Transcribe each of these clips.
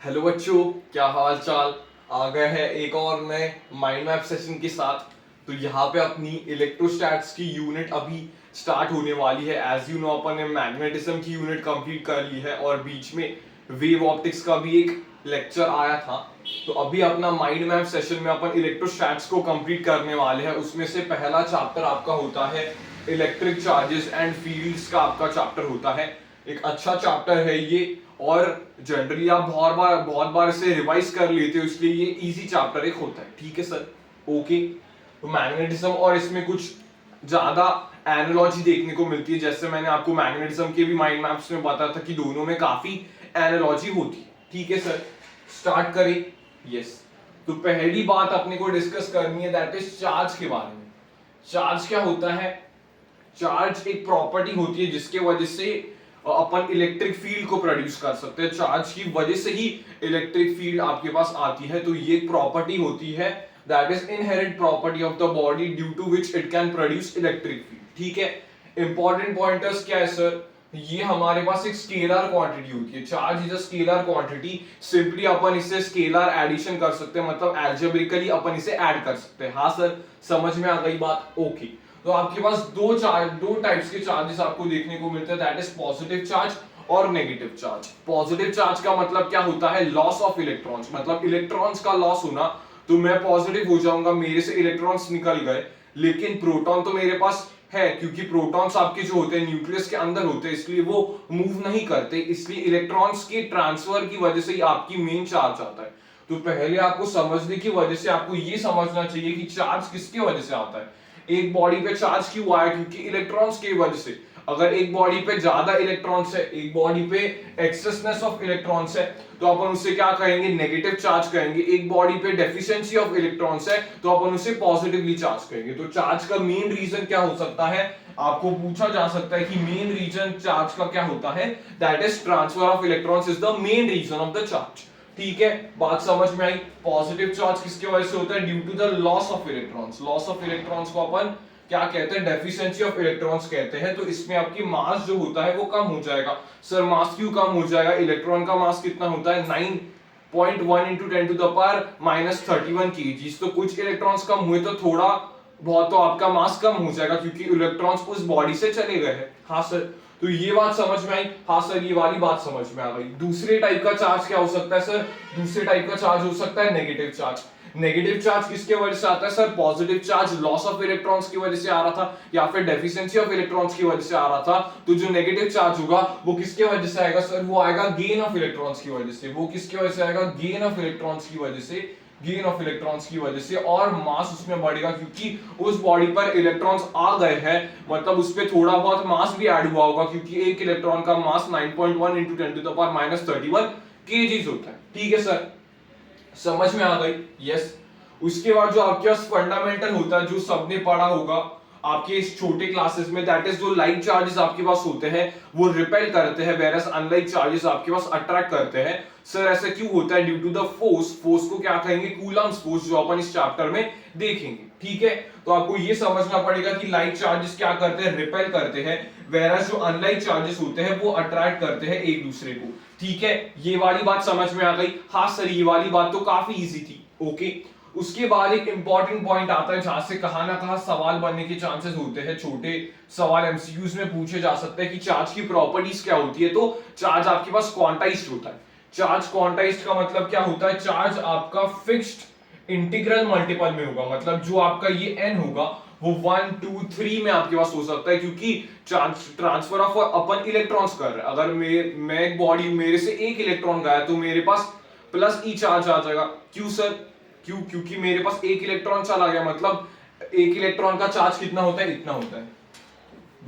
Hello बच्चों, क्या हाल चाल। आ गए हैं एक और नए माइंड मैप सेशन के साथ। तो यहाँ पे अपनी इलेक्ट्रोस्टैट्स की यूनिट अभी स्टार्ट होने वाली है। एज यू नो, अपन ने मैग्नेटिज्म की यूनिट कंप्लीट कर ली है और बीच में वेव ऑप्टिक्स का भी एक लेक्चर आया था। तो अभी अपना माइंड मैप सेशन में अपन इलेक्ट्रोस्टैट्स को कंप्लीट करने वाले हैं। उसमें से पहला चैप्टर आपका होता है इलेक्ट्रिक चार्जेस एंड फील्ड्स का आपका चैप्टर होता है। एक अच्छा चैप्टर है ये, और जनरली आप बहुत बार इसे रिवाइज कर लेते हो, इसलिए ये इजी चैप्टर एक होता है। ठीक है सर, ओके। तो मैग्नेटिज्म और इसमें कुछ ज्यादा एनालॉजी देखने को मिलती है। जैसे मैंने आपको मैग्नेटिज्म के भी माइंड मैप्स में बताया था कि दोनों में काफी एनालॉजी होती है। ठीक है सर, स्टार्ट करें। यस, तो पहली बात अपने को डिस्कस करनी है, दैट इज चार्ज के बारे में। चार्ज क्या होता है? चार्ज एक प्रॉपर्टी होती है जिसके वजह से अपन इलेक्ट्रिक फील्ड को प्रोड्यूस कर सकते हैं। चार्ज की वजह से ही इलेक्ट्रिक फील्ड आपके पास आती है। तो ये एक प्रॉपर्टी होती है, that is inherent property of the body due to which it can produce electric field. ठीक है, इंपॉर्टेंट पॉइंटर्स क्या है सर? ये हमारे पास एक स्केलर क्वांटिटी होती है। Charge is a scalar quantity. Simply अपन इससे स्केलर एडिशन कर सकते हैं, मतलब एल्जेब्रिकली अपन इसे ऐड कर सकते हैं। हाँ सर, समझ में आ गई बात? ओके। तो आपके पास दो टाइप्स के चार्जेस आपको देखने को मिलते हैं, दैट इज पॉजिटिव चार्ज और नेगेटिव चार्ज। पॉजिटिव चार्ज का मतलब क्या होता है? लॉस ऑफ इलेक्ट्रॉन्स, मतलब इलेक्ट्रॉन्स का लॉस होना। तो मैं पॉजिटिव हो जाऊंगा, मेरे से इलेक्ट्रॉन्स निकल गए, लेकिन प्रोटॉन तो मेरे पास है, क्योंकि प्रोटॉन्स आपके जो होते हैं न्यूक्लियस के अंदर होते हैं, इसलिए वो मूव नहीं करते। इसलिए इलेक्ट्रॉन्स के ट्रांसफर की वजह से ही आपकी मेन चार्ज आता है। तो पहले आपको समझने की वजह से आपको ये समझना चाहिए कि चार्ज किसकी वजह से आता है। एक बॉडी पे चार्ज क्यों आया? क्योंकि इलेक्ट्रॉन्स की वजह से। अगर एक बॉडी पे ज्यादा इलेक्ट्रॉन्स है, एक बॉडी पे एक्सेसनेस ऑफ इलेक्ट्रॉन्स है, तो अपन उसे क्या कहेंगे? नेगेटिव चार्ज कहेंगे। एक बॉडी पे डेफिशिएंसी ऑफ इलेक्ट्रॉन्स है, तो अपन उसे पॉजिटिवली चार्ज कहेंगे। तो चार्ज का मेन रीजन क्या हो सकता है? आपको पूछा जा सकता है कि मेन रीजन चार्ज का क्या होता है? That is transfer of electrons is the main reason of the charge. ठीक है, बात समझ में आई? पॉजिटिव चार्ज किसकी वजह से होता है? Due to the loss of electrons. Loss of electrons को अपन क्या कहते हैं? डेफिशिएंसी ऑफ इलेक्ट्रॉन्स कहते हैं। तो इसमें आपकी मास जो होता है वो कम हो जाएगा। सर मास क्यों कम हो जाएगा? इलेक्ट्रॉन का मास कितना होता है? 9.1 into 10 to the power -31 kg। तो कुछ इलेक्ट्रॉन्स कम हुए तो थोड़ा बहुत तो आपका मास कम हो जाएगा, क्योंकि इलेक्ट्रॉन्स उस बॉडी से चले गए हैं। हाँ सर, तो ये बात समझ में आई? हाँ सर, ये वाली बात समझ में आ गई। दूसरे टाइप का चार्ज क्या हो सकता है सर? दूसरे टाइप का चार्ज हो सकता है नेगेटिव चार्ज। नेगेटिव चार्ज किसके वजह से आता है sir? Positive charge loss of electrons की वजह से आ रहा था, या फिर डेफिशिएंसी ऑफ इलेक्ट्रॉन्स की वजह से आ रहा था। तो जो नेगेटिव चार्ज होगा वो किसके वजह से आएगा सर? वो आएगा गेन ऑफ इलेक्ट्रॉन्स की वजह से। वो किसकी वजह से आएगा? गेन ऑफ इलेक्ट्रॉन्स की वजह से। गेन ऑफ इलेक्ट्रॉन्स की वजह से, और मास उसमें बढ़ेगा, क्योंकि उस बॉडी पर इलेक्ट्रॉन्स आ गए हैं, मतलब उस पर थोड़ा बहुत मास भी ऐड हुआ होगा, क्योंकि एक इलेक्ट्रॉन का mass 9.1 into 10 to the power -31 kg होता है। ठीक है सर, समझ में आ गई? यस। उसके बाद जो आपके पास फंडामेंटल होता है, जो सबने पढ़ा होगा आपके इस छोटे क्लासेस में, दैट इज जो लाइट चार्जेस आपके पास होते हैं वो रिपेल करते हैं, वेरस अनलाइक चार्जेस आपके पास अट्रैक्ट करते हैं। सर ऐसा क्यों होता है? Due to the force. Force को क्या कहेंगे? कूलम्स फोर्स, जो अपन इस चैप्टर में देखेंगे। ठीक है, तो आपको ये समझना पड़ेगा कि लाइट चार्जेस क्या करते हैं? रिपेल करते हैं, वेरस जो अनलाइक चार्जेस होते हैं वो अट्रैक्ट करते हैं एक दूसरे को। ठीक है, ये वाली बात समझ में आ गई? हाँ सर, ये वाली बात तो काफी इजी थी। ओके, उसके बाद एक इंपॉर्टेंट पॉइंट आता है जहां से कहां ना कहां सवाल बनने के चांसेस होते हैं। छोटे सवाल एमसीक्यूज में पूछे जा सकते हैं कि चार्ज की प्रॉपर्टीज क्या होती है। तो चार्ज आपके पास क्वांटाइज्ड होता है। चार्ज क्वांटाइज्ड का मतलब क्या होता है? चार्ज आपका फिक्स्ड इंटीग्रल मल्टीपल में होगा, मतलब जो आपका ये n होगा वो 1 2 3 में आपके पास हो सकता है, क्योंकि ट्रांसफर ऑफ अपन इलेक्ट्रॉन्स कर रहे हैं। अगर मैं एक बॉडी, मेरे से एक इलेक्ट्रॉन गया तो मेरे पास प्लस ई चार्ज आ जाएगा। क्यों सर? क्यों? क्योंकि मेरे पास एक इलेक्ट्रॉन चला गया, मतलब एक इलेक्ट्रॉन का चार्ज कितना होता है? इतना होता है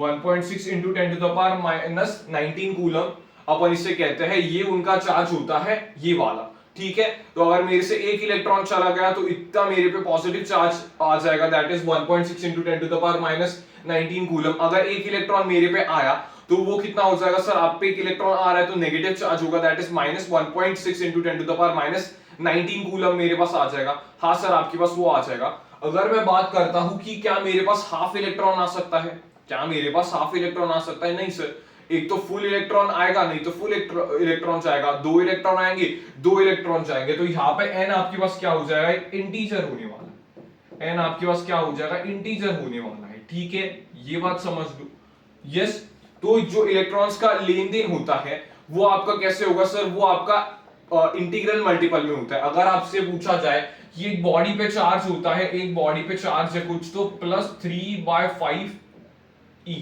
1.6 into 10 to the power -19 coulomb. अपन इसे कहते हैं, ये उनका चार्ज होता है ये वाला। ठीक है, तो अगर मेरे से एक इलेक्ट्रॉन चला गया तो इतना मेरे पे पॉजिटिव चार्ज आ जाएगा, that is 1.6 into 10 to the power -19 coulomb. अगर एक इलेक्ट्रॉन मेरे पे आया तो वो कितना हो जाएगा सर? आप पे एक इलेक्ट्रॉन आ रहा है तो नेगेटिव चार्ज होगा, that is -1.6 into 10 to the power -19 coulomb मेरे पास आ जाएगा। हाँ सर, आपके पास वो आ जाएगा। अगर मैं बात करता हूं कि क्या मेरे पास हाफ इलेक्ट्रॉन आ सकता है? क्या मेरे पास हाफ इलेक्ट्रॉन आ सकता है? नहीं सर, एक तो फुल इलेक्ट्रॉन आएगा, नहीं तो फुल इलेक्ट्रॉन जाएगा, 2 इलेक्ट्रॉन आएंगे, 2 इलेक्ट्रॉन जाएंगे। तो यहाँ पे n आपके पास क्या हो जाएगा, एक इंटीजर होने वाला है। n आपके पास क्या हो जाएगा, इंटीजर होने वाला है। ठीक है, ये बात समझ लो। यस, तो जो इलेक्ट्रॉन्स का लेन देन होता है वो आपका कैसे होगा सर, वो आपका इंटीग्रल मल्टीपल में होता है। अगर आपसे पूछा जाए कि एक बॉडी पे चार्ज होता है, एक बॉडी पे चार्ज है कुछ तो +3/5 E,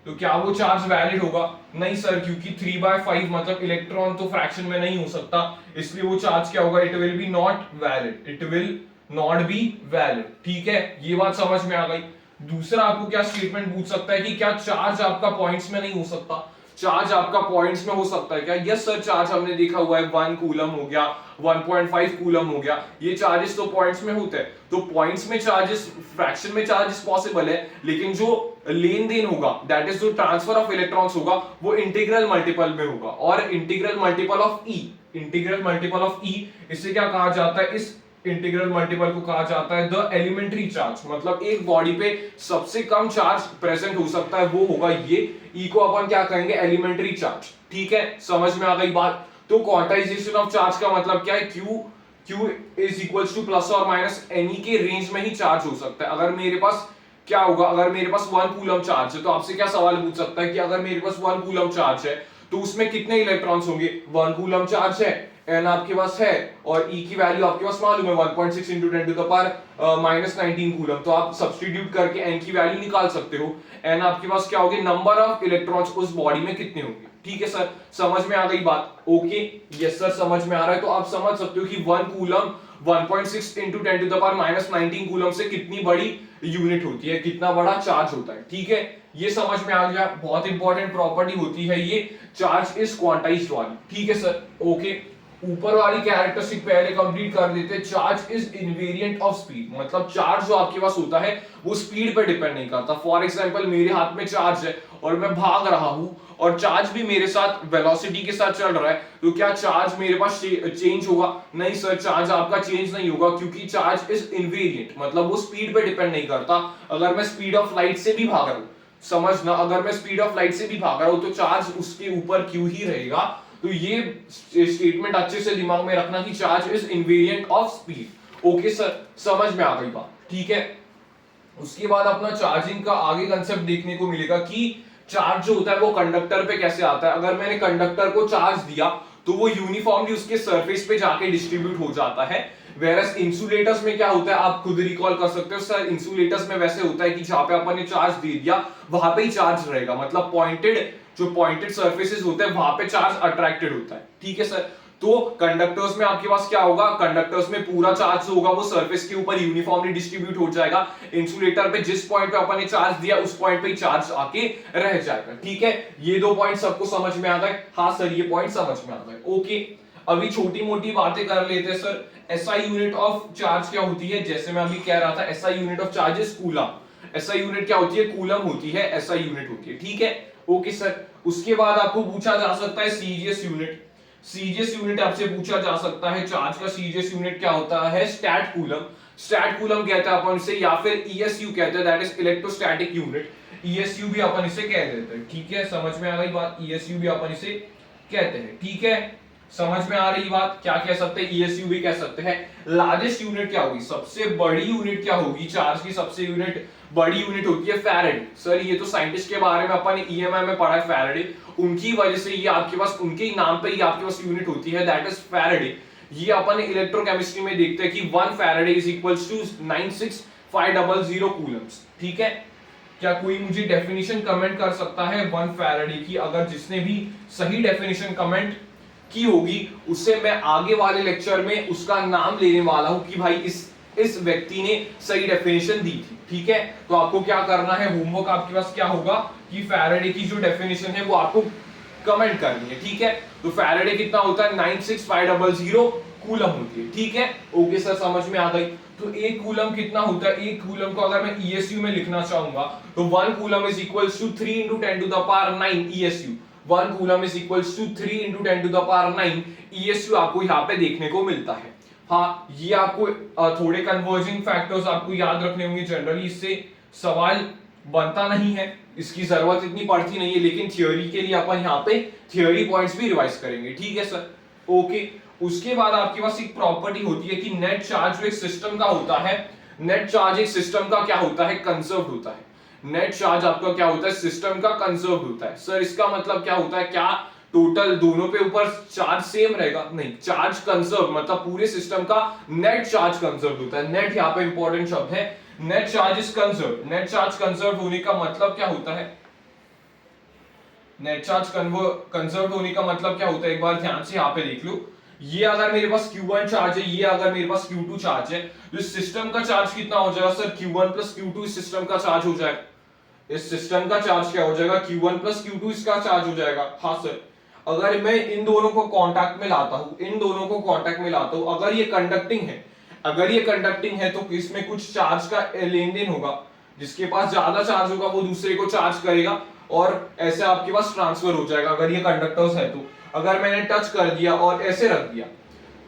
तो क्या वो चार्ज वैलिड होगा? नहीं सर, क्योंकि 3/5 मतलब इलेक्ट्रॉन तो फ्रैक्शन में नहीं हो सकता, इसलिए वो चार्ज क्या होगा, it will be not valid, it will not be valid. ठीक है, ये बात समझ में आ गई। दूसरा आपको क्या स्टेटमेंट पूछ सकता है कि क्या चार्ज आपका पॉइंट्स में नहीं हो सकता? चार्ज आपका पॉइंट्स में हो सकता है क्या? यस सर, चार्ज हमने देखा हुआ है 1 कूलम हो गया, 1.5 कूलम हो गया, ये चार्जेस तो पॉइंट्स में होते हैं। तो पॉइंट्स में चार्जेस, फ्रैक्शन में चार्जेस पॉसिबल है, लेकिन जो लेन देन होगा, दैट इज जो ट्रांसफर ऑफ इलेक्ट्रॉन्स होगा, वो इंटीग्रल मल्टीपल में होगा। और integral multiple of e, integral multiple of e, इसे क्या कहा जाता है, इस इंटीग्रल मल्टीपल को कहा जाता है द एलिमेंट्री चार्ज। मतलब एक बॉडी पे सबसे कम चार्ज प्रेजेंट हो सकता है, वो होगा ये ई को अपन क्या कहेंगे, एलिमेंट्री चार्ज। ठीक है, समझ में आ गई बात। तो क्वांटाइजेशन ऑफ चार्ज का मतलब क्या है, Q is equals two plus और माइनस एनी के रेंज में ही चार्ज हो सकता है। अगर मेरे पास क्या होगा, अगर मेरे पास 1 कूलम चार्ज है, तो आपसे क्या सवाल पूछ सकता है कि अगर मेरे पास 1 कूलम चार्ज है तो उसमें कितने इलेक्ट्रॉन्स होंगे? 1 कूलम चार्ज है, n आपके पास है, और E की वैल्यू आपके पास मालूम है 1.6 into 10 to the power -19 coulomb. तो आप सब्स्टिट्यूट करके n की वैल्यू निकाल सकते हो। n आपके पास क्या होगी, नंबर ऑफ इलेक्ट्रॉन्स उस बॉडी में कितने होंगे। ठीक है सर, समझ में आ गई बात? ओके, यस सर, समझ में आ रहा है। तो आप समझ सकते हो कि 1 coulomb 1.6 into 10 to the power -19 coulomb से कितनी बड़ी यूनिट होती है, कितना बड़ा चार्ज होता है। ठीक है, ये समझ में आ गया। बहुत इंपॉर्टेंट प्रॉपर्टी होती है ये, चार्ज इज क्वांटाइज्ड वाली। ठीक है सर, ओके। ऊपर वाली कैरेक्टरिस्टिक पहले कंप्लीट कर देते हैं। Charge is invariant of speed, मतलब चार्ज जो आपके पास होता है वो स्पीड पर डिपेंड नहीं करता। फॉर एग्जांपल, मेरे हाथ में चार्ज है और मैं भाग रहा हूं, और चार्ज भी मेरे साथ वेलोसिटी के साथ चल रहा है, तो क्या चार्ज मेरे पास चेंज होगा? नहीं सर, चार्ज आपका चेंज नहीं होगा, क्योंकि चार्ज इज इनवेरिएंट, मतलब वो स्पीड पे डिपेंड नहीं करता। अगर मैं स्पीड ऑफ लाइट से भी भाग रहा हूं, समझना, अगर मैं स्पीड ऑफ लाइट से भी भाग रहा हूं तो चार्ज उसके ऊपर क्यों ही रहेगा। तो ये स्टेटमेंट अच्छे से दिमाग में रखना कि charge is invariant of speed. Okay sir, समझ में आ गई बात? ठीक है, उसके बाद अपना चार्जिंग का आगे कंसेप्ट देखने को मिलेगा कि चार्ज जो होता है वो कंडक्टर पे कैसे आता है। अगर मैंने कंडक्टर को चार्ज दिया तो वो यूनिफॉर्मली उसके सरफेस पे जाके डिस्ट्रीब्यूट हो जाता है। वेरस इंसुलेटर्स में क्या होता है, आप खुद रिकॉल कर सकते हो सर, इंसुलेटर्स में वैसे होता है कि जहां पे अपन ने चार्ज दे दिया वहां पे ही चार्ज रहेगा, मतलब पॉइंटेड सरफेसेस होते हैं वहां पे चार्ज अट्रैक्टेड होता है। ठीक है सर, तो कंडक्टर्स में आपके पास क्या होगा, कंडक्टर्स में पूरा चार्ज होगा वो सरफेस के ऊपर यूनिफॉर्मली डिस्ट्रीब्यूट हो जाएगा। इंसुलेटर पे जिस पॉइंट पे अपन ने चार्ज दिया उस पॉइंट पे ही चार्ज आके रह जाएगा। ठीक है, ये 2 पॉइंट सबको समझ में आ गए? हाँ सर, ये पॉइंट समझ में आ गए। ओके, अभी छोटी मोटी बातें कर लेते हैं sir. SI unit of charge क्या होती है? जैसे मैं अभी कह रहा था, SI unit of charge is coulomb. SI unit क्या होती है? कूलम होती है, एसआई यूनिट होती है। ठीक है, ओके सर। उसके बाद आपको पूछा जा सकता है सीजीएस यूनिट। सीजीएस यूनिट आपसे पूछा जा सकता है, चार्ज का सीजीएस यूनिट क्या होता है? Stat coulomb. स्टैट कूलम कहते हैं अपन इसे, या फिर ईएसयू कहते हैं, दैट इज इलेक्ट्रोस्टैटिक यूनिट। ईएसयू भी अपन इसे कह देते हैं। ठीक है, समझ में आ गई बात? ईएसयू भी अपन इसे कहते हैं। ठीक है, समझ में आ रही बात? क्या कह सकते हैं? ईएसयू भी कह सकते हैं। लार्जेस्ट यूनिट क्या होगी, सबसे बड़ी यूनिट क्या होगी? चार्ज की सबसे बड़ी यूनिट होती है फैराडे। सर ये तो साइंटिस्ट के बारे में अपन ने ईएमआई में पढ़ा है, फैराडे, उनकी वजह से ये आपके पास, उनके नाम पे ही आपके पास यूनिट होती है, दैट इज फैराडे। ये अपन इलेक्ट्रोकेमिस्ट्री में देखते हैं कि 1 faraday is equals to 96500 coulombs. ठीक है, क्या कोई मुझे डेफिनेशन कमेंट कर सकता है 1 फैराडे की? अगर जिसने भी सही डेफिनेशन कमेंट की होगी उससे मैं आगे वाले लेक्चर में उसका नाम लेने वाला हूं कि भाई इस व्यक्ति ने सही डेफिनेशन दी थी। ठीक है, तो आपको क्या करना है, होमवर्क आपके पास क्या होगा कि फैराडे की जो डेफिनेशन है वो आपको कमेंट करनी है। ठीक है, तो फैराडे कितना होता है? 96500 कूलम होती है। ठीक है, ओके सर, समझ में आ गई। तो एक कूलम कितना होता है? एक कूलम को अगर मैं ईएसयू में लिखना चाहूंगा तो 1 coulomb is equals to 3 into 10 to the power 9 ESU. 1 coulomb is equals to 3 into 10 to the power 9 ESU आपको यहाँ पे देखने को मिलता है। हाँ, ये आपको थोड़े कन्वर्जिंग फैक्टर्स आपको याद रखने होंगे, जनरली इससे सवाल बनता नहीं है, इसकी जरूरत इतनी पड़ती नहीं है, लेकिन थियोरी के लिए अपन यहाँ पे थियोरी पॉइंट्स भी रिवाइज करेंगे, ठीक है सर। ओके, उसके बाद आपके पास एक प्रॉपर्टी होती है कि नेट चार्ज जो एक सिस्टम का होता है, नेट चार्ज एक सिस्टम का क्या होता है, कंजर्व्ड होता है। नेट चार्ज आपका क्या होता है, सिस्टम का कंजर्व्ड होता है। सर इसका मतलब क्या होता है, क्या टोटल दोनों पे ऊपर चार्ज सेम रहेगा? नहीं, चार्ज कंजर्व मतलब पूरे सिस्टम का नेट चार्ज कंजर्व होता है। नेट यहाँ पे इंपॉर्टेंट शब्द है, net charge is conserve. Net charge conserve होने का मतलब क्या होता है, नेट चार्ज कंजर्व होने का मतलब क्या होता है, एक बार ध्यान से यहाँ पे देख लो। ये अगर मेरे पास Q1 चार्ज है, ये अगर मेरे पास Q2 चार्ज है, तो इस सिस्टम का चार्ज कितना हो जाएगा सर, Q1 प्लस Q2 इस सिस्टम का चार्ज हो जाएगा। इस सिस्टम का चार्ज क्या हो जाएगा, Q1 प्लस Q2 इसका चार्ज हो जाएगा। हाँ सर, अगर मैं इन दोनों को कांटेक्ट में लाता हूं, इन दोनों को कांटेक्ट में लाता हूं, अगर ये कंडक्टिंग है, अगर ये कंडक्टिंग है तो इसमें कुछ चार्ज का लेन देन होगा, जिसके पास ज्यादा चार्ज होगा वो दूसरे को चार्ज करेगा और ऐसे आपके पास ट्रांसफर हो जाएगा। अगर ये कंडक्टर्स है तो अगर मैंने टच कर दिया और ऐसे रख दिया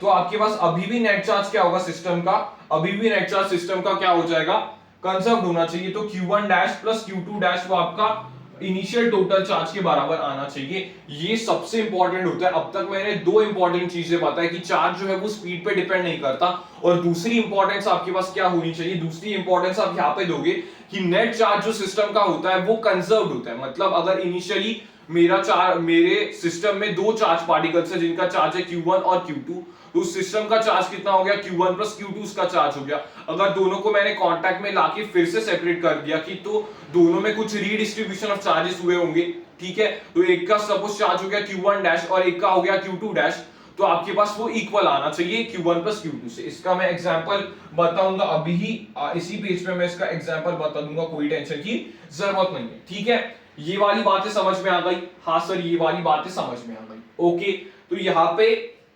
तो आपके पास अभी भी नेट चार्ज क्या होगा सिस्टम का, अभी भी नेट चार्ज सिस्टम का क्या हो जाएगा, कंजर्व होना चाहिए। तो Q1 dash plus Q2 dash वो आपका इनिशियल टोटल चार्ज के बराबर आना चाहिए। ये सबसे इंपॉर्टेंट होता है। अब तक मैंने दो इंपॉर्टेंट चीजें बताई कि चार्ज जो है वो स्पीड पे डिपेंड नहीं करता, और दूसरी इंपॉर्टेंस आपके पास क्या होनी चाहिए, दूसरी इंपॉर्टेंस आप यहाँ पे दोगे कि नेट चार्ज जो सिस्टम का होता है वो कंजर्व्ड होता है। मतलब अगर इनिशियली मेरे सिस्टम में दो चार्ज पार्टिकल्स है जिनका चार्ज है Q1 और Q2, तो उस सिस्टम का चार्ज कितना हो गया, Q1 प्लस Q2 उसका चार्ज हो गया। अगर दोनों को मैंने कांटेक्ट में लाके फिर से सेपरेट कर दिया कि तो दोनों में कुछ रीडिस्ट्रीब्यूशन ऑफ चार्जेस हुए होंगे, ठीक है, तो एक का सपोज चार्ज हो गया Q1 डैश और एक का हो गया Q2 डैश, तो आपके पास वो इक्वल आना चाहिए Q1 प्लस Q2 से। इसका मैं एग्जांपल बताऊंगा अभी ही, इसी पेज पे मैं इसका एग्जांपल बता दूंगा, कोई टेंशन की जरूरत नहीं है, ठीक है। ये वाली बातें समझ में आ गई? हाँ सर, ये वाली बातें समझ में आ गई। ओके, तो यहाँ पे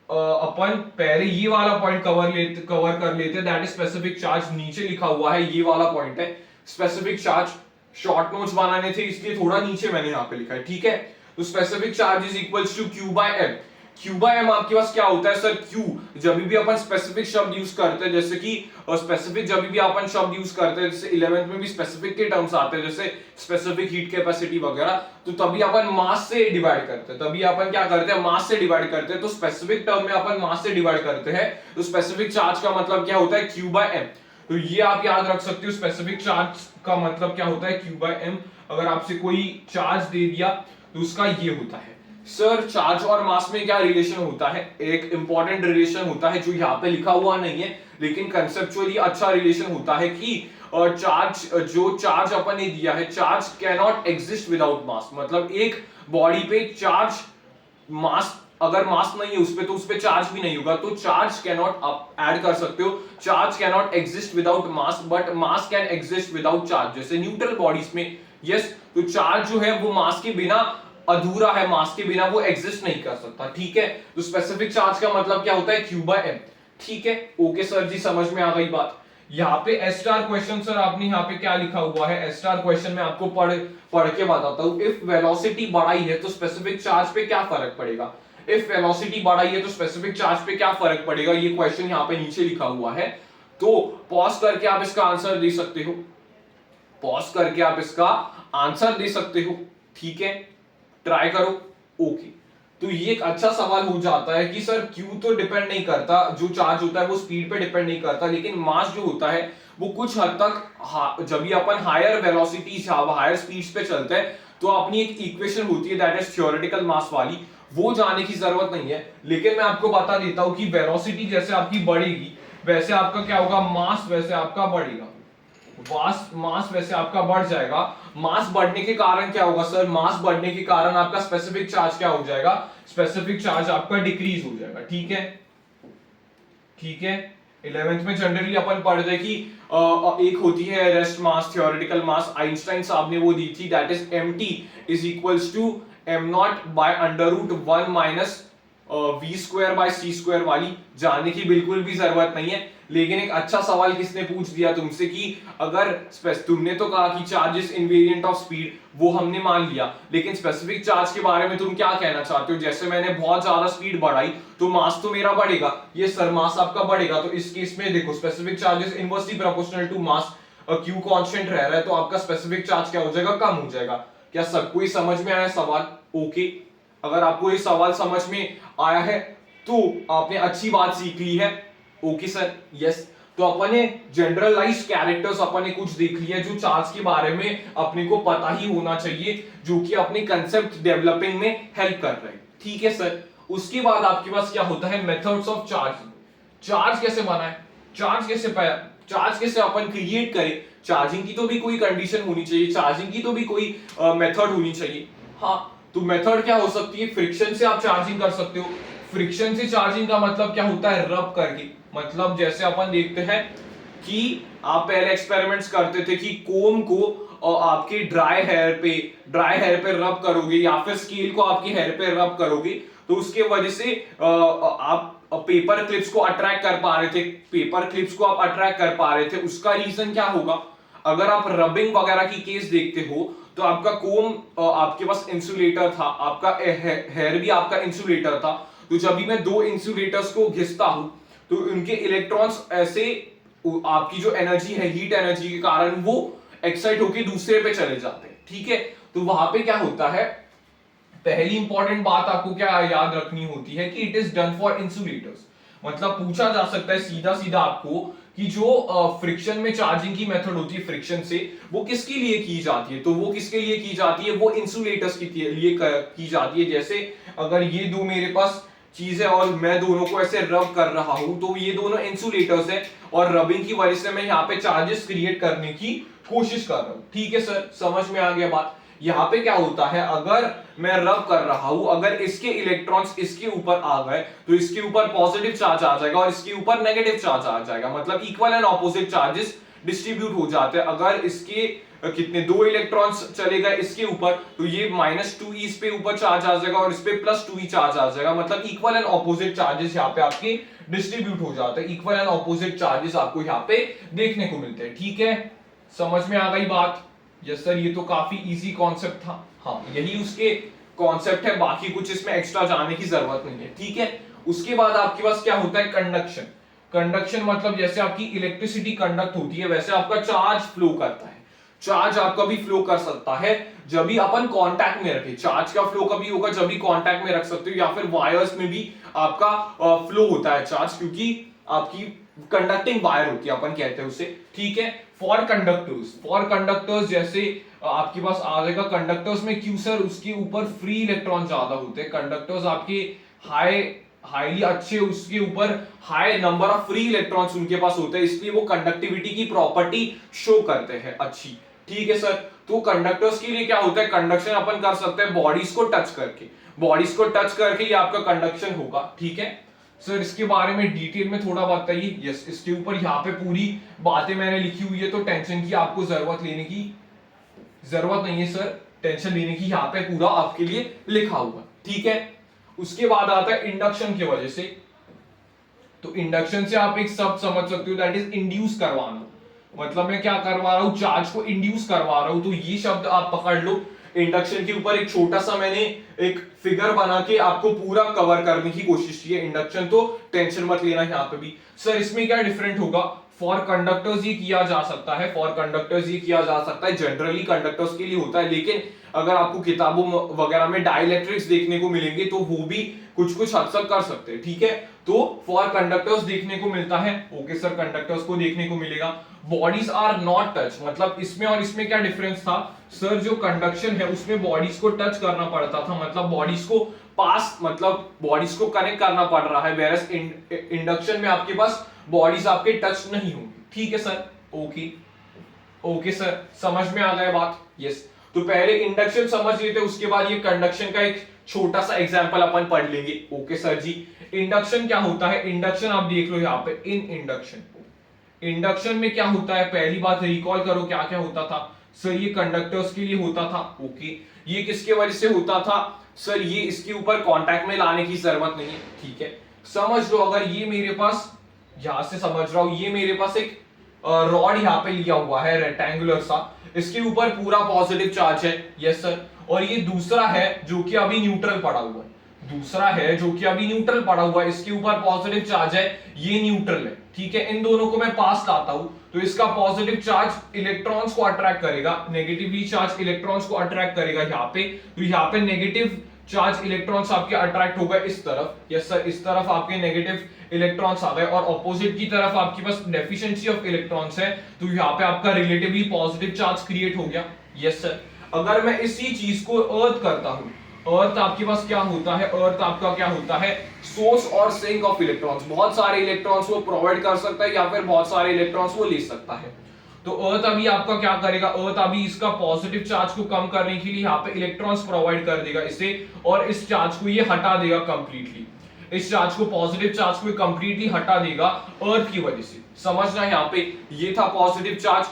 अपन पहले ये वाला पॉइंट कवर कर लेते, दैट इज स्पेसिफिक चार्ज। नीचे लिखा हुआ है ये वाला पॉइंट है स्पेसिफिक चार्ज। शॉर्ट नोट्स बनाने थे इसलिए थोड़ा नीचे मैंने यहाँ पे लिखा है, ठीक है। तो specific charge is equals to Q by M। Q by M आपके पास क्या होता है सर, Q जब भी अपन स्पेसिफिक शब्द यूज करते हैं, जैसे कि स्पेसिफिक जब भी अपन शब्द यूज करते हैं, जैसे 11th में भी स्पेसिफिक के टर्म्स आते हैं, जैसे स्पेसिफिक हीट कैपेसिटी वगैरह, तो तभी अपन मास से डिवाइड करते हैं, तभी अपन क्या करते हैं, मास से डिवाइड करते हैं। तो स्पेसिफिक टर्म में अपन मास से डिवाइड करते हैं, तो स्पेसिफिक चार्ज का मतलब क्या होता है, Q बाय M। तो ये आप याद रख सकते हो, स्पेसिफिक चार्ज का मतलब क्या होता है, Q बाय M। अगर आपसे कोई चार्ज दे दिया तो उसका ये होता है। सर चार्ज और मास में क्या रिलेशन होता है, एक इंपॉर्टेंट रिलेशन होता है जो यहाँ पे लिखा हुआ नहीं है, लेकिन कंसेप्चुअली अच्छा रिलेशन होता है कि जो चार्ज अपन ने दिया है, charge can not exist without mass. मतलब एक बॉडी पे चार्ज, मास अगर मास नहीं है उस पे तो उस पे चार्ज भी नहीं होगा, तो चार्ज कैन नॉट, आप ऐड कर सकते हो, charge can not exist without mass but mass can exist without charge. जैसे न्यूट्रल बॉडीज में यस, तो चार्ज जो है वो मास के बिना अधूरा है, मास के बिना वो एग्जिस्ट नहीं कर सकता, ठीक है। तो स्पेसिफिक चार्ज का मतलब क्या होता है, Q बाय M, ठीक है। ओके सर जी, समझ में आ गई बात। यहाँ पे एस स्टार क्वेश्चन, सर आपने यहाँ पे क्या लिखा हुआ है, एस स्टार क्वेश्चन में आपको पढ़ के बताता हूँ। इफ वेलोसिटी बढ़ाई है तो स्पेसिफिक चार्ज पे क्या फर्क पड़ेगा, इफ वेलोसिटी बढ़ाई है तो स्पेसिफिक चार्ज पे क्या फर्क पड़ेगा, ये क्वेश्चन यहाँ पे नीचे लिखा हुआ है। तो पॉज करके आप इसका आंसर दे सकते हो, पॉज करके आप इसका आंसर दे सकते हो, ठीक है, ट्राई करो। ओके, तो ये एक अच्छा सवाल हो जाता है कि सर Q तो डिपेंड नहीं करता, जो चार्ज होता है वो स्पीड पे डिपेंड नहीं करता, लेकिन मास जो होता है वो कुछ हद तक, जब भी अपन हायर वेलोसिटीज, हायर स्पीड्स पे चलते हैं, तो अपनी एक इक्वेशन होती है दैट इज थ्योरेटिकल मास वाली, वो जाने की जरूरत नहीं है। लेकिन मैं आपको बता देता हूं कि वेलोसिटी जैसे आपकी बढ़ेगी वैसे आपका क्या होगा, मास वैसे आपका बढ़ेगा, मास वैसे आपका बढ़ जाएगा। मास बढ़ने के कारण क्या होगा सर, मास बढ़ने के कारण आपका स्पेसिफिक चार्ज क्या हो जाएगा, स्पेसिफिक चार्ज आपका डिक्रीज हो जाएगा, ठीक है, ठीक है। 11th में जनरली अपन पढ़ते कि एक होती है rest mass, theoretical mass, Einstein साहब ने वो दी थी, that is mt is equals to m0 by under root 1 minus v square by c square वाली, जानने की बिल्कुल भी जरूरत नहीं है। लेकिन एक अच्छा सवाल किसने पूछ दिया तुमसे कि अगर तुमने तो कहा कि charge is invariant of speed, वो हमने मान लिया, लेकिन स्पेसिफिक चार्ज के बारे में तुम क्या कहना चाहते हो, जैसे मैंने बहुत ज्यादा स्पीड बढ़ाई तो मास तो मेरा बढ़ेगा, ये सर मास आपका बढ़ेगा। तो इस केस में देखो specific charge is inversely proportional to mass, Q constant रह रहा है तो आपका स्पेसिफिक चार्ज क्या हो जाएगा, कम हो जाएगा। क्या सबको ये समझ में आया सवाल? ओके, अगर आपको ये सवाल समझ में आया है तो आपने अच्छी बात सीख ली है। Okay sir, yes. तो अपन ने जनरलाइज्ड कैरेक्टर्स अपन ने कुछ देख लिया जो चार्ज के बारे में अपने को पता ही होना चाहिए, जो कि अपने कंसेप्ट डेवलपिंग में हेल्प कर रहे हैं। ठीक है सर। उसके बाद आपके पास क्या होता है, मेथड्स ऑफ चार्जिंग। चार्ज कैसे बनाए, चार्ज कैसे अपन क्रिएट करें, चार्जिंग की तो भी कोई कंडीशन होनी चाहिए, चार्जिंग की तो भी कोई मेथड होनी चाहिए। हाँ, तो मेथड क्या हो सकती है, फ्रिक्शन से आप चार्जिंग कर सकते हो। फ्रिक्शन से चार्जिंग का मतलब क्या होता है, रब करके। मतलब जैसे अपन देखते हैं कि आप पहले एक्सपेरिमेंट्स करते थे कि कोम को आपके ड्राई हेयर पे रब करोगे या फिर स्केल को आपके हेयर पे रब करोगे तो उसके वजह से आप पेपर क्लिप्स को अट्रैक्ट कर पा रहे थे, उसका रीजन क्या होगा, अगर आप रबिंग वगैरह की केस देखते हो तो आपका कोम आपके पास इंसुलेटर था, आपका हेयर भी आपका इंसुलेटर था। तो जब भी मैं दो इंसुलेटर्स को घिसता हूं तो उनके इलेक्ट्रॉन्स ऐसे आपकी जो एनर्जी है, हीट एनर्जी के कारण वो एक्साइट होकर दूसरे पे चले जाते हैं। ठीक है, तो वहां पे क्या होता है, पहली इंपॉर्टेंट बात आपको क्या याद रखनी होती है कि it is done for insulators. मतलब पूछा जा सकता है सीधा सीधा आपको कि जो फ्रिक्शन में चार्जिंग की मेथड होती है फ्रिक्शन से, वो किसके लिए की जाती है, तो वो किसके लिए की जाती है, वो इंसुलेटर्स के लिए की जाती है। जैसे अगर ये दो मेरे पास चीज है और मैं दोनों को ऐसे रब कर रहा हूं तो ये दोनों इंसुलेटर्स है और रबिंग की वजह से मैं यहाँ पे चार्जेस क्रिएट करने की कोशिश कर रहा हूं। ठीक है सर, समझ में आ गया बात। यहाँ पे क्या होता है, अगर मैं रब कर रहा हूं, अगर इसके इलेक्ट्रॉन्स इसके ऊपर आ गए तो इसके ऊपर पॉजिटिव चार्ज आ जाएगा और इसके ऊपर नेगेटिव चार्ज आ जाएगा, मतलब equal and opposite charges distribute हो जाते हैं। अगर इसके कितने दो इलेक्ट्रॉन्स चले गए इसके ऊपर तो ये -2e इस पे ऊपर चार्ज आ जाएगा और इस पे +2e चार्ज आ जाएगा, मतलब इक्वल एंड ऑपोजिट चार्जेस यहाँ पे आपके डिस्ट्रीब्यूट हो जाते हैं। इक्वल एंड ऑपोजिट चार्जेस आपको यहाँ पे देखने को मिलते हैं। ठीक है, समझ में आ गई बात? यस सर, ये तो काफी इजी कॉन्सेप्ट था। हाँ, यही उसके कॉन्सेप्ट है, बाकी कुछ इसमें एक्स्ट्रा जाने की जरूरत नहीं है। ठीक है, उसके बाद आपके पास क्या होता है, कंडक्शन। कंडक्शन मतलब जैसे आपकी इलेक्ट्रिसिटी कंडक्ट होती है वैसे आपका चार्ज फ्लो करता है। चार्ज आपका भी फ्लो कर सकता है जब भी अपन कांटेक्ट में रखें। चार्ज का फ्लो कभी होगा जब भी कांटेक्ट में रख सकते हो, या फिर वायर्स में भी आपका फ्लो होता है चार्ज, क्योंकि आपकी कंडक्टिंग वायर होती है, अपन कहते हैं उसे। ठीक है, फॉर कंडक्टर्स जैसे आपके पास आ जाएगा, कंडक्टर्स में क्यों सर, उसके ऊपर फ्री इलेक्ट्रॉन ज्यादा होते हैं। कंडक्टर्स आपके हाईली अच्छे, उसके ऊपर high number of free electrons उनके पास होते हैं, इसलिए वो कंडक्टिविटी की प्रॉपर्टी शो करते हैं अच्छी। ठीक है सर, तो कंडक्टर्स के लिए क्या होता है, कंडक्शन अपन कर सकते हैं बॉडीज को टच करके ही आपका कंडक्शन होगा। ठीक है सर, इसके बारे में डिटेल में थोड़ा बताइए। यस, इसके ऊपर यहाँ पे पूरी बातें मैंने लिखी हुई है, तो टेंशन की आपको जरूरत नहीं है सर, टेंशन लेने की यहाँ पे पूरा आपके लिए लिखा हुआ। ठीक है, उसके बाद आता है इंडक्शन की वजह से। तो इंडक्शन से आप एक शब्द समझ सकते हो, दैट इज इंड्यूस करवाना। मतलब मैं क्या करवा रहा हूं, चार्ज को इंड्यूस करवा रहा हूं, तो ये शब्द आप पकड़ लो। इंडक्शन के ऊपर एक छोटा सा मैंने एक फिगर बना के आपको पूरा कवर करने की कोशिश की है। इंडक्शन तो टेंशन मत लेना यहाँ पे भी। सर इसमें क्या डिफरेंट होगा, फॉर कंडक्टर्स ये किया जा सकता है, जनरली कंडक्टर्स के लिए होता है, लेकिन अगर आपको किताबों वगैरह में डाइलेक्ट्रिक्स देखने को मिलेंगे तो वो भी कुछ हद तक कर सकते हैं। ठीक है, तो फॉर कंडक्टर्स देखने को मिलता है। ओके सर, कंडक्टर्स को देखने को मिलेगा। बॉडीज आर नॉट टच, मतलब इसमें और इसमें क्या डिफरेंस था सर, जो कंडक्शन है उसमें बॉडीज को टच करना पड़ता था, मतलब बॉडीज को कनेक्ट करना पड़ रहा है, वेरस इंडक्शन में आपके पास बॉडीज आपके टच नहीं होंगी। ठीक है सर, ओके सर, समझ में आ गया बात? यस, तो पहले इंडक्शन समझ लेते, उसके बाद ये कंडक्शन का एक छोटा सा एग्जांपल अपन पढ़ लेंगे। ओके सर जी, इंडक्शन क्या होता है, इंडक्शन आप देख लो यहाँ पे, इंडक्शन में क्या होता है, पहली बात रिकॉल करो क्या क्या होता था सर, ये कंडक्टर्स के लिए होता था। ओके, ये किसके वजह से होता था सर, ये इसके ऊपर कांटेक्ट में लाने की जरूरत नहीं है। ठीक है, समझ लो, अगर ये मेरे पास, यहां से समझ रहा हूं, ये मेरे पास एक रॉड यहाँ पे लिया हुआ है रेक्टेंगुलर सा, इसके ऊपर पूरा पॉजिटिव चार्ज है। यस सर, और ये दूसरा है जो कि अभी न्यूट्रल पड़ा हुआ है। दूसरा है जो कि अभी न्यूट्रल पड़ा हुआ है, इसके ऊपर पॉजिटिव चार्ज है, ये न्यूट्रल है, ठीक है। इन दोनों को मैं पास लाता हूं तो इसका पॉजिटिव चार्ज इलेक्ट्रॉन्स को अट्रैक्ट करेगा, नेगेटिवली चार्ज इलेक्ट्रॉन्स को अट्रैक्ट करेगा यहाँ पे, तो यहाँ पे नेगेटिव चार्ज इलेक्ट्रॉन्स आपके अट्रैक्ट हो गए इस तरफ, यस सर, इस तरफ आपके नेगेटिव इलेक्ट्रॉन्स आ गए, और ऑपोजिट की तरफ आपके पास डेफिशिएंसी ऑफ इलेक्ट्रॉन्स है, तो यहाँ पे आपका रिलेटिवली पॉजिटिव चार्ज क्रिएट हो गया, यस सर। अगर मैं इसी चीज को अर्थ करता हूं, अर्थ आपके पास क्या होता है, अर्थ आपका क्या होता है, सोर्स और सिंक ऑफ इलेक्ट्रॉन्स, बहुत सारे इलेक्ट्रॉन्स वो प्रोवाइड कर सकता है या फिर बहुत सारे इलेक्ट्रॉन्स वो ले सकता है। तो अर्थ अभी आपका क्या करेगा, अर्थ अभी इसका पॉजिटिव चार्ज को कम करने के लिए यहाँ पे इलेक्ट्रॉन्स प्रोवाइड कर देगा इसे, और इस चार्ज को ये हटा देगा कंप्लीटली, इस चार्ज को, पॉजिटिव चार्ज को कंप्लीटली हटा देगा अर्थ की वजह से। समझना, यहाँ पे ये था पॉजिटिव चार्ज,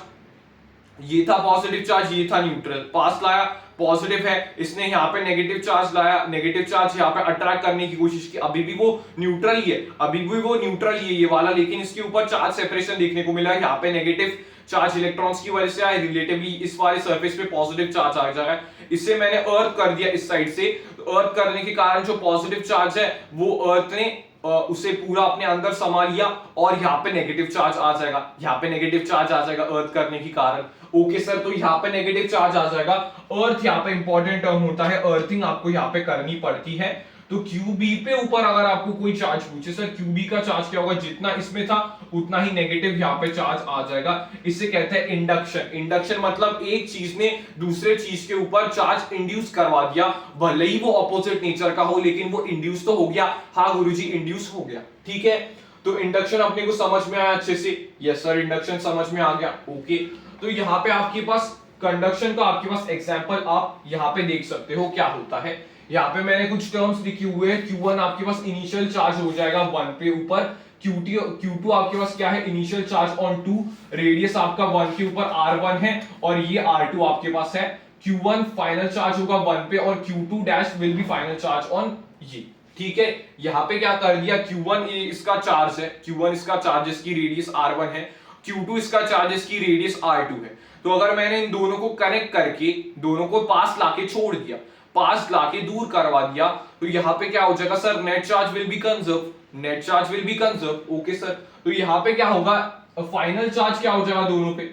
ये था पॉजिटिव चार्ज, ये था न्यूट्रल, पास लाया, पॉजिटिव है, इसने यहाँ पे नेगेटिव चार्ज लाया, नेगेटिव चार्ज यहाँ पे अट्रैक्ट करने की कोशिश की, अभी भी वो न्यूट्रल ही है, अभी भी वो न्यूट्रल ही है ये वाला, लेकिन इसके ऊपर चार्ज सेपरेशन देखने को मिला है, यहाँ पे नेगेटिव चार्ज इलेक्ट्रॉन्स की वजह से आए, रिलेटिवली इस वाले सरफेस पे पॉजिटिव चार्ज आ जाएगा, इससे मैंने अर्थ कर दिया इस साइड से, तो अर्थ करने के कारण जो पॉजिटिव चार्ज है वो अर्थ ने उसे पूरा अपने अंदर समा लिया, और यहाँ पे नेगेटिव चार्ज आ जाएगा, यहाँ पे नेगेटिव चार्ज आ जाएगा अर्थ करने के कारण। ओके सर, तो यहाँ पे नेगेटिव चार्ज आ जाएगा, अर्थ यहाँ पे इंपॉर्टेंट टर्म होता है, अर्थिंग आपको यहाँ पे करनी पड़ती है। तो क्यूबी पे ऊपर अगर आपको कोई चार्ज पूछे, सर क्यूबी का चार्ज क्या होगा, जितना इसमें था उतना ही नेगेटिव यहाँ पे चार्ज आ जाएगा, इसे कहते हैं इंडक्शन। इंडक्शन मतलब एक चीज ने दूसरे चीज के ऊपर चार्ज इंड्यूस करवा दिया, भले ही वो ऑपोजिट नेचर का हो, लेकिन वो इंड्यूस तो हो गया, हाँ गुरुजी इंड्यूस हो गया, ठीक है। तो इंडक्शन अपने को समझ में आया अच्छे से, यस सर, इंडक्शन समझ में आ गया, ओके। तो यहाँ पे आपके पास कंडक्शन का आपके पास एग्जांपल आप यहाँ पे देख सकते हो क्या होता है। यहाँ पे मैंने कुछ टर्म्स लिखे हुए हैं, Q1 आपके पास इनिशियल चार्ज हो जाएगा 1 पे ऊपर, Q2 आपके पास क्या है, इनिशियल चार्ज ऑन 2, रेडियस आपका 1 के ऊपर R1 है, और ये R2 आपके पास है। Q1 फाइनल चार्ज होगा 1 पे, और Q2 dash will B final charge on ये, ठीक है। यहाँ पे क्या कर दिया, Q1 इसका चार्ज है, Q1 इसका चार्ज इसकी रेडियस R1 है, Q2 इसका चार्ज इसकी रेडियस R2 है। तो अगर मैंने इन दोनों को कनेक्ट करके दोनों को पास लाके छोड़ दिया, पास लाके दूर करवा दिया, तो यहाँ पे क्या हो जाएगा sir, net charge will be conserve, net charge will be conserve, okay sir. तो यहाँ पे क्या होगा, फाइनल चार्ज क्या हो जाएगा दोनों पे,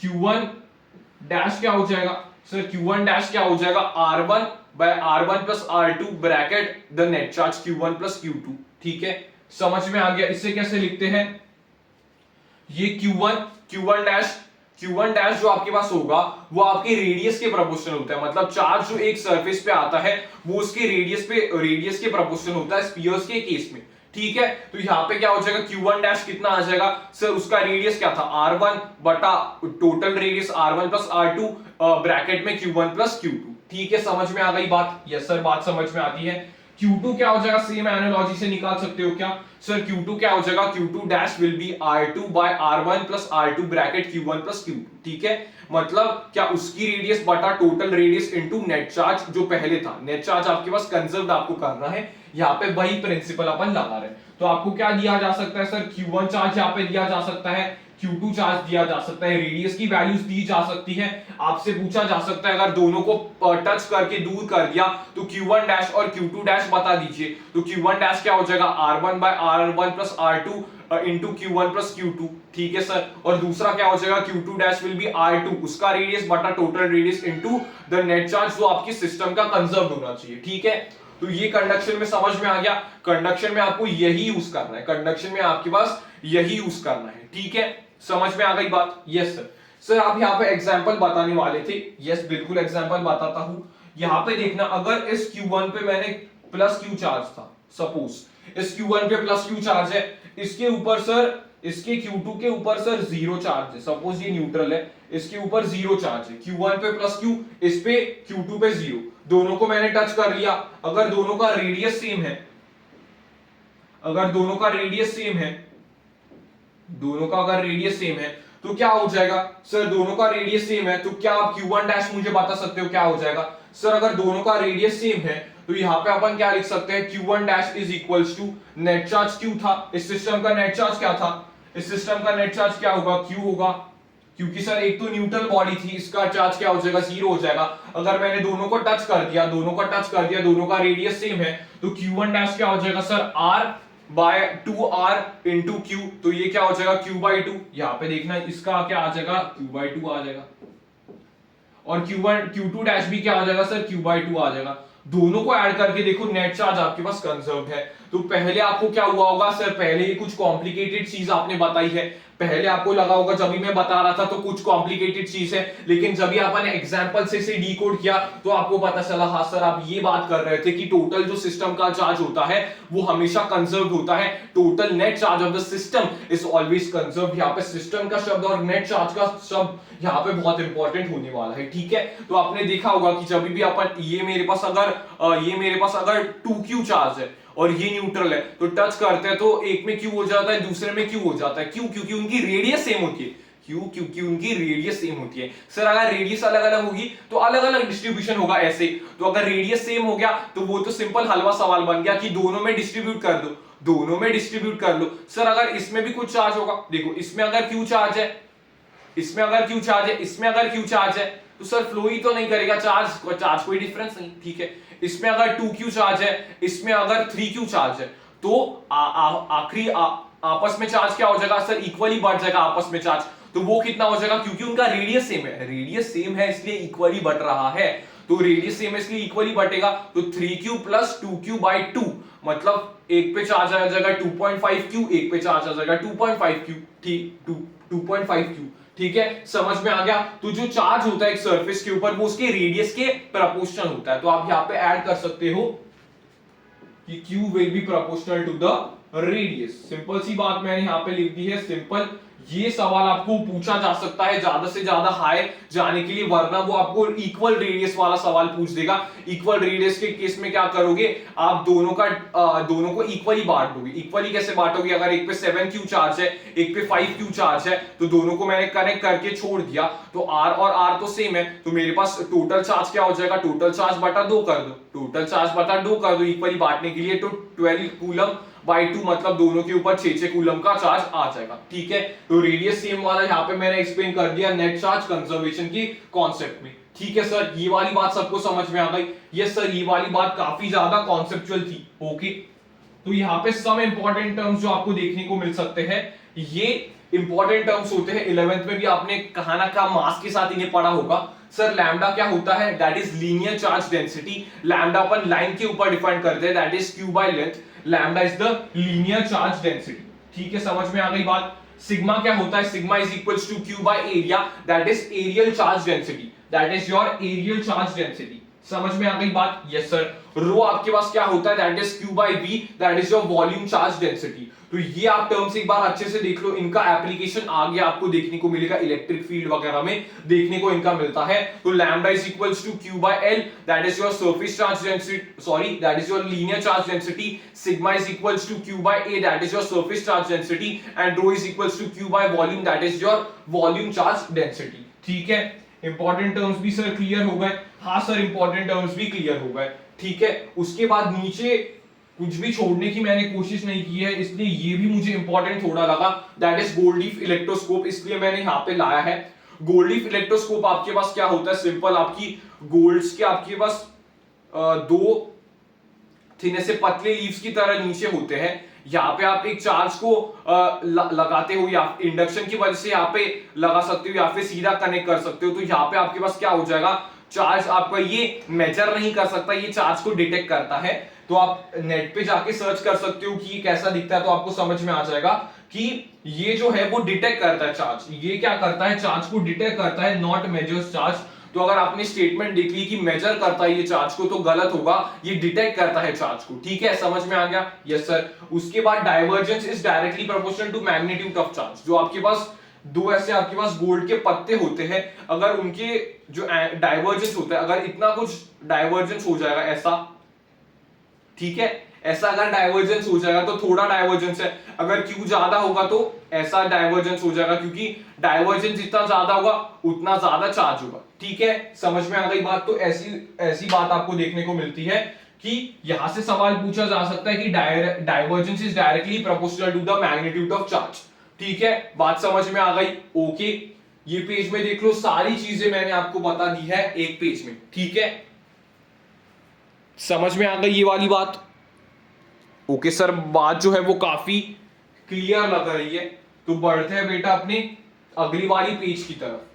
Q1 डैश क्या हो जाएगा सर, Q1 डैश क्या हो जाएगा, R1 by R1 plus R2 bracket the net charge Q1 plus Q2, ठीक है, समझ में आ गया। इससे कैसे लिखते हैं, ये Q1 डैश जो आपके पास होगा वो आपके रेडियस के प्रोपोर्शनल होता है, मतलब चार्ज जो एक सरफेस पे आता है वो उसके रेडियस के प्रोपोर्शनल होता है स्फीयर्स के केस में, ठीक है। तो यहाँ पे क्या हो जाएगा, Q1 डैश कितना आ जाएगा सर, उसका रेडियस क्या था R1 बटा total radius R1 plus R2 bracket में Q1 प्लस Q2, ठीक है, समझ में आ गई बात, यस सर, बात समझ में आती है। Q2 क्या हो जाएगा, सेम एनालॉजी से निकाल सकते हो क्या सर, Q2 क्या हो जाएगा, Q2 dash will be R2 by R1 plus R2 bracket Q1 plus Q2, ठीक है। मतलब क्या, उसकी रेडियस बटा total radius into net charge जो पहले था, नेट चार्ज आपके पास कंजर्व्ड आपको करना है, यहाँ पे वही प्रिंसिपल अपन लगा रहे हैं। तो आपको क्या दिया जा सकता है सर, Q1 चार्ज यहाँ पे दिया जा सकता है, Q2 चार्ज दिया जा सकता है, रेडियस की वैल्यूज दी जा सकती है, आपसे पूछा जा सकता है अगर दोनों को टच करके दूर कर दिया तो Q1 डैश और Q2 डैश बता दीजिए। तो Q1 डैश क्या हो जाएगा, R1 by R1 plus R2 into Q1 plus Q2, ठीक है सर। और दूसरा क्या हो जाएगा, Q2 dash will be R2 उसका रेडियस बटा total radius into the net charge जो आपकी सिस्टम का कंजर्व होना चाहिए, ठीक है। तो ये कंडक्शन में समझ में आ गया, कंडक्शन में आपको यही यूज करना है, कंडक्शन में आपके पास यही यूज करना है, ठीक है, समझ में आ गई बात, यस सर। सर आप यहाँ पे एग्जांपल बताने वाले थे, यस बिल्कुल एग्जांपल बताता हूं। यहाँ पे देखना, अगर इस Q1 पे मैंने प्लस Q चार्ज था, सपोज इस Q1 पे प्लस Q चार्ज है, इसके ऊपर सर, इसके Q2 के ऊपर सर जीरो चार्ज है, सपोज ये न्यूट्रल है, इसके ऊपर जीरो चार्ज है, Q1 पे प्लस Q, इस पे Q2 पे जीरो, दोनों को मैंने टच कर लिया। अगर दोनों का रेडियस सेम है, अगर दोनों का रेडियस सेम है, दोनों का अगर रेडियस सेम है तो क्या हो जाएगा सर, दोनों का रेडियस सेम है तो क्या आप Q1 डैश मुझे बता सकते हो क्या हो जाएगा सर, अगर दोनों का रेडियस सेम है तो यहाँ पे अपन क्या लिख सकते हैं, Q1 dash is equals to net charge Q था, इस सिस्टम का नेट चार्ज क्या था, इस सिस्टम का नेट चार्ज क्या होगा, Q होगा, क्योंकि सर एक तो न्यूट्रल बॉडी थी, इसका चार्ज क्या हो जाएगा, जीरो हो जाएगा। अगर मैंने दोनों को टच कर दिया, दोनों का रेडियस सेम है, तो Q1 डैश क्या हो जाएगा sir, R by 2R into Q, तो ये क्या हो जाएगा Q बाई 2। यहाँ पे देखना इसका क्या आ जाएगा, Q बाई 2 आ जाएगा, और Q2 डैश भी क्या आ जाएगा सर, Q बाई 2 आ जाएगा। दोनों को ऐड करके देखो, नेट चार्ज आपके पास कंजर्व्ड है। तो पहले आपको क्या हुआ होगा सर, पहले ही कुछ कॉम्प्लिकेटेड चीज आपने बताई है, पहले आपको लगा होगा जब भी मैं बता रहा था तो कुछ कॉम्प्लिकेटेड चीज है, लेकिन जब भी आपने एग्जांपल से इसे डीकोड किया तो आपको पता चला हाँ सर आप ये बात कर रहे थे कि टोटल जो सिस्टम का चार्ज होता है वो हमेशा कंजर्व्ड होता है, total net charge of the system is always conserved. यहाँ पे सिस्टम का शब्द और नेट चार्ज का शब्द यहाँ पे बहुत इंपॉर्टेंट होने वाला है, ठीक है। तो आपने देखा होगा कि जब भी अपन ये मेरे पास अगर 2Q चार्ज है और ये न्यूट्रल है, तो टच करते हैं तो एक में Q हो जाता है, दूसरे में Q हो जाता है। क्यों? क्योंकि उनकी रेडियस सेम होती है। क्यों? क्योंकि उनकी रेडियस सेम होती है। सर अगर रेडियस अलग अलग होगी तो अलग अलग डिस्ट्रीब्यूशन होगा ऐसे। तो अगर रेडियस सेम हो गया तो वो तो सिंपल हलवा सवाल बन गया कि दोनों में डिस्ट्रीब्यूट कर दो, दोनों में डिस्ट्रीब्यूट कर लो। सर अगर इसमें भी कुछ चार्ज होगा, देखो इसमें अगर Q चार्ज है, इसमें अगर Q चार्ज है, इसमें अगर Q चार्ज है, तो सर फ्लो ही तो नहीं करेगा, चार्ज कोई डिफरेंस नहीं, ठीक है। इसमें अगर 2Q चार्ज है, इसमें अगर 3Q चार्ज है, तो आखिरी आपस में चार्ज क्या हो जाएगा सर, इक्वली बढ़ जाएगा आपस में चार्ज। तो वो कितना हो जाएगा, क्योंकि उनका रेडियस सेम है, रेडियस सेम है इसलिए इक्वली बढ़ रहा है। तो रेडियस सेम है इसलिए इक्वली बढ़ेगा, तो 3Q प्लस 2Q बाई 2, मतलब एक पे चार्ज आ जाएगा 2.5Q, एक पे चार्ज आ जाएगा 2.5Q, ठीक 2.5Q, ठीक है, समझ में आ गया। तो जो चार्ज होता है एक सरफेस के ऊपर वो उसके रेडियस के प्रोपोर्शनल होता है। तो आप यहां पे ऐड कर सकते हो कि Q will be proportional to the radius. Simple सी बात मैंने यहां पे लिख दी है, सिंपल। ये सवाल आपको पूछा जा सकता है ज्यादा से ज्यादा हाई जाने के लिए, वरना वो आपको इक्वल रेडियस वाला सवाल पूछ देगा। इक्वल रेडियस के केस में क्या करोगे, आप दोनों को इक्वली बांट दोगे। इक्वली कैसे बांटोगे, अगर एक पे 7Q चार्ज है, एक पे 5Q चार्ज है, तो दोनों को मैंने कनेक्ट करके छोड़ दिया, तो R और R तो सेम है, तो मेरे पास टोटल चार्ज क्या हो जाएगा, टोटल चार्ज बटा 2 कर दो, टोटल चार्ज बटा 2 कर दो इक्वली बांटने के लिए, तो 12 कूलम बाई 2, मतलब दोनों के ऊपर 6 कूलम का चार्ज आ जाएगा, ठीक है। तो रेडियस सेम वाला यहाँ पे मैंने एक्सप्लेन कर दिया नेट चार्ज कंजर्वेशन की कॉन्सेप्ट में, ठीक है सर। ये वाली बात सबको समझ में आ गई? यस सर, ये वाली बात काफी ज्यादा कॉन्सेप्चुअल थी, ओके। तो यहाँ पे सम इंपॉर्टेंट टर्म्स जो आपको देखने को मिल सकते हैं, ये इंपॉर्टेंट टर्म्स होते हैं। 11th में भी आपने कहा ना कहा मास के साथ इन्हें पढ़ा होगा। सर लैम्डा क्या होता है, that is linear charge density. Lambda upon line के ऊपर डिफाइन करते हैं, that is Q by length. Lambda is the linear charge density, ठीक है, समझ में आ गई बात। सिग्मा क्या होता है, sigma is equals to Q by area, that is areal charge density, that is your areal charge density, समझ में आ गई बात। Yes sir. रो आपके पास क्या होता है, that is Q by V, that is your volume charge density. तो ये आप टर्म्स एक बार अच्छे से देख लो, इनका एप्लीकेशन आगे आपको देखने को मिलेगा, इलेक्ट्रिक फील्ड वगैरह में देखने को इनका मिलता है। तो lambda is equals to Q by L, that is your surface charge density, sorry that is your linear charge density. Sigma is equals to Q by A, that is your surface charge density, and rho is equals to Q by volume, that is your volume charge density, ठीक है। Important terms भी sir clear हो गए? हाँ sir, important terms भी clear हो गए, ठीक है। उसके बाद नीचे कुछ भी छोड़ने की मैंने कोशिश नहीं की है, इसलिए ये भी मुझे इंपॉर्टेंट थोड़ा लगा, दैट इज गोल्डीफ इलेक्ट्रोस्कोप, इसलिए मैंने यहाँ पे लाया है। गोल्डीफ इलेक्ट्रोस्कोप आपके पास क्या होता है, सिंपल आपकी गोल्ड्स के आपके पास दो थिन ऐसे पतले लीव्स की तरह नीचे होते हैं। यहाँ पे आप एक चार्ज को लगाते हो, या इंडक्शन की वजह से यहाँ पे लगा सकते हो, या फिर सीधा कनेक्ट कर सकते हो। तो यहाँ पे आपके पास क्या हो जाएगा, चार्ज आपका ये मेजर नहीं कर सकता, ये चार्ज को डिटेक्ट करता है। तो आप नेट पे जाके सर्च कर सकते हो कि ये कैसा दिखता है, तो आपको समझ में आ जाएगा कि ये जो है वो डिटेक्ट करता है चार्ज। ये क्या करता है, चार्ज को डिटेक्ट करता है, नॉट मेजर्स चार्ज। तो अगर आपने स्टेटमेंट देख ली कि मेजर करता है ये चार्ज को, तो गलत होगा, ये डिटेक्ट करता है चार्ज को, ठीक है, समझ में आ गया? Yes sir. उसके बाद divergence is directly proportional to magnitude of charge. जो आपके पास दो ऐसे आपके पास गोल्ड के पत्ते होते हैं, अगर उनके जो डाइवर्जेंस होता है, अगर इतना कुछ डाइवर्जेंस हो जाएगा ऐसा, ठीक है, ऐसा अगर डाइवर्जेंस हो जाएगा तो थोड़ा डाइवर्जेंस है, अगर Q ज्यादा होगा तो ऐसा डाइवर्जेंस हो जाएगा, क्योंकि डाइवर्जेंस जितना ज्यादा होगा उतना ज्यादा चार्ज होगा, ठीक है, समझ में आ गई बात। तो ऐसी बात आपको देखने को मिलती है कि यहां से सवाल पूछा जा सकता है कि divergence is directly proportional to the magnitude of charge, ठीक है, बात समझ में आ गई? ओके। ये पेज में देख लो, सारी चीजें मैंने आपको बता दी है एक पेज में, ठीक है। समझ में आ गई ये वाली बात? ओके सर, बात जो है वो काफी क्लियर लग रही है। तो बढ़ते हैं बेटा अपने अगली वाली पेज की तरफ।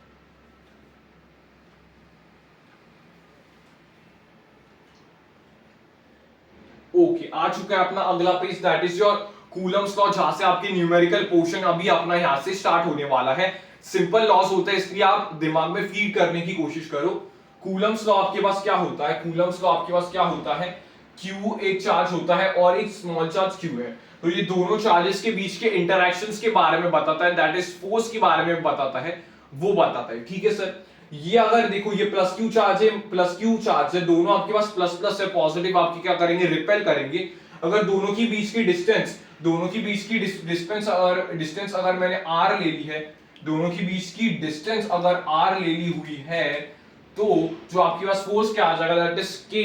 ओके, आ चुका है अपना अगला page, that is your Coulomb's law, जहां से आपके न्यूमेरिकल पोर्शन अभी अपना यहां से स्टार्ट होने वाला है। सिंपल लॉस होता है, इसलिए आप दिमाग में फीड करने की कोशिश करो। कूलम्स लॉ आपके पास क्या होता है? कूलम्स लॉ आपके पास क्या होता है? Q एक चार्ज होता है और एक स्मॉल चार्ज Q है, तो ये दोनों चार्जेस के बीच के इंटरैक्शंस के बारे में बताता है, दैट इज फोर्स के बारे में बताता है, वो बताता है, ठीक है सर। ये अगर देखो, ये प्लस क्यू चार्ज है, प्लस क्यू चार्ज है, दोनों आपके पास प्लस प्लस है, पॉजिटिव आपके क्या करेंगे, रिपेल करेंगे। अगर दोनों की बीच की डिस्टेंस, दोनों की बीच की डिस्टेंस अगर मैंने r ले ली है, दोनों की बीच की डिस्टेंस अगर r ले ली हुई है, तो जो आपके पास फोर्स क्या आ जाएगा, that is k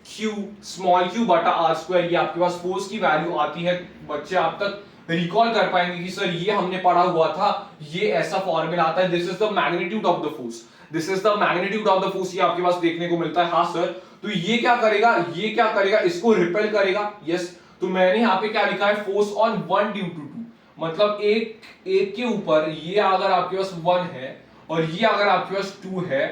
q small q बटा r स्क्वायर। ये आपके पास फोर्स की वैल्यू आती है। बच्चे आप तक रिकॉल कर पाएंगे कि सर ये हमने पढ़ा हुआ था, ये ऐसा फॉर्मूला आता है, this is the magnitude of the force, this is the magnitude of the force, ये आपके पास देखने को मिलता है। हाँ सर, तो ये क्या करेगा, ये क्या करेगा, इसको रिपेल करेगा। यस, तो मैंने यहाँ पे क्या लिखा है, फोर्स ऑन 1 ड्यू टू 2, मतलब एक के ऊपर ये अगर आपके पास 1 है और ये अगर आपके पास 2 है,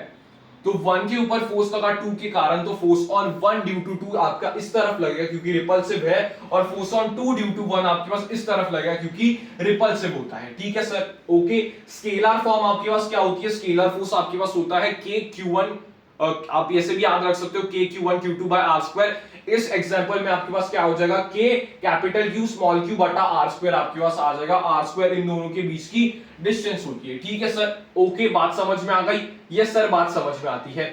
तो 1 के ऊपर फोर्स लगा 2 के कारण, तो फोर्स ऑन 1 ड्यू टू 2 आपका इस तरफ लगेगा क्योंकि रिपल्सिव है, और फोर्स ऑन 2 ड्यू टू 1 आपके पास इस तरफ लगेगा क्योंकि रिपल्सिव होता है, ठीक है सर। ओके, स्केलर फॉर्म आपके पास क्या होती है, स्केलर फोर्स आपके पास होता है k q1, आप ऐसे भी याद रख सकते हो k q1 q2 by r square. इस एग्जांपल में आपके पास क्या हो जाएगा, k capital Q small q बटा r स्क्वायर आपके पास आ जाएगा। r स्क्वायर इन दोनों के बीच की डिस्टेंस होती है, ठीक है सर। ओके, बात समझ में आ गई? यस सर, बात समझ में आती है।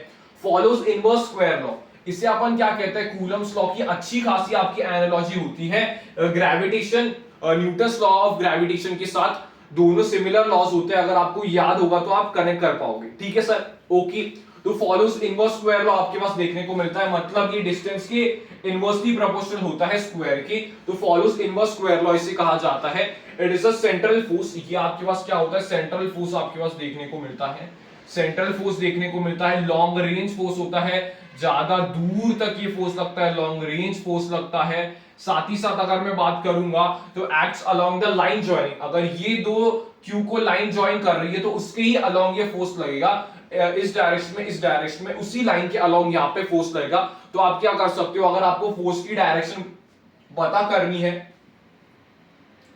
फॉलोज इनवर्स स्क्वायर लॉ, इसे अपन क्या कहते हैं, कूलम्स लॉ की अच्छी खासी आपकी एनालॉजी होती है gravitation, Newton's law of gravitation के साथ। दोनों सिमिलर लॉज होते हैं, अगर आपको याद होगा तो आप कनेक्ट कर पाओगे, ठीक है सर। ओके, तो फॉलोज इनवर्स स्क्वायर लॉ आपके पास देखने को मिलता है, मतलब ये डिस्टेंस के इनवर्सली प्रोपोर्शनल होता है स्क्वायर के, तो फॉलोज इनवर्स स्क्वायर लॉ इसे कहा जाता है। It is a central force, ये आपके पास क्या होता है, सेंट्रल फोर्स आपके पास देखने को मिलता है, सेंट्रल फोर्स देखने को मिलता है। लॉन्ग रेंज फोर्स होता है, ज्यादा दूर तक ये फोर्स लगता है, लॉन्ग रेंज फोर्स लगता है। साथ ही साथ अगर मैं बात करूंगा तो acts along the line joining, अगर ये दो क्यू को लाइन ज्वाइन कर रही है तो उसके ही अलोंग ये फोर्स लगेगा, इस डायरेक्शन में उसी लाइन के अलोंग यहाँ पे फोर्स लगेगा। तो आप क्या कर सकते हो, अगर आपको फोर्स की डायरेक्शन पता करनी है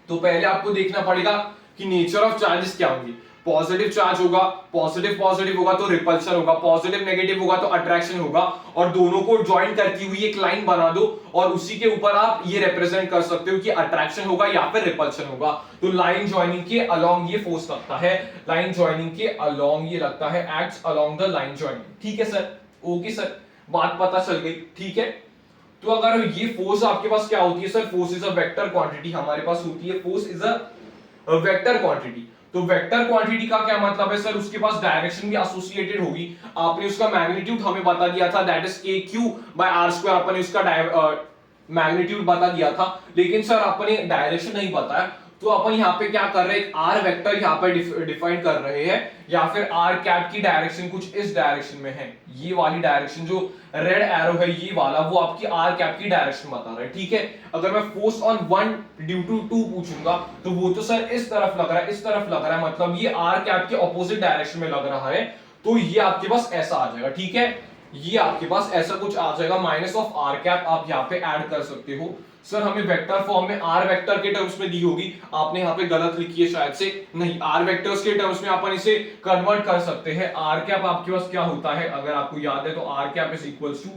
तो पहले आपको देखना पड़ेगा कि नेचर ऑफ चार्जेस क्या होंगी। पॉजिटिव चार्ज होगा, पॉजिटिव पॉजिटिव होगा तो रिपल्शन होगा, पॉजिटिव नेगेटिव होगा तो अट्रैक्शन होगा, और दोनों को ज्वाइन करती हुई एक लाइन बना दो और उसी के ऊपर आप ये रिप्रेजेंट कर सकते हो कि अट्रैक्शन होगा या फिर रिपल्शन होगा। तो लाइन ज्वाइनिंग के अलोंग ये फोर्स लगता है, लाइन ज्वाइनिंग के अलोंग ये लगता है, acts along the line joining, ठीक है सर। ओके सर, बात पता चल गई, ठीक है। तो अगर ये फोर्स आपके पास क्या होती है sir, force is a vector quantity हमारे पास होती है, force is a vector quantity. तो वेक्टर क्वांटिटी का क्या मतलब है सर, उसके पास डायरेक्शन भी एसोसिएटेड होगी। आपने उसका मैग्नीट्यूड हमें बता दिया था, दैट इज के क्यू बाय आर स्क्वायर, अपने उसका मैग्नीट्यूड बता दिया था, लेकिन सर अपने डायरेक्शन नहीं बताया। तो अपन यहाँ पे क्या कर रहे हैं, आर वेक्टर यहाँ पे डिफाइन कर रहे हैं, या फिर आर कैप की डायरेक्शन कुछ इस डायरेक्शन में है, ये वाली डायरेक्शन जो रेड एरो है ये वाला, वो आपकी आर कैप की डायरेक्शन बता रहा है, ठीक है। अगर मैं फोर्स ऑन 1 ड्यू टू 2 पूछूंगा तो वो तो सर इस तरफ लग रहा है, इस तरफ लग रहा है, मतलब ये आर कैप के ऑपोजिट डायरेक्शन में लग रहा है, तो ये आपके पास ऐसा आ जाएगा, ठीक है। ये आपके पास ऐसा कुछ आ जाएगा, माइनस ऑफ आर कैप आप यहाँ पे ऐड कर सकते हो। सर हमें वेक्टर फॉर्म में आर वेक्टर के टर्म्स में दी होगी, आपने यहाँ पे गलत लिखी है शायद से, नहीं, आर वेक्टर्स के टर्म्स में अपन इसे कन्वर्ट कर सकते हैं। आर कैप आपके पास क्या होता है, अगर आपको याद है तो R cap is equals to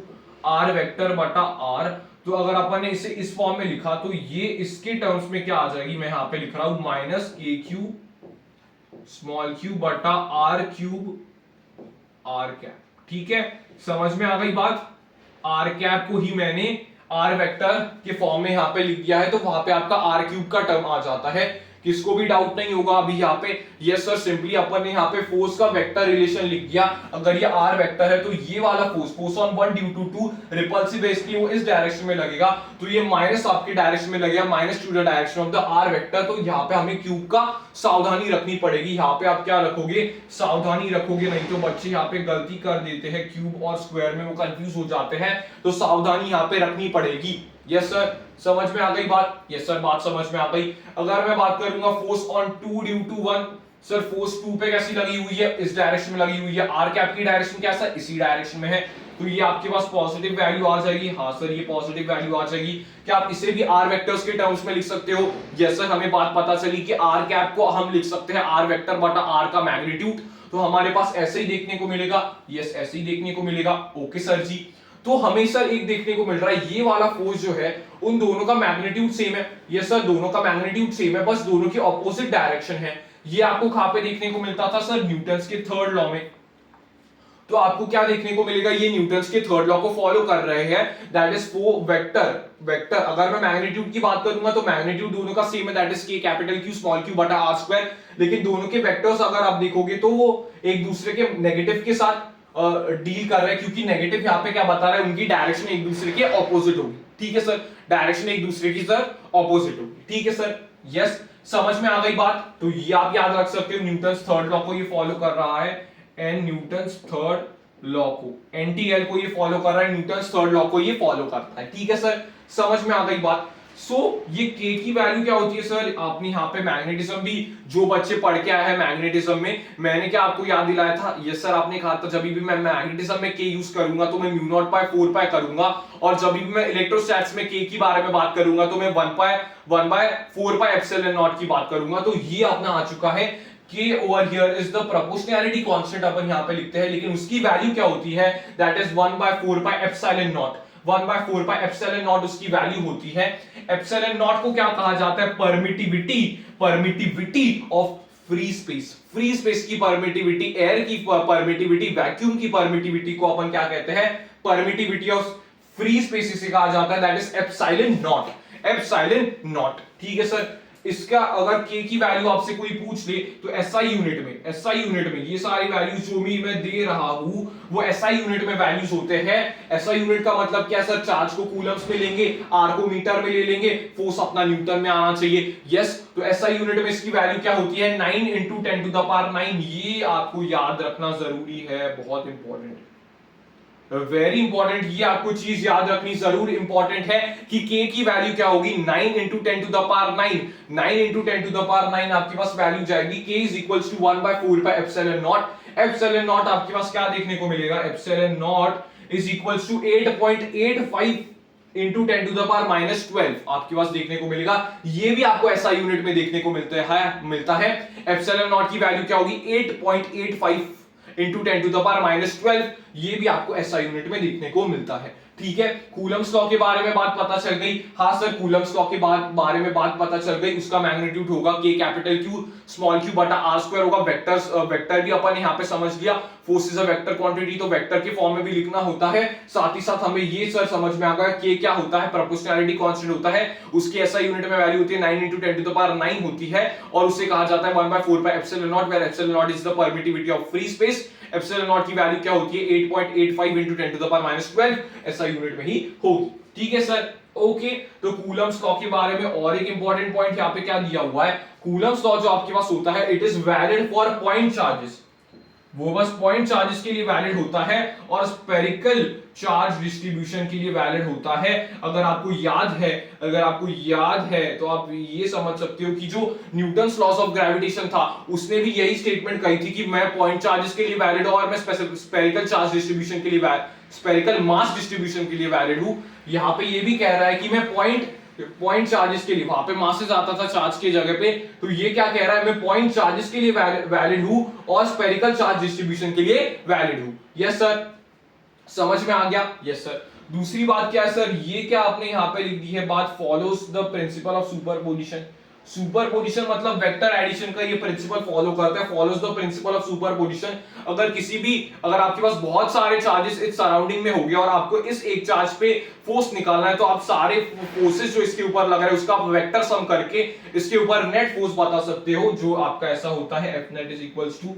R vector बटा आर। तो अगर अपन ने इसे इस फॉर्म में लिखा तो ये इसके टर्म्स में क्या आ जाएगी, मैं यहाँ पे लिख रहा हूं माइनस के क्यू स्मॉल क्यू बटा आर क्यूब आर कैप, ठीक है। समझ में आ गई बात? आर कैप को ही मैंने आर वेक्टर के फॉर्म में यहां पे लिख दिया है, तो वहां पे आपका आर क्यूब का टर्म आ जाता है किसको भी डाउट नहीं होगा अभी यहाँ पे? यस सर, सिंपली अपन ने यहाँ पे फोर्स का वेक्टर रिलेशन लिख दिया। अगर ये आर वेक्टर है तो ये वाला force on one due to two repulsive basically वो इस डायरेक्शन में लगेगा, तो ये माइनस आपके डायरेक्शन में लगेगा, minus to the direction of the R vector. तो यहाँ पे हमें क्यूब का सावधानी रखनी पड़ेगी। यहाँ पे आप क्या रखोगे? सावधानी रखोगे, नहीं तो बच्चे यहाँ पे गलती कर देते हैं, क्यूब और स्क्वायर में वो कंफ्यूज हो जाते हैं, तो सावधानी यहाँ पे रखनी पड़ेगी। यस सर, समझ में आ गई बात? यस सर, बात समझ में आ गई। अगर मैं बात करूंगा force on two due to one, sir force two पे कैसी लगी हुई है? इस डायरेक्शन में लगी हुई है। आर कैप की डायरेक्शन क्या सर? इसी डायरेक्शन में है, तो ये आपके पास पॉजिटिव वैल्यू आ जाएगी। हाँ सर, ये पॉजिटिव वैल्यू आ जाएगी। क्या आप इसे भी आर वेक्टर्स के टर्म्स में लिख सकते हो? यस सर, हमें बात पता चली कि आर कैप को हम लिख सकते हैं आर वेक्टर बटा आर का मैग्नीट्यूड, तो हमारे पास ऐसे ही देखने को मिलेगा। यस, ऐसे ही देखने को मिलेगा। ओके सर जी, तो हमें सर एक देखने को मिल रहा है, ये वाला फोर्स जो है उन दोनों का मैग्नीट्यूड सेम है। यस सर, दोनों का मैग्नीट्यूड सेम है, बस दोनों की ऑपोजिट डायरेक्शन है। ये आपको कहां पे देखने को मिलता था सर? न्यूटन्स के थर्ड लॉ में। तो आपको क्या देखने को मिलेगा? ये न्यूटन्स के थर्ड लॉ को फॉलो कर रहे हैं, दैट इज फो वेक्टर। अगर मैं मैग्नीट्यूड की बात करूंगा तो मैग्नीट्यूड दोनों का सेम है, दैट इज के कैपिटल क्यू स्मॉल क्यू बटा आर स्क्वायर। लेकिन दोनों के वेक्टर्स अगर आप देखोगे तो वो एक दूसरे के नेगेटिव के साथ डील कर रहे हैं, क्योंकि नेगेटिव यहाँ पे क्या बता रहा है? उनकी डायरेक्शन एक दूसरे के ऑपोजिट होगी। ठीक है सर, डायरेक्शन एक दूसरे की सर ऑपोजिट होगी। ठीक है सर, यस, समझ में आ गई बात? तो ये आप याद रख सकते हो, न्यूटन्स थर्ड लॉ को ये फॉलो कर रहा है, एंड न्यूटन्स थर्ड लॉ को, एनटीएल को ये फॉलो कर रहा है, न्यूटन्स थर्ड लॉ को ये फॉलो करता है। ठीक है सर, समझ में आ गई बात? सो ये k की वैल्यू क्या होती है सर? आपने यहाँ पे मैग्नेटिज्म भी जो बच्चे पढ़ के आए हैं मैग्नेटिज्म में, मैंने क्या आपको याद दिलाया था? यस सर, आपने कहा था जब भी मैं मैग्नेटिज्म में k यूज करूंगा तो मैं म्यू नॉट बाय 4 पाई करूंगा, और जब भी मैं इलेक्ट्रोस्टैट्स में k के बारे में बात करूंगा तो मैं 1 बाय 4 पाई एप्सिलॉन नॉट की बात करूंगा। तो ये अपना आ चुका है K over here is the proportionality constant, अपन यहाँ पे लिखते हैं, लेकिन उसकी वैल्यू क्या होती है? That is 1 by 4 pi epsilon naught। 1 by 4 pi epsilon naught उसकी वैल्यू होती है। एप्सिलॉन नॉट को क्या कहा जाता है? Permittivity of free space. Free space की परमिटिविटी, एयर की परमिटिविटी, वैक्यूम की परमिटिविटी को अपन क्या कहते हैं? परमिटिविटी ऑफ फ्री स्पेस इसे कहा जाता है, that is epsilon naught. Epsilon naught. ठीक है सर, इसका अगर k की वैल्यू आपसे कोई पूछ ले तो एसआई यूनिट में ये सारी वैल्यूज जो भी मैं दे रहा हूं वो एसआई यूनिट में वैल्यूज होते हैं। एसआई यूनिट का मतलब क्या सर? चार्ज को कूलम्स में लेंगे, आर को मीटर में ले लेंगे, फोर्स अपना न्यूटन में आना चाहिए। यस, तो एसआई यूनिट में इसकी वैल्यू क्या होती है? 9 × 10⁻⁹। ये आपको याद रखना जरूरी है, बहुत इंपॉर्टेंट, वेरी इंपॉर्टेंट। ये आपको चीज याद रखनी जरूर इंपॉर्टेंट है कि k की वैल्यू क्या होगी? 9 × 10⁻⁹। 9 × 10⁻⁹ आपके पास वैल्यू जाएगी k is equals to 1 by 4 pi epsilon naught. Epsilon naught आपके पास क्या देखने को मिलेगा? Epsilon naught is equals to 8.85 × 10⁻⁻12 आपके पास देखने को मिलेगा। ये भी आपको एसआई यूनिट में देखने को मिलता है। एप्सिलॉन नॉट की वैल्यू क्या होगी? 8.85 × 10⁻⁻12। ये भी आपको एसआई यूनिट में देखने को मिलता है। ठीक है, कूलम्स लॉ के बारे में बात पता चल गई। हाँ सर, कूलम्स लॉ के बारे में बात पता चल गई। उसका मैग्नीट्यूड होगा k capital Q small q बटा r स्क्वायर होगा। वेक्टर भी अपन यहाँ पे समझ लिया, force is a vector quantity, तो वेक्टर के फॉर्म में भी लिखना होता है। साथ ही साथ हमें ये सर समझ में आ गया k क्या होता है? प्रोपोर्शनैलिटी कांस्टेंट होता है, उसकी एसआई यूनिट में वैल्यू होती है 9 × 10⁻⁹ होती है, और उसे कहा जाता है 1 by 4 pi epsilon naught, where epsilon naught is the permittivity of free space. Epsilon naught की वैल्यू क्या होती है? 8.85 × 10⁻⁻12 एसआई यूनिट में ही होगी। ठीक है सर, ओके। तो कूलम्स लॉ के बारे में और एक इंपॉर्टेंट पॉइंट यहाँ पे क्या दिया हुआ है? कूलम्स लॉ जो आपके पास होता है, it is valid for point charges, वो बस पॉइंट चार्जेस के लिए वैलिड होता है, और स्फेरिकल चार्ज डिस्ट्रीब्यूशन के लिए वैलिड होता है। अगर आपको याद है तो आप ये समझ सकते हो कि जो न्यूटन्स लॉस ऑफ ग्रेविटेशन था उसने भी यही स्टेटमेंट कही थी कि मैं पॉइंट चार्जेस के लिए वैलिड हूं और मैं स्फेरिकल चार्ज डिस्ट्रीब्यूशन के लिए स्फेरिकल मास डिस्ट्रीब्यूशन के लिए वैलिड हूं। यहां पे ये भी कह रहा है कि मैं पॉइंट चार्जेस के लिए, वहां पे मासेस आता था चार्ज की जगह पे, तो ये क्या कह रहा है? मैं पॉइंट चार्जेस के लिए वैलिड हूं और स्फेरिकल चार्ज डिस्ट्रीब्यूशन के लिए वैलिड हूं। यस सर, समझ में आ गया? Yes sir. दूसरी बात क्या है सर? ये क्या आपने यहां पे लिख दी है बात? Follows the principle of superposition. Superposition मतलब वेक्टर एडिशन का ये प्रिंसिपल फॉलो करता है, follows the principle of superposition. अगर आपके पास बहुत सारे चार्जेस इस सराउंडिंग में हो गया और आपको इस एक चार्ज पे फोर्स निकालना है, तो आप सारे फोर्सेस जो इसके ऊपर लग रहे हैं उसका आप वेक्टर सम करके इसके ऊपर नेट फोर्स बता सकते हो, जो आपका ऐसा होता है F net is equals to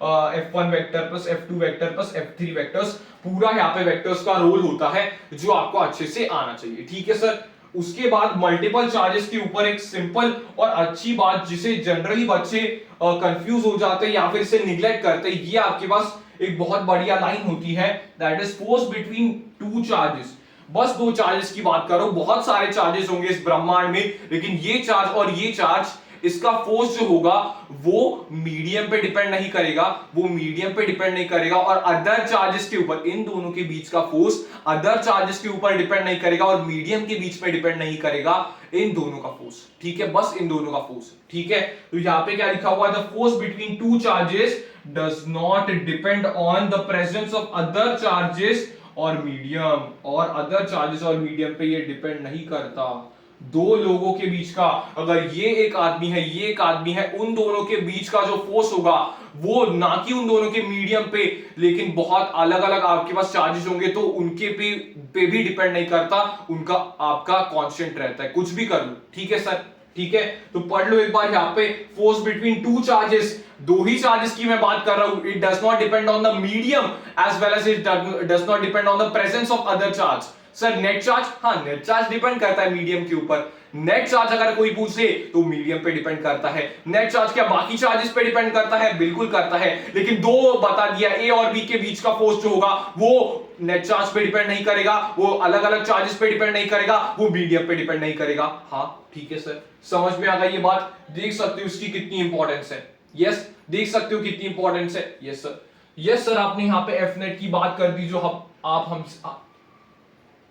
F1 vector plus F2 vector plus F3 vectors. पूरा यहाँ पे वेक्टर्स का रोल होता है जो आपको अच्छे से आना चाहिए, ठीक है सर। उसके बाद मल्टीपल चार्जेस के ऊपर एक सिंपल और अच्छी बात जिसे जनरली बच्चे कंफ्यूज हो जाते हैं या फिर इसे निग्लेक्ट करते हैं, ये आपके पास एक बहुत बढ़िया लाइन होती है, that is force between two charges. बस दो चार्जेस की बात करो, बहुत सारे चार्जेस होंगे इस ब्रह्मांड में, लेकिन ये चार्ज और ये चार्ज, इसका फोर्स जो होगा वो मीडियम पे डिपेंड नहीं करेगा, वो मीडियम पे डिपेंड नहीं करेगा, और अदर चार्जेस के ऊपर, इन दोनों के बीच का फोर्स अदर चार्जेस के ऊपर डिपेंड नहीं करेगा और मीडियम के बीच में डिपेंड नहीं करेगा, इन दोनों का फोर्स, ठीक है, बस इन दोनों का फोर्स, ठीक है। तो यहां पे क्या लिखा हुआ है, the force between two charges does not depend on the presence of other charges और मीडियम, और अदर चार्जेस और मीडियम पे ये डिपेंड नहीं करता। दो लोगों के बीच का, अगर ये एक आदमी है, ये एक आदमी है, उन दोनों के बीच का जो फोर्स होगा वो ना कि उन दोनों के मीडियम पे, लेकिन बहुत अलग अलग आपके पास चार्जेस होंगे तो उनके पे भी डिपेंड नहीं करता, उनका आपका कांस्टेंट रहता है, कुछ भी कर लो, ठीक है सर, ठीक है। तो पढ़ लो एक बार यहाँ पे, फोर्स बिटवीन टू चार्जेस, दो ही चार्जेस की मैं बात कर रहा हूं, it does not depend on the medium as well as it does not depend on the presence of other charge. Sir net charge, हाँ नेट चार्ज डिपेंड करता है मीडियम के ऊपर, नेट चार्ज अगर कोई पूछे तो मीडियम पे डिपेंड करता है। नेट चार्ज क्या बाकी चार्जेस पे डिपेंड करता है? बिल्कुल करता है, लेकिन दो बता दिया, ए और बी के बीच का फोर्स जो होगा वो नेट चार्ज पे डिपेंड नहीं करेगा, वो अलग अलग चार्जेस पे डिपेंड नहीं करेगा, वो मीडियम पे डिपेंड नहीं करेगा। हाँ ठीक है सर, समझ में आ गई ये बात, देख सकते हो इसकी कितनी इंपॉर्टेंस है। यस, देख सकते हो कितनी इंपॉर्टेंस है। यस सर, यस सर, आपने यहाँ पे एफ नेट की बात कर दी, जो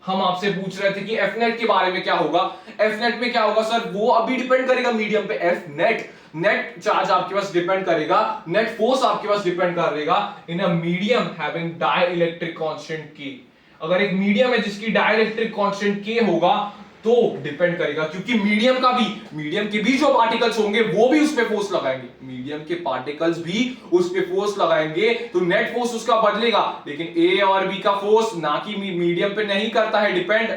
हम आपसे पूछ रहे थे कि एफ नेट के बारे में क्या होगा। एफ नेट में क्या होगा सर, वो अभी डिपेंड करेगा मीडियम पे। एफ नेट, नेट चार्ज आपके पास डिपेंड करेगा, नेट फोर्स आपके पास डिपेंड करेगा in a medium having dielectric constant के। अगर एक मीडियम है जिसकी डाइलेक्ट्रिक कांस्टेंट के होगा तो डिपेंड करेगा, क्योंकि मीडियम के भी जो पार्टिकल्स होंगे वो भी उस पे फोर्स लगाएंगे, मीडियम के पार्टिकल्स भी उस पे फोर्स लगाएंगे, तो नेट फोर्स उसका बदलेगा, लेकिन ए और बी का फोर्स ना कि मीडियम पे नहीं करता है डिपेंड,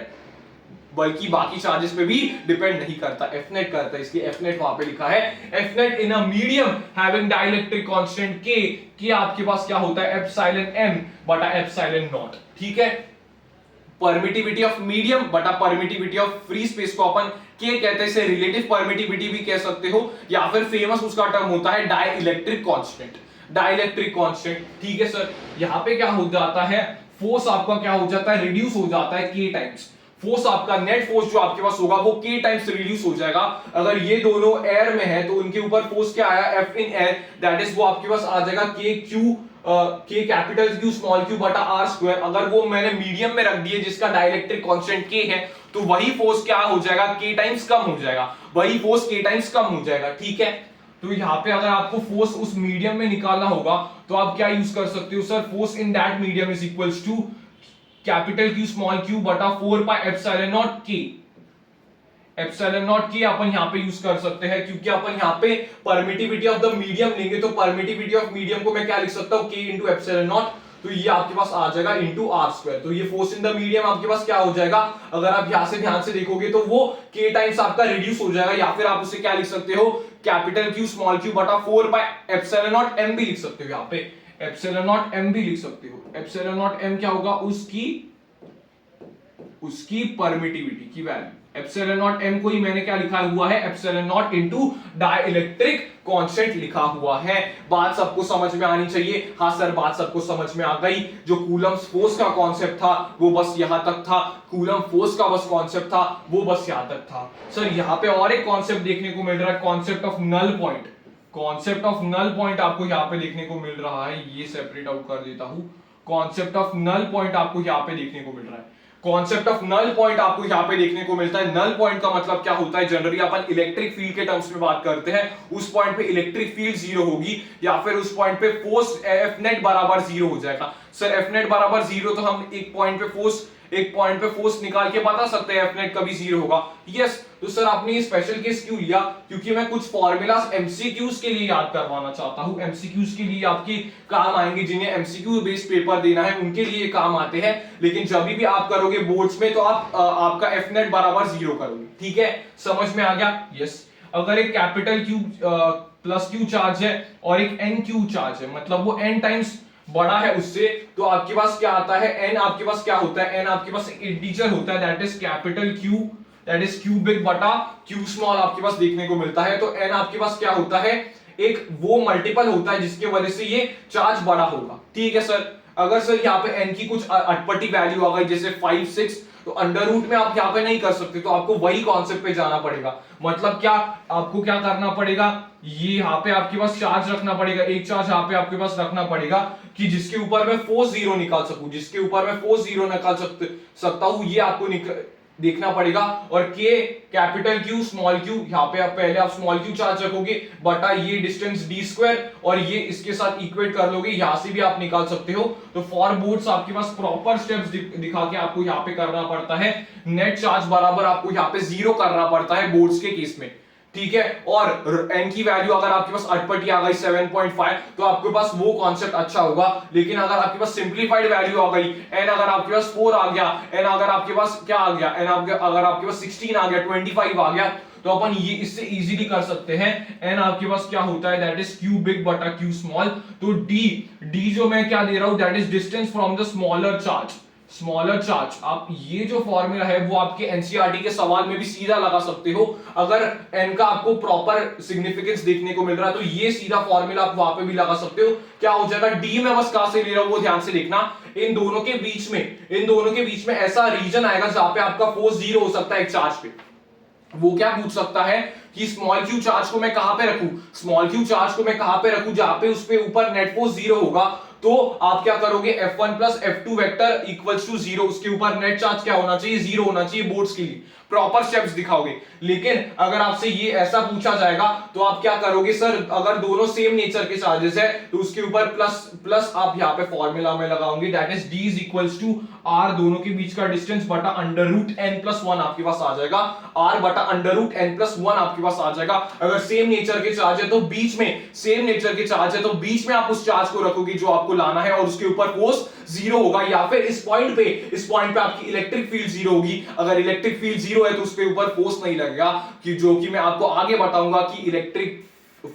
बल्कि बाकी चार्जेस पे भी डिपेंड नहीं करता, एफ नेट करता है। इसलिए एफ नेट वहां पे लिखा है, F net in a medium having dielectric constant के आपके पास क्या होता है, एप्सिलॉन एम बटा एप्सिलॉन नॉट, ठीक है। परमिटिविटी ऑफ मीडियम बटा परमिटिविटी ऑफ फ्री स्पेस को अपन के कहते हैं, इसे रिलेटिव परमिटिविटी भी कह सकते हो, या फिर फेमस उसका टर्म होता है डाइलेक्ट्रिक कांस्टेंट, डाइलेक्ट्रिक कांस्टेंट, ठीक है सर। यहां पे क्या हो जाता है, फोर्स आपका क्या हो जाता है, रिड्यूस हो जाता है के टाइम्स, फोर्स आपका नेट फोर्स जो आपके पास होगा वो के टाइम्स रिड्यूस हो जाएगा। अगर ये दोनों एयर में है तो उनके ऊपर फोर्स क्या आया, F in air, that is वो आपके पास आ जाएगा के क्यू, के कैपिटल क्यू स्मॉल क्यू बटा आर स्क्वायर। अगर वो मैंने मीडियम में रख दिए जिसका डाइलेक्ट्रिक कांस्टेंट के है, तो वही फोर्स क्या हो जाएगा, के टाइम्स कम हो जाएगा, वही फोर्स के टाइम्स कम हो जाएगा, ठीक है। तो यहाँ पे अगर आपको फोर्स उस मीडियम में निकालना होगा तो आप क्या यूज कर सकते हो sir, force in that medium is equals to capital Q small Q बटा 4 pi epsilon naught K. Epsilon naught K अपन यहां पे यूज कर सकते हैं, क्योंकि अपन यहां पे परमिटिविटी ऑफ द मीडियम लेंगे, तो परमिटिविटी ऑफ मीडियम को मैं क्या लिख सकता हूं, के इनटू एप्सिलॉन नॉट, तो ये आपके पास आ जाएगा इनटू आर स्क्वायर। तो ये फोर्स इन द मीडियम आपके पास क्या हो जाएगा, अगर आप यहां से ध्यान से देखोगे तो वो के टाइम्स आपका रिड्यूस हो जाएगा, या फिर आप उसे क्या लिख सकते हो, कैपिटल क्यू स्मॉल क्यू बटा 4 पाई एप्सिलॉन नॉट एम भी लिख सकते हो, यहां पे एप्सिलॉन नॉट एम भी लिख सकते हो। एप्सिलॉन नॉट एम क्या होगा, उसकी परमिटिविटी की वैल्यू। एप्सिलॉन नॉट एम को ही मैंने क्या लिखा हुआ है, epsilon not into dielectric constant लिखा हुआ है। बात सबको समझ में आनी चाहिए। हाँ सर, बात सबको समझ में आ गई। जो कूलम्स फोर्स का कॉन्सेप्ट था वो बस यहां तक था, कूलम फोर्स का बस कॉन्सेप्ट था वो बस यहां तक था। सर यहाँ पे और एक कॉन्सेप्ट देखने को मिल रहा है, concept of null point. Concept of null point आपको यहाँ पे देखने को मिल रहा है, ये सेपरेट आउट कर देता हूं। कॉन्सेप्ट ऑफ नल पॉइंट आपको यहाँ पे देखने को मिल रहा है, कॉन्सेप्ट ऑफ नल पॉइंट आपको यहां पे देखने को मिलता है। नल पॉइंट का मतलब क्या होता है, जनरली अपन इलेक्ट्रिक फील्ड के टर्म्स में बात करते हैं। उस पॉइंट पे इलेक्ट्रिक फील्ड जीरो होगी, या फिर उस पॉइंट पे फोर्स एफ नेट बराबर जीरो हो जाएगा। सर एफ नेट बराबर जीरो, तो हम एक पॉइंट पे फोर्स एक पॉइंट पे फोर्स निकाल के बता सकते हैं एफ नेट कभी जीरो होगा। यस, तो सर आपने ये स्पेशल केस क्यों लिया? क्योंकि मैं कुछ फॉर्मूलाज एमसीक्यूज के लिए याद करवाना चाहता हूं, एमसीक्यूज के लिए आपकी काम आएंगे, जिन्हें एमसीक्यू बेस्ड पेपर देना है उनके लिए काम आते हैं। लेकिन जब भी आप करोगे बोर्ड्स में तो आप आपका एफ नेट बराबर जीरो करोगे। ठीक है, समझ में आ गया? यस। अगर एक capital Q plus Q charge है और एक एन क्यू चार्ज है, मतलब वो एन टाइम्स बड़ा है उससे, तो आपके पास क्या आता है? एन आपके पास क्या होता है? एन आपके पास एक इंटीजर होता है, that is capital Q, that is Q big बटा क्यू स्मॉल आपके पास देखने को मिलता है। तो एन आपके पास क्या होता है? एक वो मल्टीपल होता है जिसके वजह से ये चार्ज बड़ा होगा। ठीक है सर। अगर सर यहाँ पे एन की कुछ अटपटी वैल्यू आ गई जैसे 5, 6, तो अंडर रूट में आप यहाँ पे नहीं कर सकते, तो आपको वही कॉन्सेप्ट पे जाना पड़ेगा। मतलब क्या आपको क्या करना पड़ेगा? ये यहाँ पे आपके पास चार्ज रखना पड़ेगा, एक चार्ज यहाँ पे आपके पास रखना पड़ेगा कि जिसके ऊपर मैं फोर्स जीरो निकाल सकूं, जिसके ऊपर मैं फोर्स जीरो निकाल सकता हूं, ये आपको देखना पड़ेगा। और के कैपिटल क्यू स्मॉल क्यू, यहाँ पे आप पहले आप स्मॉल क्यू चार्ज रखोगे बटा ये डिस्टेंस डी स्क्वायर, और ये इसके साथ इक्वेट कर लोगे, यहां से भी आप निकाल सकते हो। तो फॉर बोर्ड्स आपके पास प्रॉपर स्टेप्स दिखा के आपको यहाँ पे करना पड़ता है। नेट चार्ज बराबर आपको यहाँ पे जीरो करना पड़ता है बोर्ड्स के केस में। ठीक है। और एन की वैल्यू अगर आपके पास अटपटी आ गई 7.5, तो आपके पास वो कॉन्सेप्ट अच्छा होगा। लेकिन अगर आपके पास सिंप्लीफाइड वैल्यू आ गई, एन अगर आपके पास 4 आ गया, एन अगर आपके पास क्या आ गया, एन अगर आपके पास 16 आ गया, 25 आ गया, तो अपन ये इससे इजीली कर सकते हैं। एन आपके पास क्या होता है? दैट इज क्यू बिग बटा क्यू स्मॉल। तो डी जो मैं क्या दे रहा हूं, that is distance from the smaller charge. Smaller charge, आप ये जो फॉर्मूला है वो आपके एनसीईआरटी के सवाल में भी सीधा लगा सकते हो। अगर एन का आपको प्रॉपर सिग्निफिकेंस देखने को मिल रहा है तो ये सीधा फॉर्मूला आप वहां पे भी लगा सकते हो। क्या हो जाएगा? डी में बस कहां से ले रहा हूं वो ध्यान से देखना। इन दोनों के बीच में ऐसा रीजन आएगा जहां पे आपका फोर्स जीरो हो सकता है एक चार्ज पे। वो क्या पूछ सकता है कि स्मॉल क्यू चार्ज को मैं कहां पे रखूं, स्मॉल क्यू चार्ज को मैं कहां पे रखूं जहां पे उस पे ऊपर नेट फोर्स जीरो होगा। तो आप क्या करोगे? F1 plus F2 vector equals to zero, उसके ऊपर नेट चार्ज क्या होना चाहिए? जीरो होना चाहिए बोर्ड्स के लिए। प्रॉपर स्टेप्स दिखाओगे। लेकिन अगर आपसे ये ऐसा पूछा जाएगा तो आप क्या करोगे? सर अगर दोनों सेम नेचर के चार्जेस है तो उसके ऊपर प्लस आप यहाँ पे फॉर्मूला में लगाओगे, that is D is equals to R, दोनों के बीच का डिस्टेंस बटा अंडर रूट n प्लस 1 आपके पास आ जाएगा। R बटा अंडर रूट n प्लस 1 आपके पास आ जाएगा। अगर सेम नेचर के चार्ज है तो बीच में, सेम नेचर के चार्ज है तो बीच में आप उस चार्ज को रखोगे जो आपको लाना है, और उसके ऊपर फोर्स जीरो होगा। या फिर इस पॉइंट पे आपकी इलेक्ट्रिक फील्ड जीरो होगी। अगर इलेक्ट्रिक फील्ड जीरो है तो उस पे ऊपर फोर्स नहीं लगेगा, कि जो कि मैं आपको आगे बताऊंगा कि electric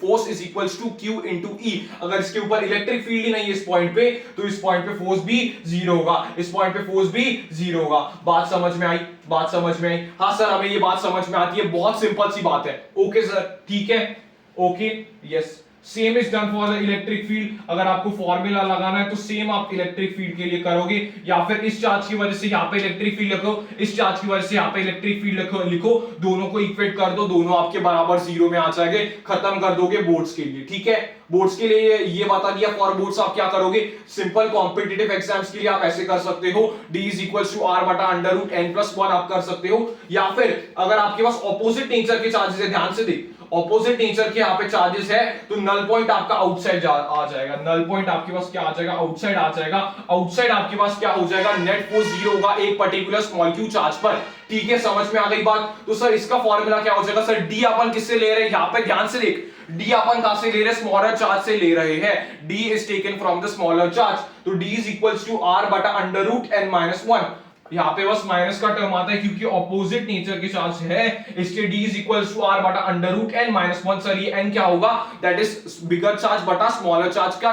force is equals to q into e. अगर इसके ऊपर इलेक्ट्रिक फील्ड ही नहीं है इस पॉइंट पे, तो इस पॉइंट पे फोर्स भी जीरो होगा, इस पॉइंट पे फोर्स भी जीरो होगा। बात समझ में आई? बात समझ में आई? हाँ सर हमें ये बात समझ में आती है, बहुत सिंपल सी बात है। ओके सर, ठीक है, okay, yes. Same is done for the electric field. अगर आपको फॉर्मूला लगाना है तो सेम आप इलेक्ट्रिक फील्ड के लिए करोगे, या फिर इस चार्ज की वजह से यहाँ पे इलेक्ट्रिक फील्ड लिखो, इस चार्ज की वजह से यहाँ पे इलेक्ट्रिक फील्ड लिखो, दोनों को इक्वेट कर दो, दोनों आपके बराबर जीरो में आ जाएंगे, खत्म कर दोगे बोर्ड्स के लिए। ठीक है, बोर्ड्स के लिए ये बता दिया। फॉर बोर्ड्स आप क्या करोगे? सिंपल कॉम्पिटिटिव एग्जाम्स के लिए आप ऐसे कर सकते हो, D is equals to R बटा अंडर रूट n प्लस 1 आप कर सकते हो। या फिर अगर आपके पास ऑपोजिट नेचर के चार्जेस है, ध्यान से देख, ऑपोजिट नेचर के यहाँ पे चार्जेस है, तो नल पॉइंट आपका आउटसाइड आ जाएगा। नल पॉइंट आपके पास क्या आ जाएगा? आउटसाइड आ जाएगा। आउटसाइड आपके पास क्या हो जाएगा? नेट फोर्स जीरो होगा एक पर्टिकुलर स्मॉल क्यू चार्ज पर। ठीक है, समझ में आ गई बात? तो सर इसका फॉर्मूला क्या हो जाएगा? सर डी अपन किससे ले रहे हैं? यहाँ पे ध्यान से देख, डी अपन कहां से ले रहे हैं? स्मॉलर चार्ज से ले रहे हैं। D is taken from the smaller charge, तो D is equals to R बटा अंडर रूट n माइनस 1। यहाँ पे बस माइनस का टर्म आता है क्योंकि ऑपोजिट नेचर के चार्ज है, इसलिए D is equals to R बटा under root n minus 1। Sir ये n क्या होगा? दैट इज बिगर चार्ज बटा स्मॉलर चार्ज का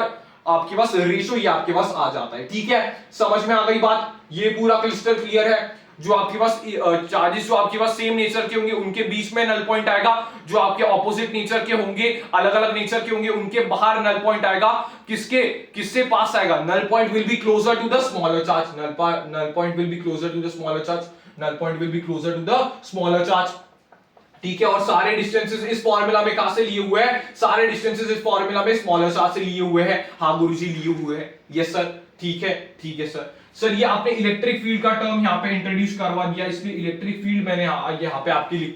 आपके पास रेशियो, ये आपके पास आ जाता है। ठीक है, समझ में आ गई बात? ये पूरा क्रिस्टल क्लियर है। जो आपके पास चार्जेस जो आपके पास सेम नेचर के होंगे उनके बीच में नल पॉइंट आएगा, जो आपके ऑपोजिट नेचर के होंगे, अलग अलग नेचर के होंगे, उनके बाहर नल पॉइंट आएगा। किससे पास आएगा? Null point will be closer to the smaller charge, null point will be closer to the smaller charge, null point will be closer to the smaller charge. ठीक है, और सारे डिस्टेंसेस इस फॉर्मूला में कहां से लिए हुए हैं? सारे डिस्टेंसेस इस फॉर्मूला में स्मॉलर चार्ज से लिए हुए हैं। हाँ गुरुजी, लिए हुए हैं। यस सर, ठीक है, ठीक है सर। सर ये आपने इलेक्ट्रिक फील्ड का टर्म यहाँ पे इंट्रोड्यूस करवा दिया, इसलिए इलेक्ट्रिक फील्ड मैंने यहाँ पे आपकी लिख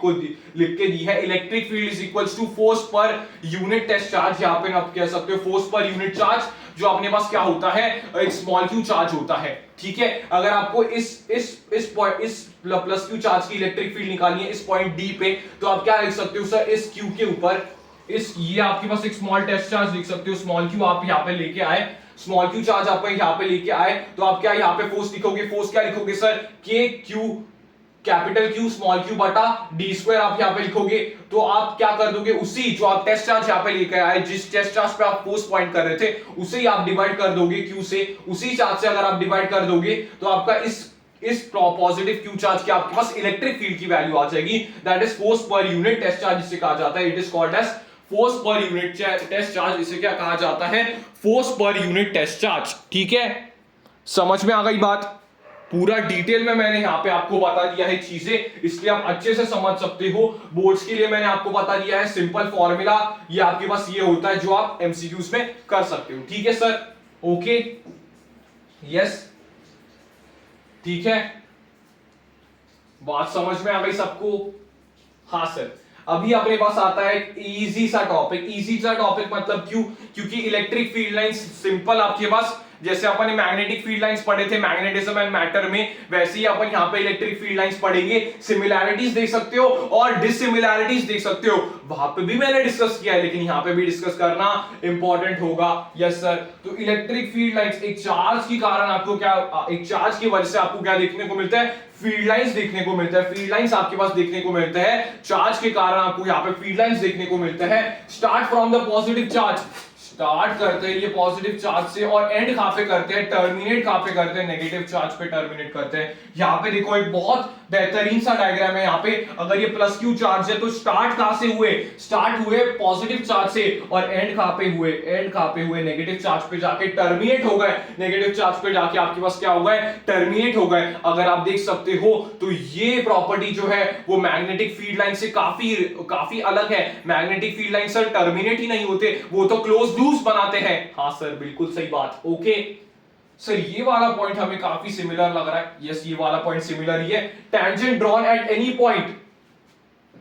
के दी है। Electric field is equals to force per unit test charge, यहाँ पे आप कह सकते हो फोर्स पर यूनिट चार्ज, जो अपने पास क्या होता है, एक स्मॉल क्यू चार्ज होता है। ठीक है, अगर आपको इस प्लस क्यू चार्ज की इलेक्ट्रिक फील्ड निकालनी है इस पॉइंट डी पे, तो आप क्या लिख सकते हो सर, इस क्यू के ऊपर ये आपके पास एक स्मॉल टेस्ट चार्ज लिख सकते हो। स्मॉल क्यू आप यहाँ पे लेके आए, स्मॉल क्यू चार्ज आप यहाँ पे लेके आए, तो आप क्या यहाँ पे फोर्स लिखोगे, फोर्स क्या लिखोगे सर, के Q capital Q small Q बटा डी स्क्वायर आप यहाँ पे लिखोगे। तो आप क्या कर दोगे, उसी जो आप टेस्ट चार्ज यहाँ पे लेके आए, जिस टेस्ट चार्ज पे आप फोर्स पॉइंट कर रहे थे, उसे ही आप डिवाइड कर दोगे क्यू से। उसी चार्ज से अगर आप डिवाइड कर दोगे तो आपका इस पॉजिटिव क्यू चार्ज के आपके पास इलेक्ट्रिक फील्ड की वैल्यू आ जाएगी, that is force per unit test charge, जिसे कहा जाता है it is called as force per unit test charge. इसे क्या कहा जाता है, force per unit test charge. ठीक है, समझ में आ गई बात, पूरा डिटेल में मैंने यहां पे आपको बता दिया है चीजें, इसलिए आप अच्छे से समझ सकते हो। बोर्ड्स के लिए मैंने आपको बता दिया है सिंपल फॉर्मूला, ये आपके पास ये होता है जो आप एमसीक्यूज में कर सकते हो। ठीक है सर, ओके, यस, ठीक है, बात समझ में आ गई सबको? हाँ सर, अभी अपने पास आता है एक इजी सा टॉपिक। इजी सा टॉपिक मतलब क्यों, क्योंकि इलेक्ट्रिक फील्ड लाइंस सिंपल आपके पास, जैसे अपन ने मैग्नेटिक फील्ड लाइंस पढ़े थे मैग्नेटिज्म एंड मैटर में, वैसे ही अपन यहाँ पे इलेक्ट्रिक फील्ड लाइंस पढ़ेंगे। सिमिलैरिटीज देख सकते हो और डिसिमिलैरिटीज देख सकते हो, वहां पे भी मैंने डिस्कस किया है, लेकिन यहाँ पे भी डिस्कस करना इंपॉर्टेंट होगा। यस सर, तो इलेक्ट्रिक फील्ड लाइंस एक चार्ज के कारण आपको क्या, एक चार्ज की वजह से आपको क्या देखने को मिलता है, फील्ड लाइंस देखने को मिलता है। फील्ड लाइंस आपके पास देखने को मिलता है, चार्ज के कारण आपको यहाँ पे फील्ड लाइंस देखने को मिलता है। Start from the positive charge, start करते हैं ये पॉजिटिव चार्ज से और एंड कहां पे करते हैं, टर्मिनेट कहां पे करते हैं, नेगेटिव चार्ज पे टर्मिनेट करते हैं। यहां पे देखो एक बहुत बेहतरीन सा डायग्राम है। यहां पे अगर ये प्लस क्यू चार्ज है तो स्टार्ट कहां से हुए, स्टार्ट हुए पॉजिटिव चार्ज से और एंड कहां पे हुए, एंड कहां पे हुए, नेगेटिव चार्ज पे जाके टर्मिनेट हो गए। नेगेटिव चार्ज पे जाके आपके पास क्या हो गए, टर्मिनेट हो गए। अगर आप देख सकते हो तो ये प्रॉपर्टी जो है वो मैग्नेटिक फील्ड लाइन से काफी अलग है। Magnetic field lines terminate ही नहीं होते, वो तो क्लोज लूप्स बनाते हैं। हाँ सर, बिल्कुल सही बात, ओके सर, ये वाला पॉइंट हमें काफी सिमिलर लग रहा है। यस, ये वाला पॉइंट सिमिलर ही है। Tangent drawn at any point,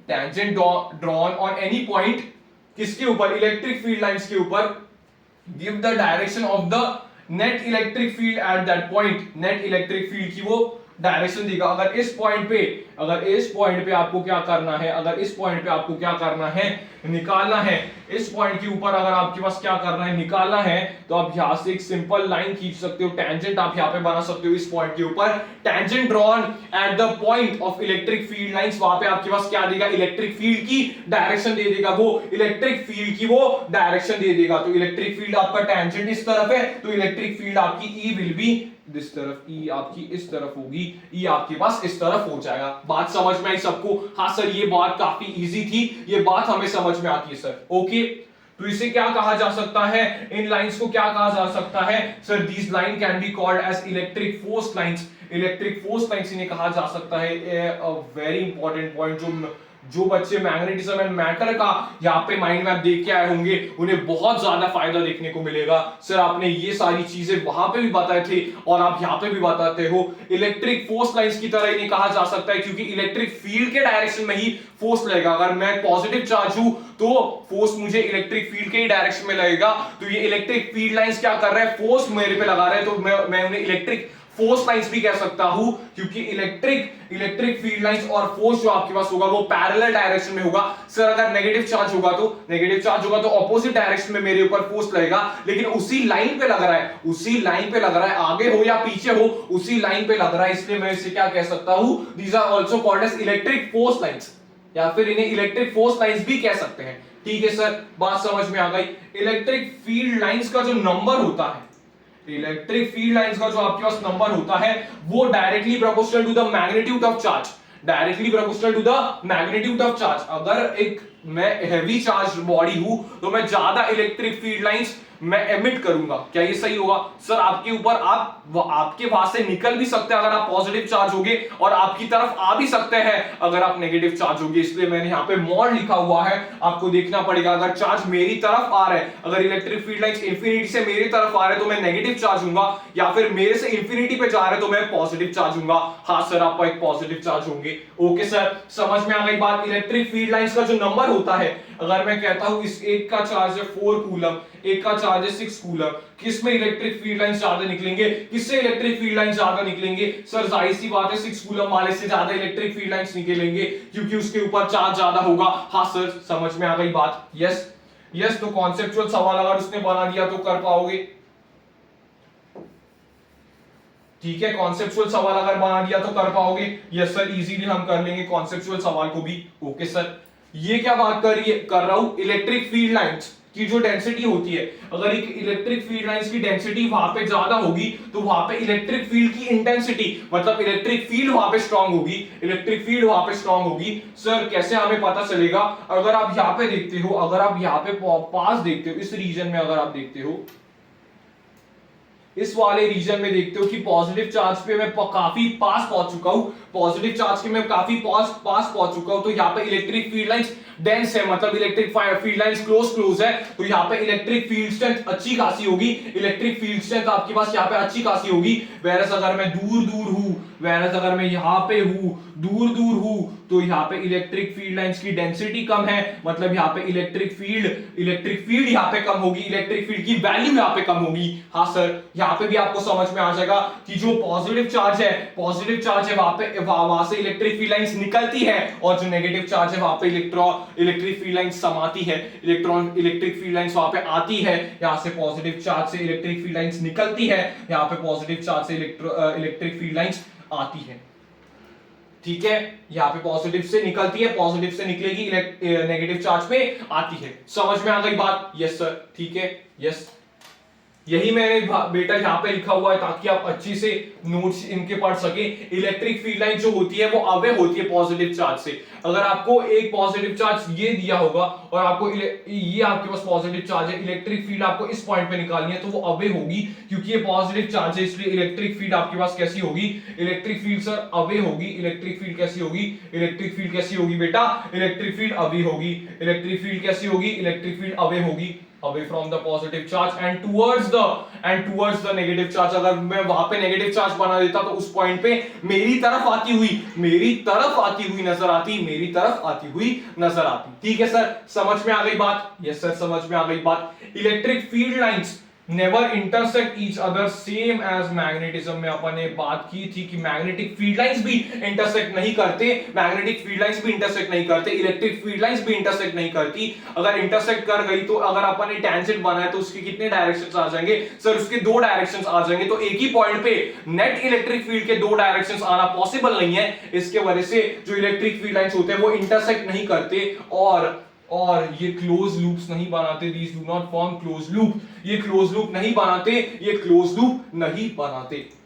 tangent drawn on any point, किसके ऊपर, इलेक्ट्रिक फील्ड लाइंस के ऊपर, give the direction of the net electric field at that point, net electric field की वो डायरेक्शन देगा। अगर इस पॉइंट पे आपको क्या करना है, अगर इस पॉइंट पे आपको क्या करना है, निकालना है, इस पॉइंट के ऊपर अगर आपके पास क्या करना है, निकालना है, तो आप यहां से एक सिंपल लाइन खींच सकते हो, टेंजेंट आप यहां पे बना सकते हो इस पॉइंट के ऊपर। Tangent drawn at the point of electric field lines, वहां पे आपके पास क्या देगा, इलेक्ट्रिक फील्ड की डायरेक्शन दे देगा, वो इलेक्ट्रिक फील्ड की वो डायरेक्शन दे देगा। तो इलेक्ट्रिक फील्ड आपका टेंजेंट इस तरफ है, तो इलेक्ट्रिक फील्ड आपकी ई विल बी दिस तरफ, ई आपकी इस तरफ होगी, ई आपके पास इस तरफ हो जाएगा। बात समझ में आई सबको? हाँ सर, ये बात काफी इजी थी, ये बात हमें समझ में आती है सर, ओके। तो इसे क्या कहा जा सकता है, इन लाइंस को क्या कहा जा सकता है sir, this line can be called as electric force lines. Electric force lines इन्हें कहा जा सकता है। अ वेरी इंपॉर्टेंट पॉइंट, जो बच्चे मैग्नेटिज्म एंड मैटर का यहाँ पे माइंड मैप देख के आए होंगे, उन्हें बहुत ज्यादा फायदा देखने को मिलेगा। सर आपने ये सारी चीजें वहां पे भी बताए थे और आप यहाँ पे भी बताते हो। इलेक्ट्रिक फोर्स लाइंस की तरह इन्हें कहा जा सकता है, क्योंकि इलेक्ट्रिक फील्ड के डायरेक्शन में ही फोर्स लगेगा। अगर मैं पॉजिटिव चार्ज हूं तो फोर्स मुझे इलेक्ट्रिक फील्ड के ही डायरेक्शन में लगेगा। तो ये इलेक्ट्रिक फील्ड लाइंस क्या कर रहे हैं, फोर्स मेरे पे लगा रहे हैं, तो मैं उन्हें इलेक्ट्रिक फोर्स लाइंस भी कह सकता हूं, क्योंकि इलेक्ट्रिक फील्ड लाइंस और फोर्स जो आपके पास होगा वो पैरेलल डायरेक्शन में होगा। सर अगर नेगेटिव चार्ज होगा तो ऑपोजिट डायरेक्शन में मेरे ऊपर फोर्स लगेगा, लेकिन उसी लाइन पे लग रहा है, आगे हो या पीछे हो, उसी लाइन पे लग रहा है, इसलिए मैं इसे क्या कह सकता हूं, these are also called as electric force lines, या फिर इन्हें इलेक्ट्रिक फोर्स लाइंस भी कह सकते हैं। ठीक है सर, बात समझ में आ गई। इलेक्ट्रिक फील्ड लाइंस का जो नंबर होता है, इलेक्ट्रिक फील्ड लाइंस का जो आपके पास नंबर होता है, वो directly proportional to the magnitude of charge, directly proportional to the magnitude of charge. अगर एक मैं हैवी चार्ज बॉडी हूं तो मैं ज्यादा इलेक्ट्रिक फील्ड लाइंस मैं एमिट करूंगा। क्या ये सही होगा सर? आपके ऊपर आपके वहां से निकल भी सकते हैं अगर आप पॉजिटिव चार्ज होगे, और आपकी तरफ आ भी सकते हैं अगर आप नेगेटिव चार्ज होगे। इसलिए मैंने यहाँ पे मॉड लिखा हुआ है, आपको देखना पड़ेगा। अगर चार्ज मेरी तरफ आ रहा है, अगर इलेक्ट्रिक फील्ड लाइंस इंफिनिटी से मेरी तरफ आ रहे हैं तो मैं नेगेटिव चार्ज हूंगा, या फिर मेरे से इंफिनिटी पे जा रहे हैं तो मैं पॉजिटिव चार्ज हूंगा। हाँ सर, आपका एक पॉजिटिव चार्ज होंगे। ओके सर, समझ में आ गई बात। इलेक्ट्रिक फील्ड लाइंस का जो नंबर होता है, अगर मैं कहता हूं इस एक का चार्ज है 4 कूलम, एक का चार्ज है 6 कूलम, किसमें इलेक्ट्रिक फील्ड लाइंस ज्यादा निकलेंगे? किससे इलेक्ट्रिक फील्ड लाइंस ज्यादा निकलेंगे? सर जाहिर सी बात है 6 कूलम वाले से ज्यादा इलेक्ट्रिक फील्ड लाइंस निकलेंगे, क्योंकि उसके ऊपर चार्ज ज्यादा होगा। हाँ सर, समझ में आ गई बात। यस यस, तो कॉन्सेप्चुअल सवाल अगर उसने बना दिया तो कर पाओगे। ठीक है, कॉन्सेप्चुअल सवाल अगर बना दिया तो कर पाओगे। यस सर, इजीली हम कर लेंगे कॉन्सेप्चुअल सवाल को भी। ओके सर, ये क्या बात कर रहा हूं? इलेक्ट्रिक फील्ड लाइंस की जो डेंसिटी होती है, अगर एक इलेक्ट्रिक फील्ड लाइंस की डेंसिटी वहां पे ज्यादा होगी तो वहां पे इलेक्ट्रिक फील्ड की इंटेंसिटी, मतलब इलेक्ट्रिक फील्ड वहां पे स्ट्रांग होगी, इलेक्ट्रिक फील्ड वहां पे स्ट्रांग होगी। सर कैसे हमें पता चलेगा? अगर आप यहाँ पे देखते हो, अगर आप यहाँ पे पास देखते हो, इस रीजन में अगर आप देखते हो, इस वाले रीजन में देखते हो कि पॉजिटिव चार्ज पे मैं काफी पास पहुंच चुका हूं, पॉजिटिव चार्ज के मैं काफी पास पहुंच चुका हूं, तो यहाँ पे इलेक्ट्रिक फील्ड लाइंस डेंस है, मतलब इलेक्ट्रिक फील्ड लाइंस क्लोज है, तो यहाँ पे इलेक्ट्रिक फील्ड स्ट्रेंथ अच्छी खासी होगी। इलेक्ट्रिक फील्ड स्ट्रेंथ आपके पास यहाँ पे अच्छी खासी होगी। वेरस अगर मैं दूर हूं, वेरस अगर मैं यहाँ पे हूं, दूर हूं, तो यहाँ पे इलेक्ट्रिक फील्ड लाइंस की डेंसिटी कम है, मतलब यहाँ पे इलेक्ट्रिक फील्ड यहाँ पे कम होगी, इलेक्ट्रिक फील्ड की वैल्यू यहाँ पे कम होगी। हाँ सर, यहाँ पे भी आपको समझ में आ जाएगा कि जो पॉजिटिव चार्ज है वहां से इलेक्ट्रिक फील्ड लाइंस निकलती है, और जो नेगेटिव चार्ज है वहां पे इलेक्ट्रिक फील्ड लाइंस समाती है, इलेक्ट्रिक फील्ड लाइंस वहां पे आती है। यहाँ से पॉजिटिव चार्ज से इलेक्ट्रिक फील्ड लाइंस निकलती है, यहाँ पे पॉजिटिव चार्ज से इलेक्ट्रिक फील्ड लाइंस आती है। ठीक है, यहाँ पे पॉजिटिव से निकलती है, पॉजिटिव से निकलेगी, नेगेटिव चार्ज पे आती है। समझ में आ गई बात? यस सर, ठीक है। यस, यही मैंने बेटा यहाँ पे लिखा हुआ है ताकि आप अच्छी से नोट्स इनके पढ़ सके। इलेक्ट्रिक फील्ड लाइन जो होती है वो अवे होती है पॉजिटिव चार्ज से। अगर आपको एक पॉजिटिव चार्ज ये दिया होगा और आपको ये आपके पास पॉजिटिव चार्ज है, इलेक्ट्रिक फील्ड आपको इस पॉइंट पे निकालनी है, तो वो अवे होगी, क्योंकि ये पॉजिटिव चार्ज है, इसलिए इलेक्ट्रिक फील्ड आपके पास कैसी होगी? इलेक्ट्रिक फील्ड सर अवे होगी। इलेक्ट्रिक फील्ड कैसी होगी? इलेक्ट्रिक फील्ड कैसी होगी बेटा? इलेक्ट्रिक फील्ड अवे होगी। इलेक्ट्रिक फील्ड कैसी होगी? इलेक्ट्रिक फील्ड अवे होगी, away from the positive charge and towards the negative charge। अगर मैं वहां पे नेगेटिव चार्ज बना देता तो उस पॉइंट पे मेरी तरफ आती हुई नजर आती। ठीक है सर, समझ में आ गई बात? यस सर, समझ में आ गई बात। Electric field lines never intersect each other same as magnetism में अपन ने बात की थी कि मैग्नेटिक फील्ड लाइंस भी इंटरसेक्ट नहीं करते, इलेक्ट्रिक फील्ड लाइंस भी इंटरसेक्ट नहीं करती। अगर इंटरसेक्ट कर गई तो अगर अपन ने टेंजेंट बनाया तो उसके कितने डायरेक्शंस आ जाएंगे? सर उसके 2 डायरेक्शंस आ जाएंगे, तो एक ही पॉइंट पे नेट इलेक्ट्रिक फील्ड के 2 डायरेक्शंस आना पॉसिबल नहीं है। इसके वजह से जो इलेक्ट्रिक फील्ड लाइंस होते हैं वो इंटरसेक्ट नहीं करते और ये क्लोज लूप्स नहीं बनाते। These do not form close loop, ये क्लोज लूप नहीं बनाते।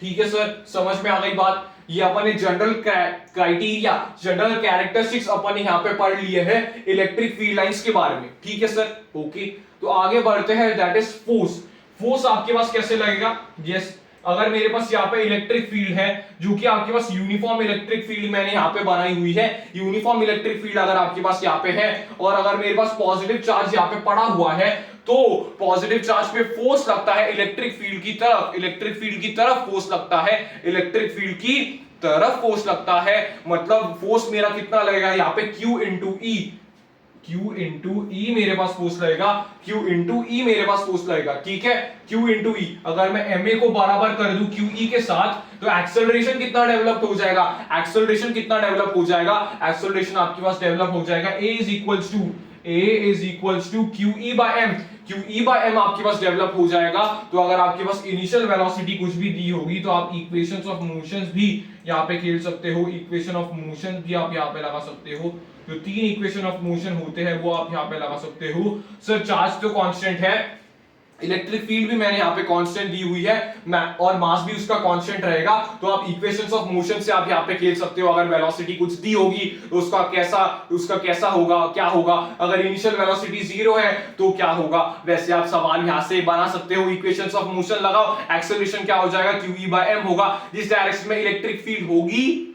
ठीक है सर, समझ में आ गई बात? ये अपन ने जनरल क्राइटेरिया, जनरल कैरेक्टरिस्टिक्स अपन यहाँ पे पढ़ लिए हैं इलेक्ट्रिक फील्ड लाइंस के बारे में। ठीक है सर, ओके, तो आगे बढ़ते हैं। दैट इज फोर्स आपके पास कैसे लगेगा? यस, अगर मेरे पास यहाँ पे इलेक्ट्रिक फील्ड है जो कि आपके पास यूनिफॉर्म इलेक्ट्रिक फील्ड मैंने यहाँ पे बनाई हुई है, यूनिफॉर्म इलेक्ट्रिक फील्ड अगर आपके पास यहाँ पे है, और अगर मेरे पास पॉजिटिव चार्ज यहाँ पे पड़ा हुआ है, तो पॉजिटिव चार्ज पे फोर्स लगता है इलेक्ट्रिक फील्ड की तरफ फोर्स लगता है। मतलब फोर्स मेरा कितना लगेगा यहाँ पे? Q इंटू ई मेरे पास फोर्स लगेगा। ठीक है, Q इंटू ई। अगर मैं ma को बराबर कर दूं QE के साथ, तो एक्सेलरेशन कितना डेवलप हो जाएगा? एक्सेलरेशन आपके पास डेवलप हो जाएगा A is equals to QE by m आपके पास डेवलप हो जाएगा। तो अगर आपके पास इनिशियल वेलोसिटी कुछ भी दी होगी तो आप इक्वेशंस ऑफ मोशंस भी यहाँ पे खेल सकते हो, इक्वेशन ऑफ मोशन भी आप यहाँ पे लगा सकते हो। जो 3 इक्वेशन ऑफ मोशन होते हैं वो आप यहाँ पे लगा सकते हो। सर चार्ज तो कांस्टेंट है, इलेक्ट्रिक फील्ड भी मैंने यहाँ पे कांस्टेंट दी हुई है और मास भी उसका कांस्टेंट रहेगा, तो आप इक्वेशंस ऑफ मोशन से आप यहाँ पे खेल सकते हो। अगर वेलोसिटी कुछ दी होगी तो उसका कैसा होगा, क्या होगा, अगर इनिशियल वेलोसिटी 0 है तो क्या होगा, वैसे आप सवाल यहाँ से बना सकते हो। इक्वेशंस ऑफ मोशन लगाओ, एक्सेलरेशन क्या हो जाएगा, QE/m होगा। जिस डायरेक्शन में इलेक्ट्रिक फील्ड होगी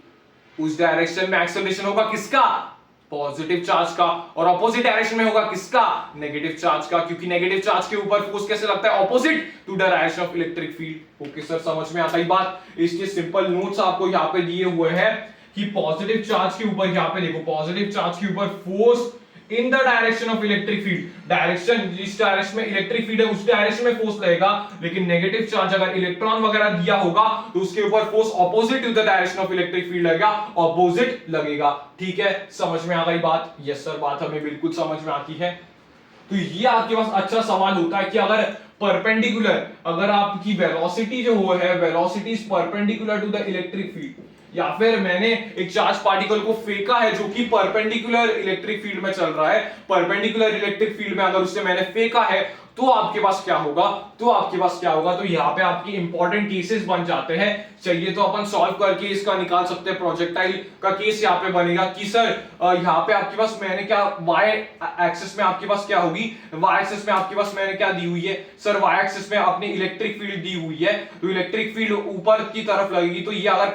उस डायरेक्शन में एक्सेलरेशन होगा किसका, पॉजिटिव चार्ज का, और ऑपोजिट डायरेक्शन में होगा किसका, नेगेटिव चार्ज का, क्योंकि नेगेटिव चार्ज के ऊपर फोर्स कैसे लगता है, opposite to the direction of electric field. Okay sir, समझ में आता है बात। इसके सिंपल नोट्स आपको यहाँ पे दिए हुए हैं कि पॉजिटिव चार्ज के ऊपर, यहाँ पे देखो, पॉजिटिव चार्ज के ऊपर force in the direction of electric field, direction जिस डायरेक्शन में इलेक्ट्रिक फील्ड है उस डायरेक्शन में फोर्स लगेगा, लेकिन नेगेटिव चार्ज अगर इलेक्ट्रॉन वगैरह दिया होगा तो उसके ऊपर force opposite to the direction of electric field लगेगा, ऑपोजिट लगेगा। ठीक है, समझ में आ गई बात? यस सर, बात हमें बिल्कुल समझ में आती है। तो ये आपके पास अच्छा सवाल होता है कि अगर परपेंडिकुलर, अगर आपकी वेलोसिटी जो है, velocity is perpendicular to the electric field, या फिर मैंने एक चार्ज पार्टिकल को फेंका है जो कि परपेंडिकुलर इलेक्ट्रिक फील्ड में चल रहा है, परपेंडिकुलर इलेक्ट्रिक फील्ड में अगर उससे मैंने फेंका है तो आपके पास क्या होगा, तो यहाँ पे आपकी इंपॉर्टेंट केसेस बन जाते हैं। चाहिए तो अपन सॉल्व करके इसका निकाल सकते हैं। प्रोजेक्टाइल का केस यहाँ पे बनेगा कि सर यहाँ पे आपके पास मैंने क्या, वाई एक्सिस में आपके पास क्या होगी, वाई एक्सिस में आपके पास मैंने क्या दी हुई है सर, वाई एक्सिस में अपनी इलेक्ट्रिक फील्ड दी हुई है, तो इलेक्ट्रिक फील्ड ऊपर की तरफ लगेगी। तो ये अगर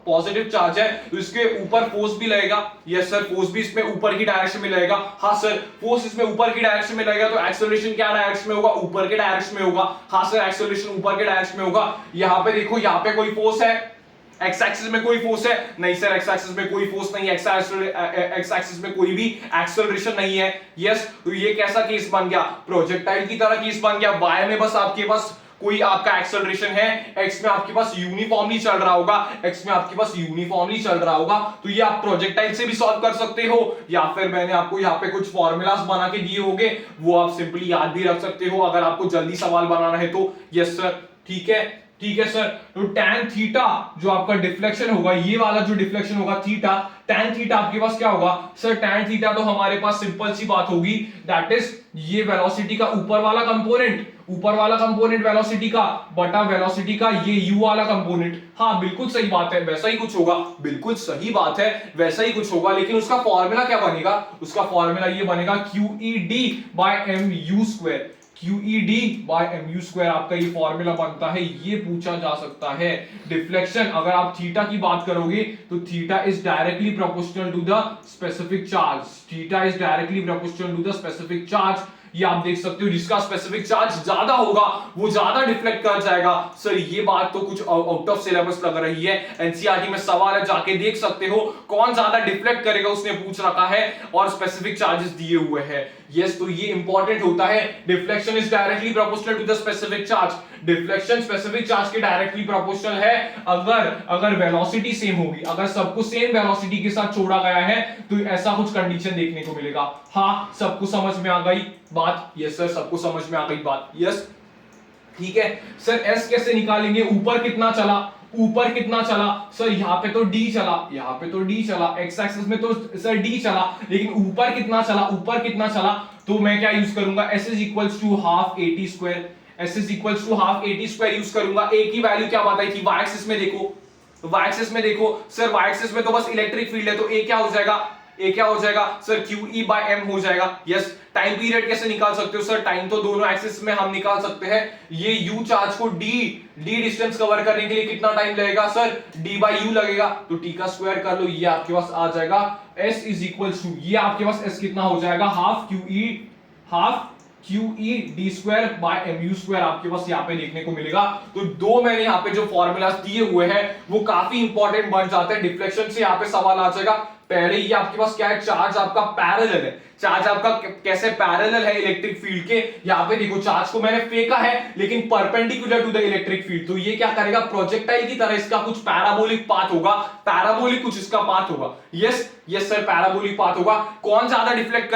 पॉजिटिव चार्ज है तो इसके ऊपर फोर्स भी लगेगा। यस सर, फोर्स भी इसमें ऊपर की डायरेक्शन में लगेगा। हाँ सर, फोर्स इसमें ऊपर की डायरेक्शन में लगेगा तो एक्सेलरेशन क्या डायरेक्शन में होगा, ऊपर के डायरेक्शन में होगा। हाँ सर, एक्सेलरेशन ऊपर के डायरेक्शन में होगा। यहाँ पे देखो, यहाँ पे कोई फोर्स है, एक्स एक्सिस में कोई फोर्स है नहीं सर, एक्स एक्सिस में कोई फोर्स नहीं है, एक्स एक्सिस में कोई भी एक्सेलरेशन नहीं है। यस, तो ये कैसा केस बन गया, प्रोजेक्टाइल की तरह केस बन गया। वाई में बस आपके पास कोई आपका एक्सेलरेशन है, एक्स में आपके पास यूनिफॉर्मली चल रहा होगा, एक्स में आपके पास यूनिफॉर्मली चल रहा होगा। तो ये आप प्रोजेक्टाइल से भी सॉल्व कर सकते हो, या फिर मैंने आपको यहाँ पे कुछ फॉर्मूलाज बना के दिए होंगे, वो आप सिंपली याद भी रख सकते हो अगर आपको जल्दी सवाल बनाना है तो। यस सर, ठीक है सर। तो tan थीटा जो आपका डिफ्लेक्शन होगा, ये वाला जो डिफ्लेक्शन होगा थीटा, tan थीटा आपके पास क्या होगा सर, tan थीटा तो हमारे पास सिंपल सी बात होगी, दैट इज ये वेलोसिटी का ऊपर वाला कंपोनेंट वेलोसिटी का बटा वेलोसिटी का ये u वाला कंपोनेंट। हाँ बिल्कुल सही बात है, वैसा ही कुछ होगा, बिल्कुल सही बात है, वैसा ही कुछ होगा। लेकिन उसका फॉर्मूला क्या बनेगा, उसका फॉर्मूला ये बनेगा QED/mu²। QED/mu² आपका ये फॉर्मूला बनता है, ये पूछा जा सकता है। डिफ्लेक्शन अगर आप थीटा की बात करोगे तो theta is directly proportional to the specific charge, theta is directly proportional to the specific charge. ये आप देख सकते हो, जिसका स्पेसिफिक चार्ज ज्यादा होगा वो ज्यादा डिफ्लेक्ट कर जाएगा। सर ये बात तो कुछ आउट ऑफ सिलेबस लग रही है, एनसीईआरटी में सवाल है, जाके देख सकते हो कौन ज्यादा डिफ्लेक्ट करेगा उसने पूछ रखा है, और स्पेसिफिक चार्जेस दिए हुए हैं। यस, तो ये इंपॉर्टेंट होता है। Deflection is directly proportional to the specific charge, deflection specific charge के डायरेक्टली प्रोपोर्शनल है अगर वेलोसिटी सेम होगी, अगर सबको सेम वेलोसिटी के साथ छोड़ा गया है तो ऐसा कुछ कंडीशन देखने को मिलेगा। हाँ, सबको समझ में आ गई बात? यस सर, सबको समझ में आ गई बात। यस, ठीक है सर। एस कैसे निकालेंगे, ऊपर कितना चला सर, यहाँ पे तो d चला, एक्स एक्सिस में तो सर d चला, लेकिन ऊपर कितना चला, तो मैं क्या यूज करूंगा, s is equals to half AT square, use करूंगा। a की वैल्यू क्या बताई थी, y एक्सिस में देखो सर, y एक्सिस में तो बस इलेक्ट्रिक फील्ड है, तो a क्या हो जाएगा सर, QE/m हो जाएगा। यस, टाइम पीरियड कैसे निकाल सकते हो सर, टाइम तो दोनों एक्सिस में हम निकाल सकते हैं। ये u चार्ज को d डिस्टेंस कवर करने के लिए कितना टाइम लगेगा सर, d/u लगेगा, तो t का स्क्वायर कर लो, ये आपके पास आ जाएगा s इज इक्वल्स टू, ये आपके पास s कितना हो जाएगा, हाफ QED²/mu² आपके पास यहाँ पे देखने को मिलेगा। तो दो मैंने यहाँ पे जो फॉर्मूलाज दिए हुए हैं वो काफी इंपॉर्टेंट बन जाते हैं। डिफ्लेक्शन से यहाँ पे सवाल आ जाएगा। पहले ये आपके पास क्या है, चार्ज आपका पैरेलल है, चार्ज आपका कैसे पैरेलल है इलेक्ट्रिक फील्ड के। यहाँ पे देखो, चार्ज को मैंने फेंका है लेकिन perpendicular to the electric field, तो ये क्या करेगा, प्रोजेक्टाइल की तरह इसका कुछ पैराबोलिक पाथ होगा, पैराबोलिक कुछ इसका पाथ होगा। यस सर, पैराबोलिक पाथ होगा। कौन ज्यादा डिफ्लेक्ट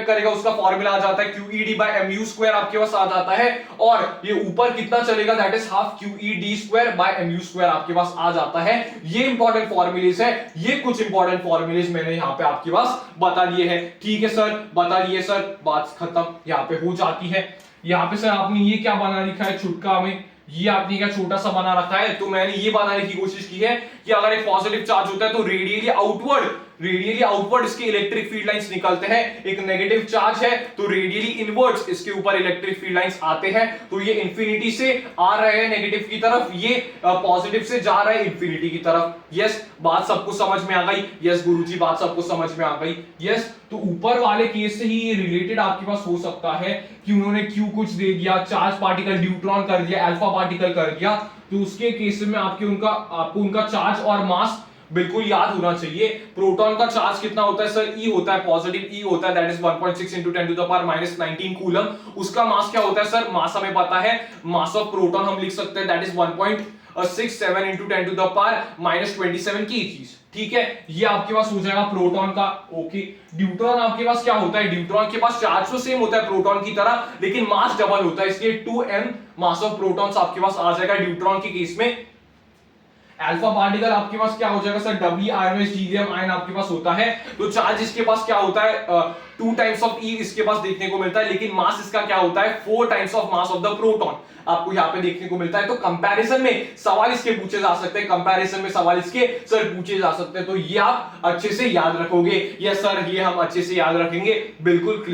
करेगा उसका फॉर्मूला आ जाता है, QED/mu² आपके पास आ जाता है, और ये ऊपर कितना चलेगा, दैट इज हाफ QED²/mu² आपके पास आ जाता है। ये इंपॉर्टेंट फॉर्मूलेज है, ये कुछ इंपॉर्टेंट फॉर्मूलेज मैंने यहाँ पे आपके पास बता दिए हैं। ठीक है सर, बता दिए सर, बात खत्म यहाँ पे हो जाती है। यहाँ पे सर आपने ये क्या बना लिखा है छुटका में, ये आपने क्या छोटा सा बना रखा है, तो मैंने ये बनाने की कोशिश की है कि अगर एक पॉजिटिव चार्ज होता है तो रेडियली आउटवर्ड इसके इलेक्ट्रिक फील्ड लाइंस निकलते हैं, एक नेगेटिव चार्ज है तो रेडियली इनवर्ड्स इसके ऊपर इलेक्ट्रिक फील्ड लाइंस आते हैं। तो ये इंफिनिटी से आ रहे हैं नेगेटिव की तरफ, ये पॉजिटिव से जा रहे हैं इंफिनिटी की तरफ। यस, बात सबको समझ में आ गई? यस गुरुजी, बात सबको समझ में आ गई। यस, तो ऊपर वाले केस से ही ये रिलेटेड आपके पास हो सकता है कि उन्होंने क्यू कुछ दे दिया, चार्ज पार्टिकल न्यूट्रॉन कर दिया, अल्फा पार्टिकल कर दिया, तो उसके केस में आपको उनका चार्ज और मास बिल्कुल याद होना चाहिए। प्रोटॉन का चार्ज कितना होता है सर? ई होता है, पॉजिटिव ई होता है, that is 1.6 into 10 to the power -19 coulomb. उसका मास क्या होता है सर? मास हमें पता है, मास ऑफ प्रोटॉन हम लिख सकते हैं that is 1.67 into 10 to the power -27 kg। ठीक है, ये आपके पास हो जाएगा प्रोटॉन का। ओके, ड्यूट्रॉन आपके पास क्या होता है? ड्यूट्रॉन के पास चार्ज तो सेम होता है प्रोटॉन की तरह, लेकिन मास डबल होता है, इसलिए 2m मास ऑफ प्रोटॉन्स आपके पास आ जाएगा ड्यूट्रॉन के केस में। अल्फा पार्टिकल आपके पास क्या हो जाएगा सर? WRMS हीलियम आयन आपके पास होता है, तो चार्ज इसके पास क्या होता है? 2 टाइम्स ऑफ E इसके पास देखने को मिलता है, लेकिन मास इसका क्या होता है? 4 times of mass of the proton आपको यहाँ पे देखने को मिलता है। तो कंपैरिजन में सवाल इसके पूछे जा सकते हैं, कंपैरिजन में सवाल इसके सर पूछे जा सकते हैं, तो ये आप अच्छे से याद रखोगे। यस सर, ये हम अच्छे से याद रखेंगे, बिल्कुल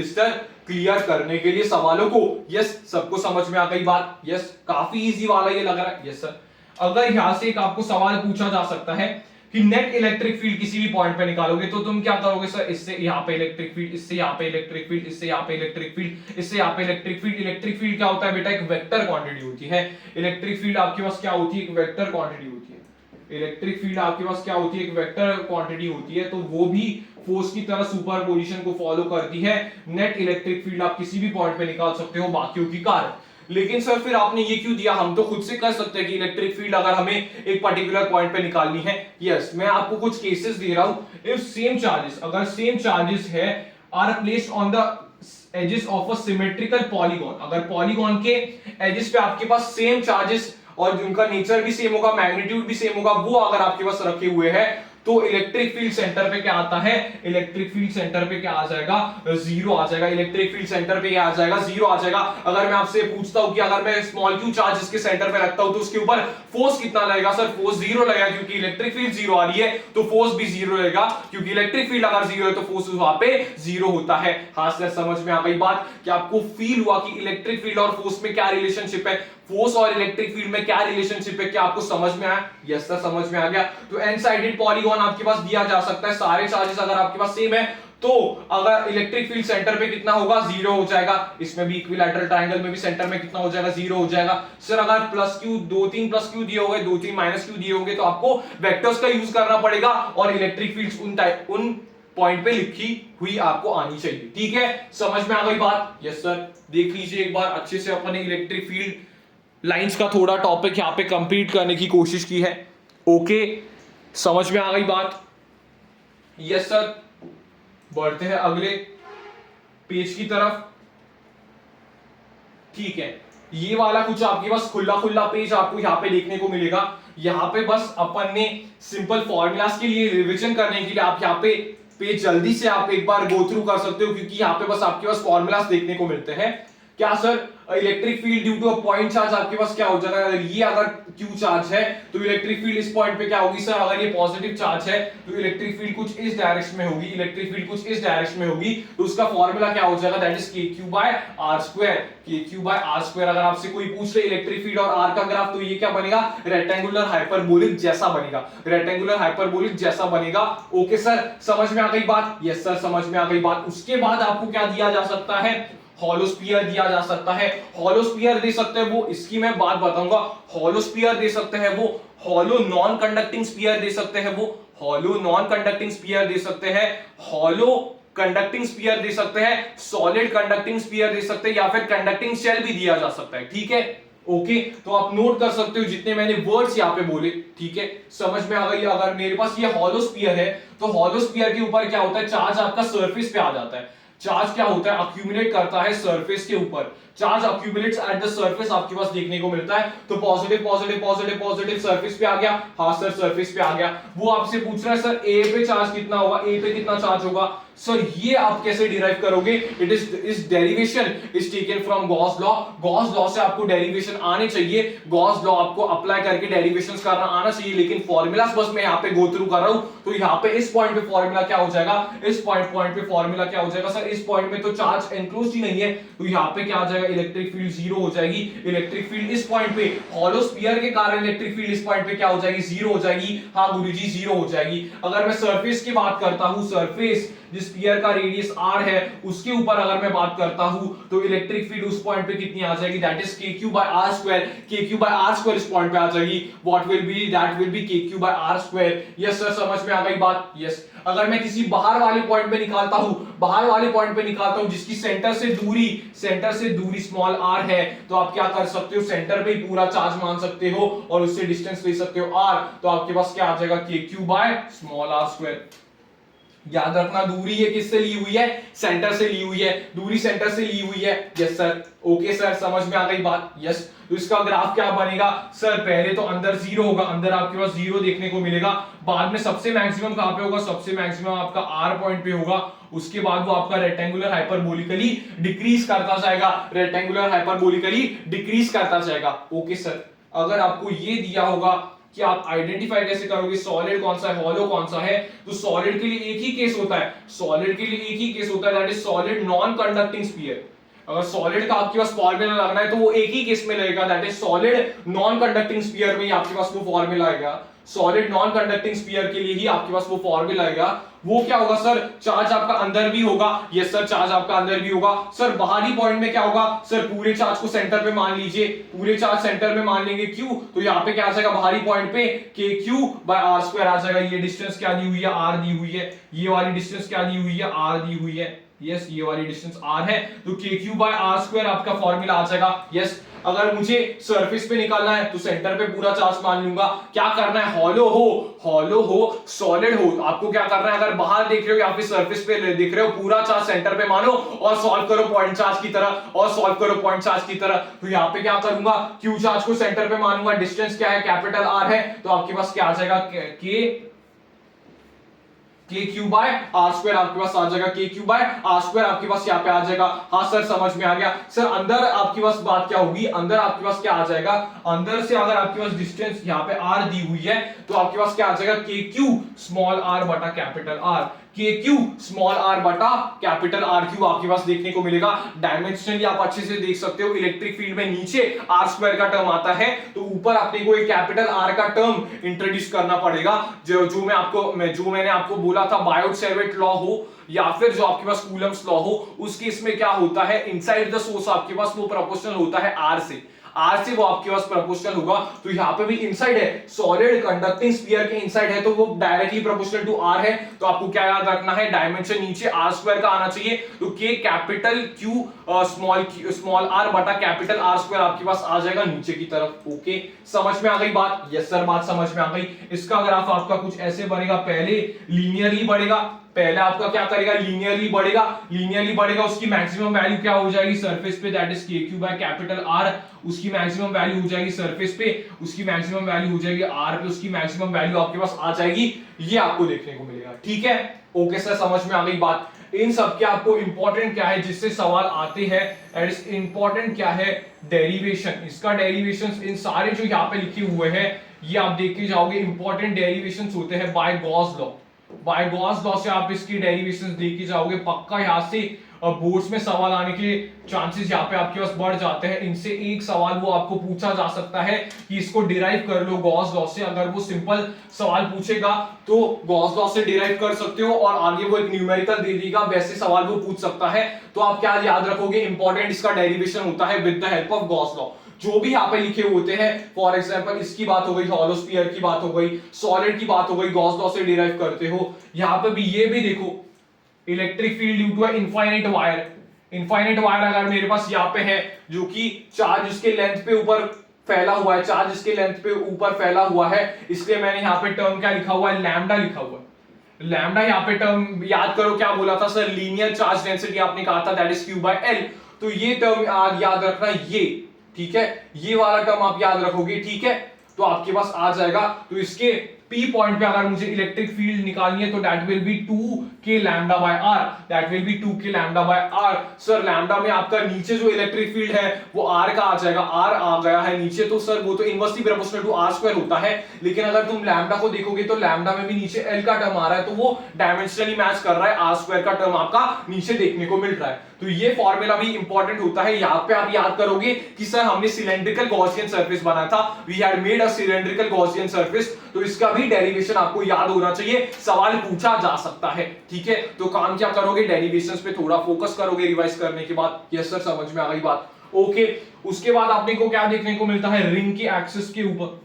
क्लियर करने के लिए सवालों को। यस, सबको समझ में आ गई बात? यस, काफी इजी वाला ये लग रहा है। यस सर, अगर यहां से एक आपको सवाल पूछा जा सकता है कि नेट इलेक्ट्रिक फील्ड किसी भी पॉइंट पे निकालोगे, तो तुम क्या करोगे सर? इससे यहां पे इलेक्ट्रिक फील्ड, इससे यहां पे इलेक्ट्रिक फील्ड, इससे यहां पे इलेक्ट्रिक फील्ड, इससे यहां पे इलेक्ट्रिक फील्ड। इलेक्ट्रिक फील्ड क्या होता है बेटा? एक वेक्टर क्वांटिटी होती है। इलेक्ट्रिक फील्ड आपके पास क्या होती है? एक वेक्टर क्वांटिटी होती है। इलेक्ट्रिक फील्ड आपके पास क्या होती है? एक वेक्टर क्वांटिटी होती है, तो वो भी फोर्स की तरह सुपरपोजिशन को फॉलो करती है। नेट इलेक्ट्रिक फील्ड आप किसी भी पॉइंट पे निकाल सकते हो बाकियों की कारण। लेकिन सर फिर आपने ये क्यों दिया? हम तो खुद से कर सकते हैं कि इलेक्ट्रिक फील्ड अगर हमें एक पर्टिकुलर पॉइंट पे निकालनी है। यस, मैं आपको कुछ केसेस दे रहा हूं। इफ सेम चार्जेस, अगर सेम चार्जेस है are placed on the edges of a symmetrical polygon, अगर पॉलीगॉन के एजेस पे आपके पास सेम चार्जेस और उनका नेचर भी सेम होगा, मैग्नीट्यूड भी सेम होगा, वो अगर आपके पास रखे हुए हैं, तो इलेक्ट्रिक फील्ड सेंटर पे क्या आता है? इलेक्ट्रिक फील्ड सेंटर पे क्या आ जाएगा? 0 आ जाएगा। इलेक्ट्रिक फील्ड सेंटर पे क्या आ जाएगा? 0 आ जाएगा। अगर मैं आपसे पूछता हूं कि अगर मैं स्मॉल q चार्ज इसके सेंटर पे रखता हूं तो उसके ऊपर फोर्स कितना लगेगा सर? फोर्स 0 लगेगा, क्योंकि इलेक्ट्रिक फील्ड 0 आ रही है, तो फोर्स भी 0 लगेगा, क्योंकि इलेक्ट्रिक फील्ड अगर 0 है तो फोर्स वहां पे 0 होता है। हाँ सर, समझ में आ गई बात? कि आपको फील हुआ कि इलेक्ट्रिक फील्ड और फोर्स में क्या रिलेशनशिप है, फोर्स और इलेक्ट्रिक फील्ड में क्या रिलेशनशिप है, क्या आपको समझ में आया? यस सर, समझ में आ गया। तो एन साइडेड पॉलीगॉन आपके पास दिया जा सकता है, सारे चार्जेस अगर आपके पास सेम है, तो अगर इलेक्ट्रिक फील्ड सेंटर पे कितना होगा? 0 हो जाएगा। इसमें भी इक्विलैटरल ट्रायंगल में भी सेंटर में कितना हो जाएगा? 0 हो जाएगा। सर अगर प्लस क्यू, 2-3 प्लस क्यू दिए होंगे, 2-3 माइनस क्यू दिए होंगे, तो आपको वेक्टर्स का यूज करना पड़ेगा और इलेक्ट्रिक फील्ड्स उन पॉइंट पे लिखी हुई आपको आनी चाहिए। ठीक है, समझ में आ गई बात? यस सर, देख लीजिए एक बार अच्छे से अपने इलेक्ट्रिक फील्ड लाइंस का थोड़ा टॉपिक यहाँ पे कंप्लीट करने की कोशिश की है। ओके, समझ में आ गई बात? यस सर, बढ़ते हैं अगले पेज की तरफ। ठीक है, ये वाला कुछ आपके पास खुला खुला पेज आपको यहाँ पे देखने को मिलेगा। यहाँ पे बस अपन ने सिंपल फॉर्मूलाज के लिए रिवीजन करने के लिए आप यहाँ पे पेज जल्दी से आप एक बार गो थ्रू कर सकते हो, क्योंकि यहाँ पे बस आपके पास फॉर्मूलाज देखने को मिलते हैं। क्या sir? Electric field due to a point charge आपके पास क्या हो जाएगा? ये अगर क्यू चार्ज है तो इलेक्ट्रिक फील्ड इस पॉइंट पे क्या होगी सर? अगर ये पॉजिटिव चार्ज है तो इलेक्ट्रिक फील्ड कुछ इस डायरेक्शन में होगी, इलेक्ट्रिक फील्ड कुछ इस डायरेक्शन में होगी, तो उसका फॉर्मूला क्या हो जाएगा? That is kq/r²। kq/r²। अगर आपसे कोई पूछ ले इलेक्ट्रिक फील्ड और आर का ग्राफ, तो ये क्या बनेगा? रेक्टेंगुलर हाइपरबोलिक जैसा बनेगा, रेक्टेंगुलर हाइपरबोलिक जैसा बनेगा। ओके सर, समझ में आ गई बात? यस सर, समझ में आ गई बात। उसके बाद आपको क्या दिया जा सकता है? हॉलोस्फीयर दिया जा सकता है। हॉलोस्फीयर दे सकते हैं वो, इसकी मैं बात बताऊंगा। हॉलोस्फीयर दे सकते हैं वो, हॉलो नॉन कंडक्टिंग स्फीयर दे सकते हैं वो, हॉलो नॉन कंडक्टिंग स्फीयर दे सकते हैं, हॉलो कंडक्टिंग स्फीयर दे सकते हैं, सॉलिड कंडक्टिंग स्फीयर दे सकते हैं, या फिर कंडक्टिंग शेल भी दिया जा सकता है। ठीक है, ओके, तो आप नोट कर सकते हो जितने मैंने वर्ड्स यहाँ पे बोले। ठीक है, समझ में आ गई? अगर मेरे पास ये हॉलोस्फीयर है, तो हॉलोस्फीयर के ऊपर क्या होता है? चार्ज आपका सरफेस पे आ जाता है। चार्ज क्या होता है? अक्यूमुलेट करता है सरफेस के ऊपर। चार्ज अक्यूमुलेट्स एट द सरफेस आपके पास देखने को मिलता है। तो positive positive positive positive surface पे आ गया। हाँ सर, सरफेस पे आ गया। वो आपसे पूछ रहा है सर ए पे चार्ज कितना होगा? ए पे कितना चार्ज होगा? सर ये आप कैसे डिराइव करोगे? इस derivation is taken from Gauss law. Gauss law से आपको डेरिवेशन आने चाहिए, गॉस लॉ आपको अप्लाई करके डेरिवेशंस करना आना चाहिए, लेकिन फॉर्मूलास बस मैं यहाँ पे गो थ्रू कर रहा हूं। तो यहाँ पे इस पॉइंट पे फॉर्मूला क्या हो जाएगा? इस पॉइंट पे फॉर्मूला क्या हो जाएगा? सर इस पॉइंट में तो चार्ज एनक्लोज्ड ही नहीं है, तो यहाँ पे क्या आ जाएगा? इलेक्ट्रिक फील्ड जीरो हो जाएगी। इलेक्ट्रिक फील्ड इस पॉइंट पे, हॉलो स्फीयर के कारण इलेक्ट्रिक फील्ड इस पॉइंट पे क्या हो जाएगी? जीरो हो जाएगी। हाँ गुरुजी जीरो हो जाएगी। अगर मैं सरफेस की बात करता हूं, सरफेस जिस स्फीयर का रेडियस r है उसके ऊपर अगर मैं बात करता हूं, तो इलेक्ट्रिक फील्ड उस पॉइंट पे कितनी आ जाएगी? That is kq/r²। kq/r² इस पॉइंट पे आ जाएगी। What will be? That will be kq/r²। Yes sir समझ में आ गई बात? यस। अगर मैं किसी बाहर वाले पॉइंट पे निकालता हूं, बाहर वाले पॉइंट पे निकालता हूं जिसकी सेंटर से दूरी स्मॉल r है, तो आप क्या कर सकते हो? सेंटर पे ही पूरा चार्ज मान सकते हो और उससे डिस्टेंस ले सकते हो r। तो आपके पास क्या आ जाएगा? kq/r²। याद रखना दूरी ये किससे ली हुई है? सेंटर से ली हुई है। दूरी सेंटर से ली हुई है। Yes sir. ओके सर समझ में आ गई बात? यस। तो इसका ग्राफ क्या बनेगा? सर पहले तो अंदर जीरो होगा, अंदर आपके पास जीरो देखने को मिलेगा। बाद में सबसे मैक्सिमम कहां पे होगा? सबसे मैक्सिमम आपका आर पॉइंट पे होगा। उसके बाद वो आपका रेक्टेंगुलर हाइपरबोलिकली डिक्रीज करता जाएगा, रेक्टेंगुलर हाइपरबोलिकली डिक्रीज करता जाएगा। Okay sir. अगर आपको ये दिया होगा कि आप आइडेंटिफाई कैसे करोगे सॉलिड कौन सा है, हॉलो कौन सा है, तो सॉलिड के लिए एक ही केस होता है, सॉलिड के लिए एक ही केस होता है, that is solid non conducting sphere. अगर सॉलिड का आपके पास फॉर्मूला लगना है तो वो एक ही केस में लगेगा, that is solid non conducting sphere में ही आपके पास वो फॉर्मूला आएगा। सॉलिड नॉन कंडक्टिंग स्फीयर के लिए ही आपके पास वो फॉर्मूला आएगा। वो क्या होगा सर? चार्ज आपका अंदर भी होगा। यस सर चार्ज आपका अंदर भी होगा। सर बाहरी पॉइंट में क्या होगा? सर पूरे चार्ज को सेंटर पे मान लीजिए, पूरे चार्ज सेंटर में मान लेंगे क्यू, तो यहाँ पे क्या आ जाएगा? बाहरी पॉइंट पे kq/r² आ जाएगा। ये डिस्टेंस क्या दी हुई है? r दी हुई है। ये वाली डिस्टेंस क्या दी हुई है? r दी हुई है। यस ये वाली डिस्टेंस r है, तो kq/r² आपका फॉर्मूला आ जाएगा। यस। अगर मुझे सरफेस पे निकालना है तो सेंटर पे पूरा चार्ज मान लूंगा। क्या करना है? हॉलो हो सॉलिड हो, आपको क्या करना है? अगर बाहर देख रहे हो या फिर सरफेस पे देख रहे हो, पूरा चार्ज सेंटर पे मानो और सॉल्व करो पॉइंट चार्ज की तरह, और सॉल्व करो पॉइंट चार्ज की तरह। तो यहाँ पे क्या करूंगा? क्यू चार्ज को सेंटर पे मानूंगा, डिस्टेंस क्या है? कैपिटल R है, तो आपके पास क्या आ जाएगा? kq/r² आपके पास आ जाएगा। kq/r² आपके पास यहाँ पे आ जाएगा। हाँ सर समझ में आ गया। सर अंदर आपके पास बात क्या होगी? अंदर आपके पास क्या आ जाएगा? अंदर से अगर आपके पास डिस्टेंस यहाँ पे r दी हुई है, तो आपके पास क्या आ जाएगा? kq/r बटा कैपिटल R। kq/r बटा कैपिटल R³ आपके पास देखने को मिलेगा। डायमेंशनली आप अच्छे से देख सकते हो, इलेक्ट्रिक फील्ड में नीचे r² का टर्म आता है, तो ऊपर अपने को एक कैपिटल R का टर्म इंट्रोड्यूस करना पड़ेगा। जो मैंने आपको बोला था, बायोट-सैवर्ट लॉ हो या फिर जो आपके पास कूलम्स लॉ हो, उस केस में क्या होता है? इनसाइड द सोर्स आपके पास वो प्रोपोर्शनल होता है R से, R से वो आपके पास प्रोपोर्शनल होगा। तो यहाँ पे भी इनसाइड है, सॉलिड कंडक्टिंग स्फीयर के इनसाइड है, तो वो डायरेक्टली प्रोपोर्शनल टू R है। तो आपको क्या याद रखना है? डायमेंशन नीचे r² का आना चाहिए, तो k capital Q small r बटा कैपिटल R² आपके पास आ जाएगा नीचे की तरफ। ओके समझ में आ गई बात? यस सर बात समझ में आ गई। इसका ग्राफ आपका कुछ ऐसे बनेगा, पहले लीनियरली बढ़ेगा, पहले आपका क्या करेगा? लीनियरली बढ़ेगा, उसकी मैक्सिमम वैल्यू क्या हो जाएगी? सरफेस पे, दैट इज kq/कैपिटल R। उसकी मैक्सिमम वैल्यू हो जाएगी सरफेस पे, उसकी मैक्सिमम वैल्यू हो जाएगी R पे, उसकी मैक्सिमम वैल्यू आपके पास आ जाएगी। ये आपको देखने को मिलेगा। ठीक है ओके सर समझ में आ गई बात। इन सब के आपको इंपॉर्टेंट क्या है जिससे सवाल आते हैं? इंपॉर्टेंट क्या है? डेरिवेशन। इसका डेरिवेशन इन सारे जो यहाँ पे लिखे हुए हैं ये आप देख के जाओगे। इंपॉर्टेंट डेरिवेशन होते हैं by Gauss law. By Gauss law से आप इसकी डेरिवेशंस देख के जाओगे, पक्का यहाँ से बोर्ड्स में सवाल आने के चांसेस यहाँ पे आपके पास बढ़ जाते हैं। इनसे एक सवाल वो आपको पूछा जा सकता है कि इसको डिराइव कर लो गॉस लॉ से। अगर वो सिंपल सवाल पूछेगा तो गॉस लॉ से डिराइव कर सकते हो, और आगे वो एक न्यूमेरिकल दे देगा, वैसे सवाल वो पूछ सकता है। तो आप क्या याद रखोगे? इंपॉर्टेंट इसका डेरिवेशन होता है with the help of Gauss law. जो भी यहाँ पे लिखे होते हैं, फॉर एग्जांपल इसकी बात हो गई, हॉलो स्फीयर की बात हो गई, सॉलिड की बात हो गई, गॉस लॉ से डिराइव करते हो। यहाँ पे भी ये भी देखो, electric field due to infinite wire अगर मेरे पास यहाँ पे है, जो कि चार्ज इसके लेंथ पे ऊपर फैला हुआ है, चार्ज इसके लेंथ पे ऊपर फैला हुआ है, इसलिए मैंने यहाँ पे टर्म क्या लिखा हुआ है? लैम्डा लिखा हुआ है। लैम्डा यहाँ पे टर्म याद करो क्या बोला था सर? लीनियर चार्ज डेंसिटी आपने कहा था, दैट इज Q/L। तो ये टर्म याद रखना, ये ठीक है, ये वाला टर्म आप याद रखोगे। ठीक है, तो आपके पास आ जाएगा। तो इसके P पॉइंट पे अगर मुझे इलेक्ट्रिक फील्ड निकालनी है तो that will be 2k lambda by r, that will be 2k lambda by r। Sir lambda में आपका नीचे जो इलेक्ट्रिक फील्ड है वो r का आ जाएगा, r आ गया है नीचे, तो सर वो तो inversely proportional to r square होता है। लेकिन अगर तुम लैम्डा को देखोगे तो लैम्डा में भी नीचे l का टर्म आ रहा है, तो वो डायमेंशनली मैच कर रहा है, r स्क्वायर का टर्म आपका नीचे देखने को मिल रहा है। तो ये फॉर्मूला भी इंपॉर्टेंट होता है। यहाँ पे आप याद करोगे कि सर हमने सिलेंड्रिकल गॉसियन सरफेस बनाया था, we had made a cylindrical Gaussian surface, तो इसका भी डेरिवेशन आपको याद होना चाहिए, सवाल पूछा जा सकता है। ठीक है, तो काम क्या करोगे, डेरिवेशंस पे थोड़ा फोकस करोगे रिवाइज करने के बाद। यस सर, समझ में आ गई बात। ओके, उसके बाद आपने को क्या देखने को मिलता है, रिंग के एक्सिस के ऊपर,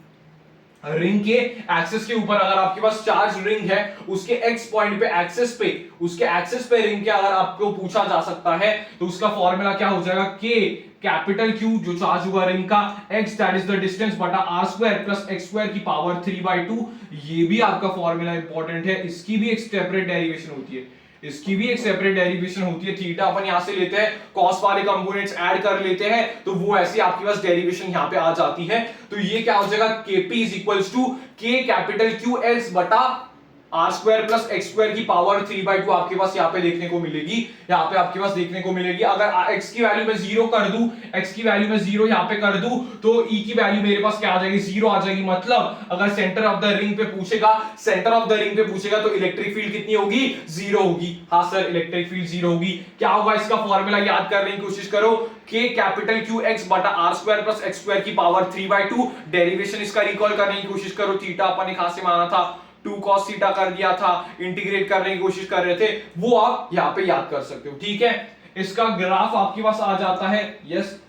रिंग के एक्सिस के ऊपर अगर आपके पास चार्ज रिंग है, उसके एक्स पॉइंट पे एक्सिस पे, उसके एक्सिस पे रिंग के अगर आपको पूछा जा सकता है तो उसका फॉर्मूला क्या हो जाएगा, के कैपिटल Q जो चार्ज हुआ रिंग का, x that is the distance बटा r square plus x square की पावर 3/2। ये भी आपका फॉर्मूला इंपॉर्टेंट है, इसकी भी एक सेपरेट डेरिवेशन होती है, इसकी भी एक सेपरेट डेरिवेशन होती है। थीटा अपन यहां से लेते हैं, कॉस वाले कंपोनेंट्स ऐड कर लेते हैं, तो वो ऐसी आपके पास डेरिवेशन यहां पे आ जाती है। तो ये क्या हो जाएगा, kp is equals to k capital Q x बटा R square plus x square की पावर 3/2 आपके पास यहाँ पे देखने को मिलेगी, यहाँ पे आपके पास देखने को मिलेगी। अगर x की वैल्यू में 0 कर दूं, x की वैल्यू में 0 यहाँ पे कर दूं, तो e की वैल्यू मेरे पास क्या आ जाएगी, 0 आ जाएगी। मतलब अगर सेंटर ऑफ द रिंग पे पूछेगा, सेंटर ऑफ द रिंग पे पूछेगा तो इलेक्ट्रिक फील्ड कितनी होगी, 0 होगी। हाँ सर, इलेक्ट्रिक फील्ड 0 होगी। क्या होगा, इसका फॉर्मूला याद करने की कोशिश करो, k कैपिटल Q x बटा r square plus x square की पावर 3/2। डेरिवेशन इसका रिकॉल करने की कोशिश करो, थीटा अपन एक हाथ से माना था, 2 cos थीटा कर दिया था, इंटीग्रेट करने की कोशिश कर रहे थे, वो आप यहां पे याद कर सकते हो। ठीक है, इसका ग्राफ आपके पास आ जाता है। यस,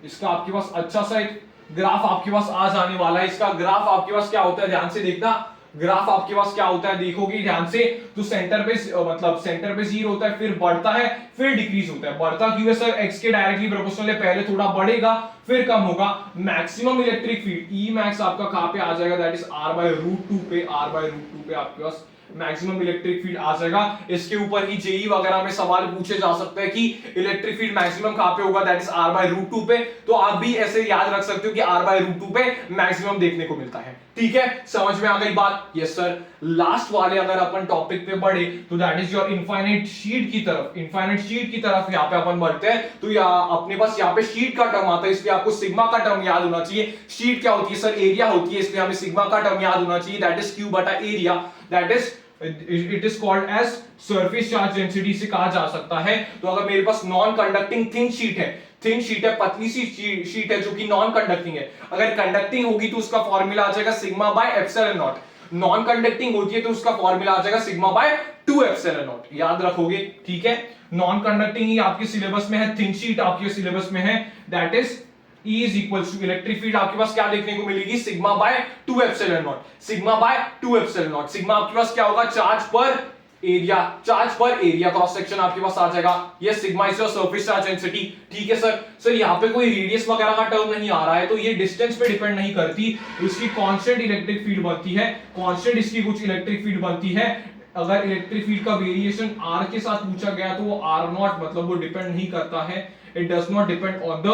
इसका आपके पास अच्छा सा एक ग्राफ आपके पास आ जाने वाला है। इसका ग्राफ आपके पास क्या होता है, ध्यान से देखना, ग्राफ आपके पास क्या होता है, देखोगे ध्यान से, तो सेंटर पे मतलब सेंटर पे 0 होता है, फिर बढ़ता है, फिर डिक्रीज होता है। बढ़ता क्यों है सर, x के डायरेक्टली प्रोपोर्शनल है, पहले थोड़ा बढ़ेगा फिर कम होगा। Maximum electric field E max आपका कहां पे आ जाएगा, दैट इज r/√2 पे, r/√2 पे आपके पास मैक्सिमम इलेक्ट्रिक फील्ड आ जाएगा। इसके ऊपर ही जेई वगैरह में सवाल पूछे जा सकते हैं कि इलेक्ट्रिक फील्ड मैक्सिमम कहां पे होगा, दैट इज r/√2 पे, तो आप भी ऐसे याद रख सकते हो कि r/√2 पे मैक्सिमम देखने को मिलता है। ठीक है, समझ में आ गई बात। यस सर, लास्ट वाले अगर अपन टॉपिक पे बढ़े तो that is your infinite sheet की तरफ, इनफाइनाइट शीट की तरफ यहाँ पे अपन बढ़ते हैं। तो अपने पास यहाँ पे शीट का टर्म आता है, इसलिए आपको सिग्मा का टर्म याद होना चाहिए। शीट क्या होती है सर, एरिया होती है, इसलिए हमें सिग्मा का टर्म याद होना चाहिए, दैट इज Q बटा area, that is it is called as surface charge density से कहा जा सकता है। तो अगर मेरे पास नॉन कंडक्टिंग थिन शीट है, थिन शीट है, पतली सी शीट है जो कि नॉन कंडक्टिंग है, अगर कंडक्टिंग होगी तो उसका फॉर्मूला आ जाएगा sigma by epsilon not, non conducting होती है तो उसका फॉर्मूला आ जाएगा सिग्मा बाय 2 एप्सिलॉन नॉट, याद रखोगे। ठीक है, नॉन कंडक्टिंग ही आपके सिलेबस में है, थिन शीट आपके सिलेबस में है, that is E is equals to electric field आपके पास क्या देखने को मिलेगी, sigma bye 2 epsilon not, sigma bye 2 epsilon not. Sigma आपके पास क्या होगा, चार्ज पर एरिया, चार्ज पर एरिया क्रॉस सेक्शन आपके पास आ जाएगा। ये sigma is your surface charge density. ठीक है सर, सर यहाँ पे कोई रेडियस वगैरह का टर्म नहीं आ रहा है, तो ये डिस्टेंस पे डिपेंड नहीं करती, इसकी कांस्टेंट इलेक्ट्रिक फील्ड बनती है, कांस्टेंट इसकी कुछ इलेक्ट्रिक फील्ड बनती है। अगर इलेक्ट्रिक फील्ड का वेरिएशन r के साथ पूछा गया तो वो r0, मतलब वो डिपेंड नहीं करता है, it does not depend on the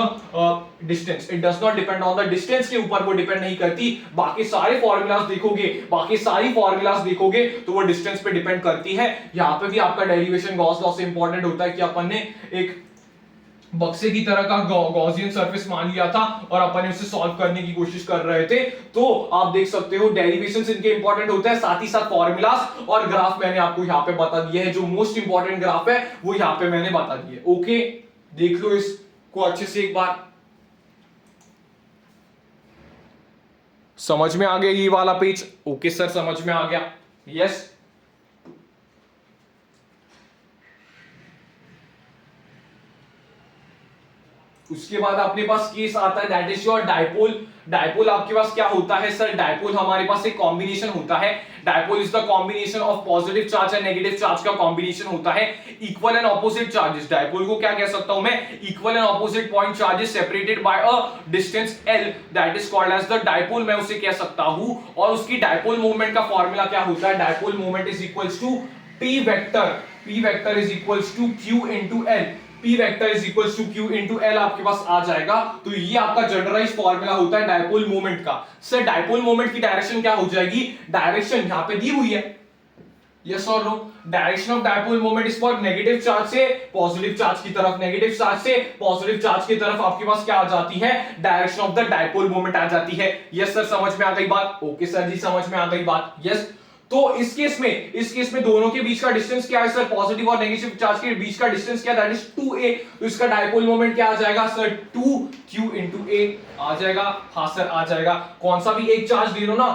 distance, it does not depend on the distance के ऊपर वो डिपेंड नहीं करती। बाकी सारे फॉर्मूलाज देखोगे, बाकी सारी फॉर्मूलाज देखोगे तो वो डिस्टेंस पे डिपेंड करती है। यहाँ पे भी आपका डेरिवेशन गॉस लॉ से इंपॉर्टेंट होता है कि अपन ने एक बक्से की तरह का गॉसियन सरफेस मान लिया था और अपन ने उसे सॉल्व करने की कोशिश कर रहे थे। तो आप देख सकते हो डेरिवेशंस इनके इंपॉर्टेंट होते हैं, साथ ही साथ फॉर्मूलाज और ग्राफ मैंने आपको यहाँ पे बता दिए हैं, जो मोस्ट इंपॉर्टेंट ग्राफ है वो यहाँ पे मैंने बता दिए। ओके, देख लो इसको अच्छे से एक बार, समझ में आ गया ये वाला पेज। ओके सर, समझ में आ गया। यस, उसके बाद अपने पास केस आता है, that is your dipole. Dipole आपके पास क्या होता है सर, डायपोल हमारे पास एक कॉम्बिनेशन होता है, dipole is the combination of positive charge and negative charge का कॉम्बिनेशन होता है। Equal and opposite charges, dipole को क्या कह सकता हूं मैं, equal and opposite point charges separated by a distance l, that is called as the dipole, मैं उसे कह सकता हूं। और उसकी डायपोल मूवमेंट का फॉर्मूला क्या होता है, dipole movement is equals to p vector, p vector is equals to q into l, P vector is equal to Q into L आपके पास आ जाएगा। तो ये आपका जनरलाइज फॉर्मूला होता है डायपोल मोमेंट का। सर डायपोल मोमेंट की डायरेक्शन क्या हो जाएगी, डायरेक्शन यहां पे दी हुई है, यस और no, direction of dipole moment is for negative charge से पॉजिटिव चार्ज की तरफ, नेगेटिव चार्ज से पॉजिटिव चार्ज की तरफ आपके पास क्या आ जाती है, direction of the dipole moment आ जाती है। यस सर समझ में आ गई बात, ओके सर जी समझ में आ गई बात, यस। तो इस केस में दोनों के बीच का डिस्टेंस क्या है सर, पॉजिटिव और नेगेटिव चार्ज के बीच का डिस्टेंस क्या, दैट इज 2a। तो इसका डायपोल मोमेंट क्या आ जाएगा सर, 2q into a आ जाएगा। हाँ सर आ जाएगा, कौन सा भी एक चार्ज दे दो ना,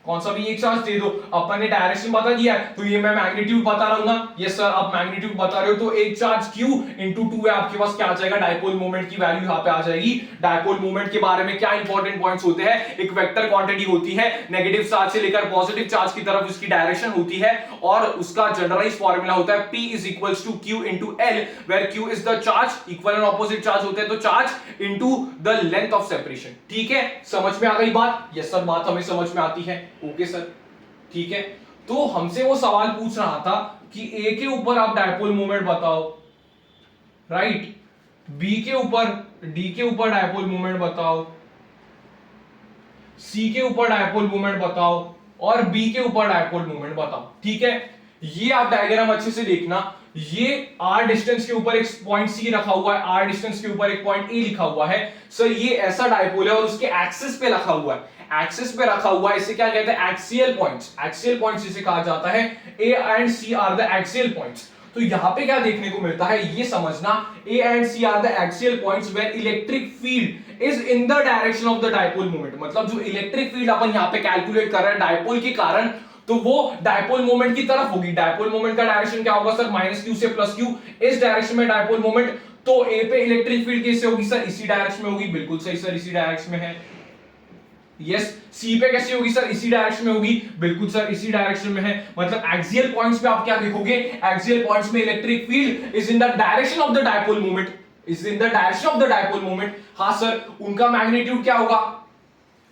कौन सा भी एक चार्ज दे दो, अपन ने डायरेक्शन बता दिया है तो ये मैं मैग्नीट्यूड बता रहा हूं ना, यस सर आप मैग्नीट्यूड बता रहे हो, तो एक चार्ज q into 2 है आपके पास, क्या आ जाएगा, डायपोल मोमेंट की वैल्यू यहां पे आ जाएगी। डायपोल मोमेंट के बारे में क्या इंपॉर्टेंट पॉइंट्स होते हैं, एक वेक्टर क्वांटिटी होती है, नेगेटिव चार्ज से लेकर पॉजिटिव चार्ज की तरफ उसकी डायरेक्शन होती है, और उसका जनरलाइज फॉर्मूला होता है P is equals to Q into L, where Q is the charge, equal and opposite charge होते हैं तो charge into the length of separation. ठीक है समझ में आ गई बात, यस सर बात हमें समझ में आती है, ओके सर ठीक है। तो हमसे वो सवाल पूछ रहा था कि A के ऊपर आप डायपोल मोमेंट बताओ, राइट, B के ऊपर, D के ऊपर डायपोल मोमेंट बताओ, C के ऊपर डायपोल मोमेंट बताओ, और B के ऊपर डायपोल मोमेंट बताओ। ठीक है, ये आप डायग्राम अच्छे से देखना, ये r डिस्टेंस के ऊपर एक पॉइंट C रखा हुआ है, r डिस्टेंस के ऊपर एक पॉइंट A लिखा हुआ है। सर ये ऐसा डायपोल है और उसके एक्सिस पे रखा हुआ है, एक्सिस पे रखा हुआ है, इसे क्या कहते हैं, एक्सियल पॉइंट्स, एक्सियल पॉइंट्स इसे कहा जाता है। A and C are the axial points. तो यहां पे क्या देखने को मिलता है, ये समझना, A and C are the axial points where electric field is in the direction of the dipole moment. मतलब जो इलेक्ट्रिक फील्ड अपन यहां पे कैलकुलेट कर रहे हैं डायपोल के कारण, तो वो डायपोल मोमेंट की तरफ होगी। डायपोल मोमेंट का डायरेक्शन क्या होगा सर, -q से +q, इस डायरेक्शन में डायपोल मोमेंट। तो A पे इलेक्ट्रिक फील्ड कैसे होगी सर, इसी डायरेक्शन में होगी, बिल्कुल सही सर इसी डायरेक्शन में है। यस, C पे कैसे होगी सर, इसी डायरेक्शन में होगी, बिल्कुल सर इसी डायरेक्शन में है। मतलब एक्सियल पॉइंट्स पे आप क्या देखोगे, एक्सियल पॉइंट्स में electric field is in the direction of the dipole moment, is in the direction of the dipole moment. हाँ सर, उनका मैग्नीट्यूड क्या होगा,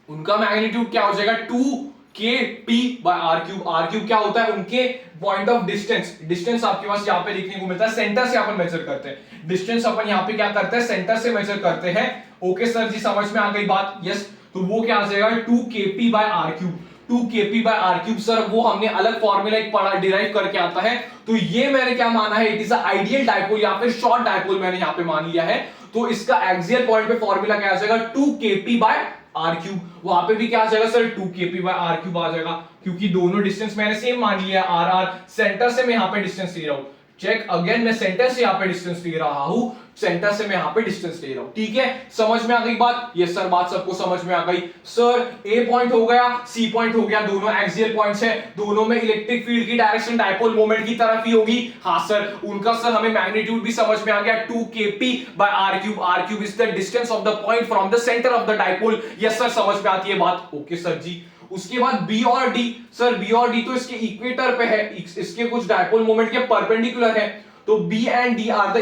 उनका मैग्नीट्यूड क्या हो जाएगा, 2kp by r3। r3 क्या होता है, उनके पॉइंट ऑफ डिस्टेंस, डिस्टेंस आपके पास यहाँ पे देखने को मिलता है, सेंटर से अपन मेजर करते हैं, डिस्टेंस अपन यहाँ पे क्या करते हैं, सेंटर से मेजर करते हैं। ओके सर जी समझ में आ गई बात, यस। तो वो क्या आ जाएगा, 2kp by r3, 2kp by r3। Sir वो हमने अलग फॉर्मूला एक पढ़ा, डिराइव करके आता है। तो ये मैंने क्या माना है, इट इज आइडियल डायपोल या फिर शॉर्ट डायपोल मैंने यहाँ पे मान लिया है। तो इसका एक्सियल पॉइंट पे फॉर्मूला क्या आ जाएगा, 2kp by r3। वहां पे भी क्या आ जाएगा सर, 2kp by r3 आ जाएगा, क्योंकि दोनों डिस्टेंस मैंने सेम मान लिया है, r सेंटर से मैं यहाँ पे डिस्टेंस ले रहा हूं, चेक अगेन, मैं सेंटर से यहाँ पे डिस्टेंस ले रहा हूं, सेंटर से मैं यहाँ पे डिस्टेंस ले रहा हूं। ठीक है, समझ में आ गई बात, यस सर बात सबको समझ में आ गई। सर A पॉइंट हो गया, C पॉइंट हो गया, दोनों एक्सियल पॉइंट्स है, दोनों में इलेक्ट्रिक फील्ड की डायरेक्शन डायपोल मोमेंट की तरफ ही होगी। हाँ सर, उनका सर हमें मैग्नीट्यूड भी समझ में आ गया, 2kp by r3, r3 is the distance of the point from the centre of the dipole. Yes sir समझ में आती है बात, ओके सर जी। उसके बाद B और D, सर B और D तो इसके इक्वेटर पे है, इसके कुछ डायपोल मोमेंट के परपेंडिकुलर है। तो B and D are the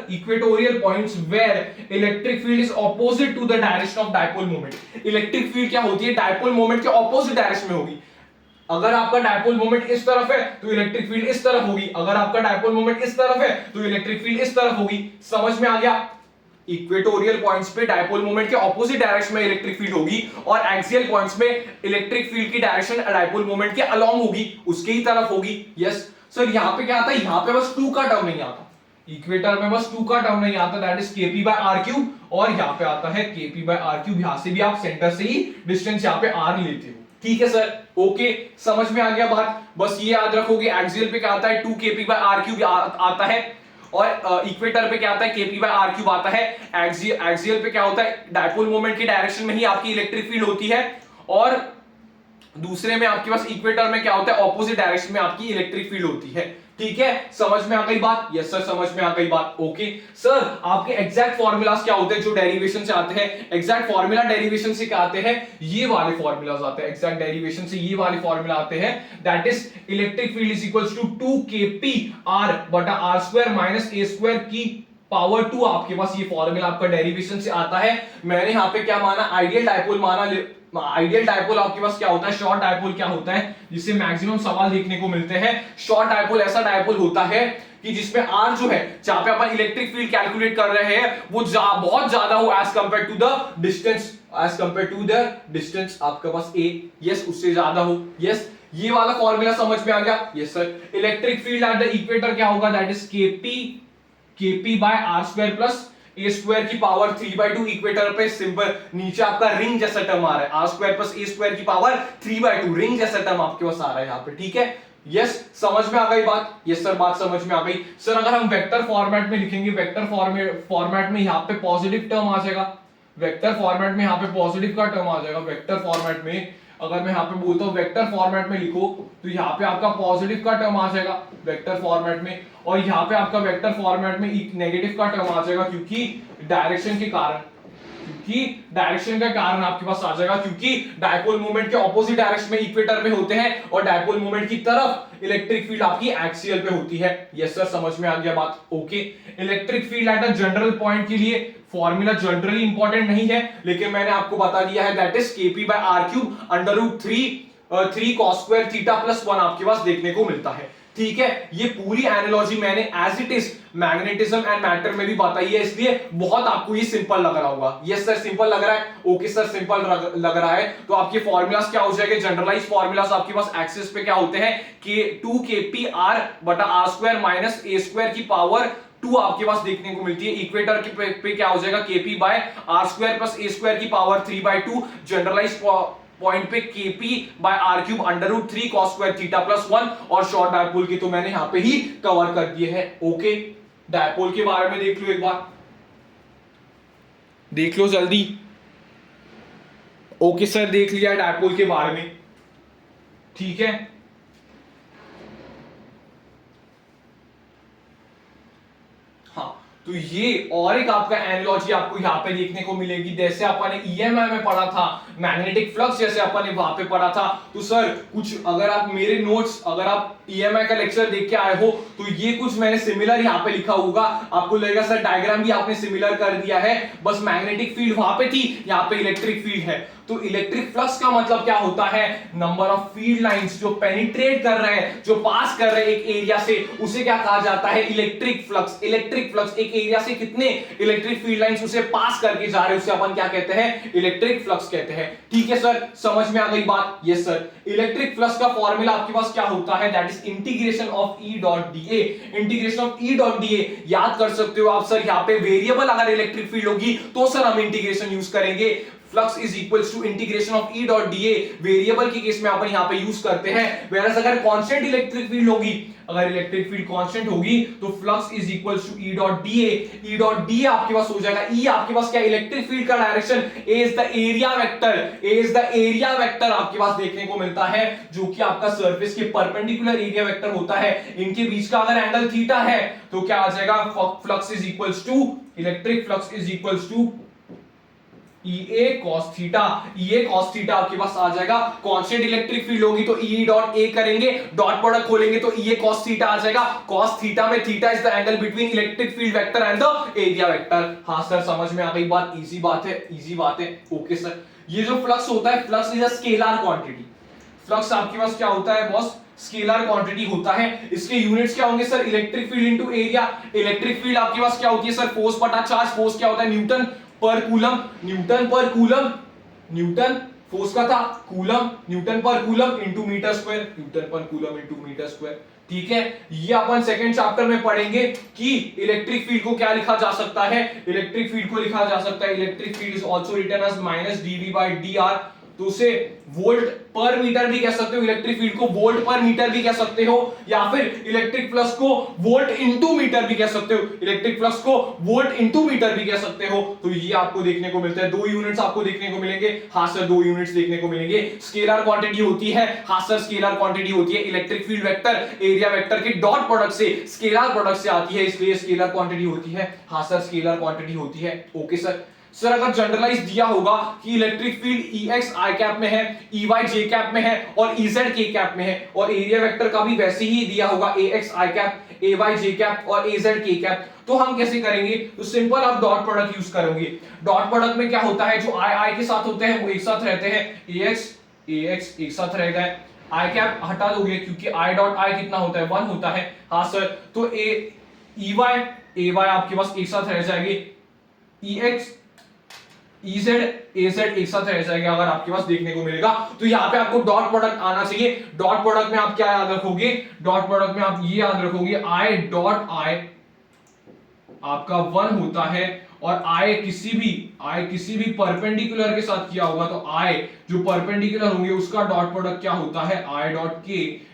equatorial points where electric field is opposite to the direction of dipole moment. Electric field क्या होती है, डायपोल मोमेंट के ऑपोजिट डायरेक्शन में होगी। अगर आपका डायपोल मोमेंट इस तरफ है तो इलेक्ट्रिक फील्ड इस तरफ होगी, अगर आपका डायपोल मोमेंट इस तरफ है तो इलेक्ट्रिक फील्ड इस तरफ होगी। समझ में आ गया, इक्वेटोरियल पॉइंट्स पे डायपोल मोमेंट के ऑपोजिट डायरेक्शन में इलेक्ट्रिक फील्ड होगी, और एक्सियल पॉइंट्स में इलेक्ट्रिक फील्ड की डायरेक्शन डायपोल मोमेंट के अलोंग होगी, उसके ही तरफ होगी। यस सर, यहाँ पे क्या आता है, यहाँ पे बस 2 का टर्म नहीं आता, इक्वेटर में बस 2 का टर्म नहीं आता, that is kp by r3, और यहाँ पे आता है kp by r3। यहाँ से भी आप सेंटर से ही डिस्टेंस यहाँ पे r लेते हो। ठीक है सर, ओके समझ में आ गया बात। बस ये याद रखोगे, एक्सियल पे क्या आता है, 2kp by r3 आता है, और इक्वेटर पे क्या आता है, kp by r3 आता है। एक्सियल पे क्या होता है, डायपोल मोमेंट की डायरेक्शन में ही आपकी इलेक्ट्रिक फील्ड होती है, और दूसरे में आपके पास इक्वेटर में क्या होता है, ऑपोजिट डायरेक्शन में आपकी इलेक्ट्रिक फील्ड होती है। ठीक है, समझ में आ गई बात, यस सर समझ में आ गई बात, ओके सर। आपके एग्जैक्ट फॉर्मूलाज क्या होते हैं जो डेरिवेशन से आते हैं, एग्जैक्ट फॉर्मूला डेरिवेशन से क्या आते हैं, ये वाले फॉर्मूलाज आते हैं, एग्जैक्ट डेरिवेशन से ये वाले फॉर्मूला आते हैं, that is electric field is equals to 2kp r बटा r square minus a square की पावर 2 आपके पास ये फॉर्मूला आपका डेरिवेशन से आता है। मैंने यहाँ पे क्या माना, आइडियल डायपोल माना। आइडियल डायपोल आपके पास क्या होता है, शॉर्ट डायपोल क्या होता है, जिससे मैक्सिमम सवाल देखने को मिलते हैं। शॉर्ट डायपोल ऐसा डायपोल होता है कि जिसमें आर जो है, जहां पे अपन इलेक्ट्रिक फील्ड कैलकुलेट कर रहे हैं, वो बहुत ज्यादा हो as compare to the distance, as compare to the distance आपके पास ए, यस, उससे ज्यादा हो। यस, ये वाला फॉर्मूला समझ में आ गया। Yes sir, electric field at the equator क्या होगा, that is KP by R square plus A square की पावर 3/2। इक्वेटर पे सिंपल नीचे आपका रिंग जैसा टर्म आ रहा है, R square plus A square की पावर 3/2, रिंग जैसा टर्म आपके पास आ रहा है यहाँ पे, ठीक है। यस, समझ में आ गई बात। यस सर, बात समझ में आ गई। सर अगर हम वेक्टर फॉर्मेट में लिखेंगे, वेक्टर फॉर्मेट में यहाँ पे पॉजिटिव टर्म आ जाएगा, वेक्टर फॉर्मेट में यहाँ पे पॉजिटिव का टर्म आ जाएगा। वेक्टर फॉर्मेट में अगर मैं यहाँ पे बोलता हूँ वेक्टर फॉर्मेट में लिखो, तो यहाँ पे आपका पॉजिटिव का टर्म आ जाएगा वेक्टर फॉर्मेट में, और यहाँ पे आपका वेक्टर फॉर्मेट में एक नेगेटिव का टर्म आ जाएगा, क्योंकि डायरेक्शन के कारण आपके पास आ जाएगा, क्योंकि डायपोल मोमेंट के ऑपोजिट डायरेक्शन में इक्वेटर पे होते हैं, और डायपोल मोमेंट की तरफ इलेक्ट्रिक फील्ड आपकी एक्सियल पे होती है। यस सर, समझ में आ गया बात। Okay, electric field at a general point के लिए फॉर्मूला जनरली इंपॉर्टेंट नहीं है, लेकिन मैंने आपको बता दिया है, that is KP by R cube under root 3 cos square theta plus 1 आपके पास देखने को मिलता है, ठीक है। ये पूरी एनालॉजी मैंने as it is magnetism and matter में भी बताई है, इसलिए बहुत आपको ये सिंपल लग रहा होगा। यस सर, सिंपल लग रहा है। ओके सर, सिंपल लग रहा है, तो आपके फॉर्मूलास क्या हो जाएंगे, जनरलाइज फॉर्मूलास आपके पास एक्सिस पे क्या होते हैं, कि 2kp r बटा R square minus A square की पावर 2 आपके पास देखने को मिलती है। इक्वेटर के पे क्या हो जाएगा, kp by R square plus A square की पावर 3/2। जनरलाइज पॉइंट पे kp by R cube under root 3 cos square theta plus 1, और शॉर्ट डायपोल की तो मैंने यहां पे ही कवर कर दिए हैं। ओके, डायपोल के बारे में देख लो, एक बार देख लो जल्दी। ओके सर, देख लिया डायपोल के बारे में, ठीक है। हाँ, तो ये और एक आपका एनालॉजी आपको यहाँ पे देखने को मिलेगी, जैसे अपन ने ईएमआई में पढ़ा था, मैग्नेटिक फ्लक्स जैसे अपन ने वहां पे पढ़ा था। तो सर कुछ अगर आप मेरे नोट्स, अगर आप ईएमआई का लेक्चर देख के आए हो, तो ये कुछ मैंने सिमिलर यहाँ पे लिखा होगा, आपको लगेगा सर डायग्राम भी आपने सिमिलर कर दिया है, बस मैग्नेटिक फील्ड वहां पे थी, यहाँ पे इलेक्ट्रिक फील्ड है। तो इलेक्ट्रिक फ्लक्स का मतलब क्या होता है, नंबर ऑफ फील्ड लाइंस जो पेनिट्रेट कर रहे हैं, जो पास कर रहे हैं एक एरिया से, उसे क्या कहा जाता है, इलेक्ट्रिक फ्लक्स। इलेक्ट्रिक फ्लक्स, एक एरिया से कितने इलेक्ट्रिक फील्ड लाइंस उसे पास करके जा रहे हैं, उसे अपन क्या कहते हैं, इलेक्ट्रिक फ्लक्स कहते हैं, ठीक है सर। समझ में आ गई बात। यस सर, इलेक्ट्रिक फ्लक्स का फॉर्मूला आपके पास क्या होता है, that is integration of E dot D A. Integration of E dot D ए याद कर सकते हो आप सर, यहाँ पे वेरिएबल अगर इलेक्ट्रिक फील्ड होगी तो सर हम इंटीग्रेशन यूज करेंगे। Flux is equals to integration of E dot D A, variable की केस में अपन यहाँ पे यूज करते हैं। वेरएस अगर कांस्टेंट इलेक्ट्रिक फील्ड होगी, अगर इलेक्ट्रिक फील्ड कांस्टेंट होगी, तो flux is equals to E dot D A. E dot D A आपके पास हो जाएगा, ई आपके पास क्या, इलेक्ट्रिक फील्ड का direction, A is the area vector, A is the area vector आपके पास देखने को मिलता है, जो कि आपका सरफेस के परपेंडिकुलर एरिया वेक्टर होता है। इनके बीच का अगर एंगल थीटा है, तो क्या आ जाएगा, flux is equals to, electric flux is equals to EA cos theta. EA cos theta आपके पास आ जाएगा। कांस्टेंट इलेक्ट्रिक फील्ड होगी तो E डॉट A करेंगे, डॉट प्रोडक्ट खोलेंगे तो EA cos थीटा आ जाएगा। cos थीटा में theta is the angle between electric field vector and the area vector. हाँ सर, समझ में आ गई बात, इजी बात है, इजी बात है। ओके सर, ये जो फ्लक्स होता है, flux is a scalar quantity. Flux आपके पास क्या होता है बॉस, स्केलर क्वांटिटी होता है। इसके यूनिट्स क्या होंगे sir, electric field into area. Electric field आपके पास क्या होती है सर, फोर्स बटा चार्ज। फोर्स क्या होता है, newton per coulomb, newton per coulomb, newton force का था, coulomb newton per coulomb into metre square, newton per coulomb into metre square, ठीक है। ये अपन सेकंड चैप्टर में पढ़ेंगे कि इलेक्ट्रिक फील्ड को क्या लिखा जा सकता है। इलेक्ट्रिक फील्ड को लिखा जा सकता है, electric field is also written as minus dv by dr। तो उसे वोल्ट पर मीटर भी कह सकते हो, इलेक्ट्रिक फील्ड को वोल्ट पर मीटर भी कह सकते हो, या फिर इलेक्ट्रिक फ्लक्स को वोल्ट इनटू मीटर भी कह सकते हो, इलेक्ट्रिक फ्लक्स को वोल्ट इनटू मीटर भी कह सकते हो। तो ये आपको देखने को मिलता है, दो यूनिट्स आपको देखने को मिलेंगे। हाँ सर, दो यूनिट्स देखने को मिलेंगे। स्केलर क्वांटिटी होती है, हाँ सर स्केलर क्वांटिटी होती है, electric field vector area vector के डॉट प्रोडक्ट से, स्केलर प्रोडक्ट से आती है, इसलिए स्केलर क्वांटिटी होती है। हाँ सर, स्केलर क्वांटिटी होती है। ओके सर, सर अगर जनरलाइज दिया होगा कि electric field Ex i cap में है, Ey j कैप में है और Ez k कैप में है, और एरिया वेक्टर का भी वैसे ही दिया होगा Ax i cap, Ay j cap और Az k कैप, तो हम कैसे करेंगे? तो सिंपल आप डॉट प्रोडक्ट यूज करोगे। डॉट प्रोडक्ट में क्या होता है, जो i के साथ होते हैं वो एक साथ रहते हैं, Ax एक साथ रहेगा, i कैप हटा दोगे क्योंकि i डॉट i कितना होता है, 1 होता है। हाँ सर, तो Ay आपके पास एक साथ रह जाएंगे, Ex Ez एक साथ रह जाएगा अगर आपके पास देखने को मिलेगा। तो यहाँ पे आपको डॉट प्रोडक्ट आना चाहिए। डॉट प्रोडक्ट में आप क्या याद रखोगे? डॉट प्रोडक्ट में आप ये याद रखोगे i डॉट i आपका 1 होता है, और i किसी भी परपेंडिकुलर के साथ किया होगा तो i जो परपेंडिकुलर होंगे उसका डॉट प्रोडक्ट क्या होता है, i dot k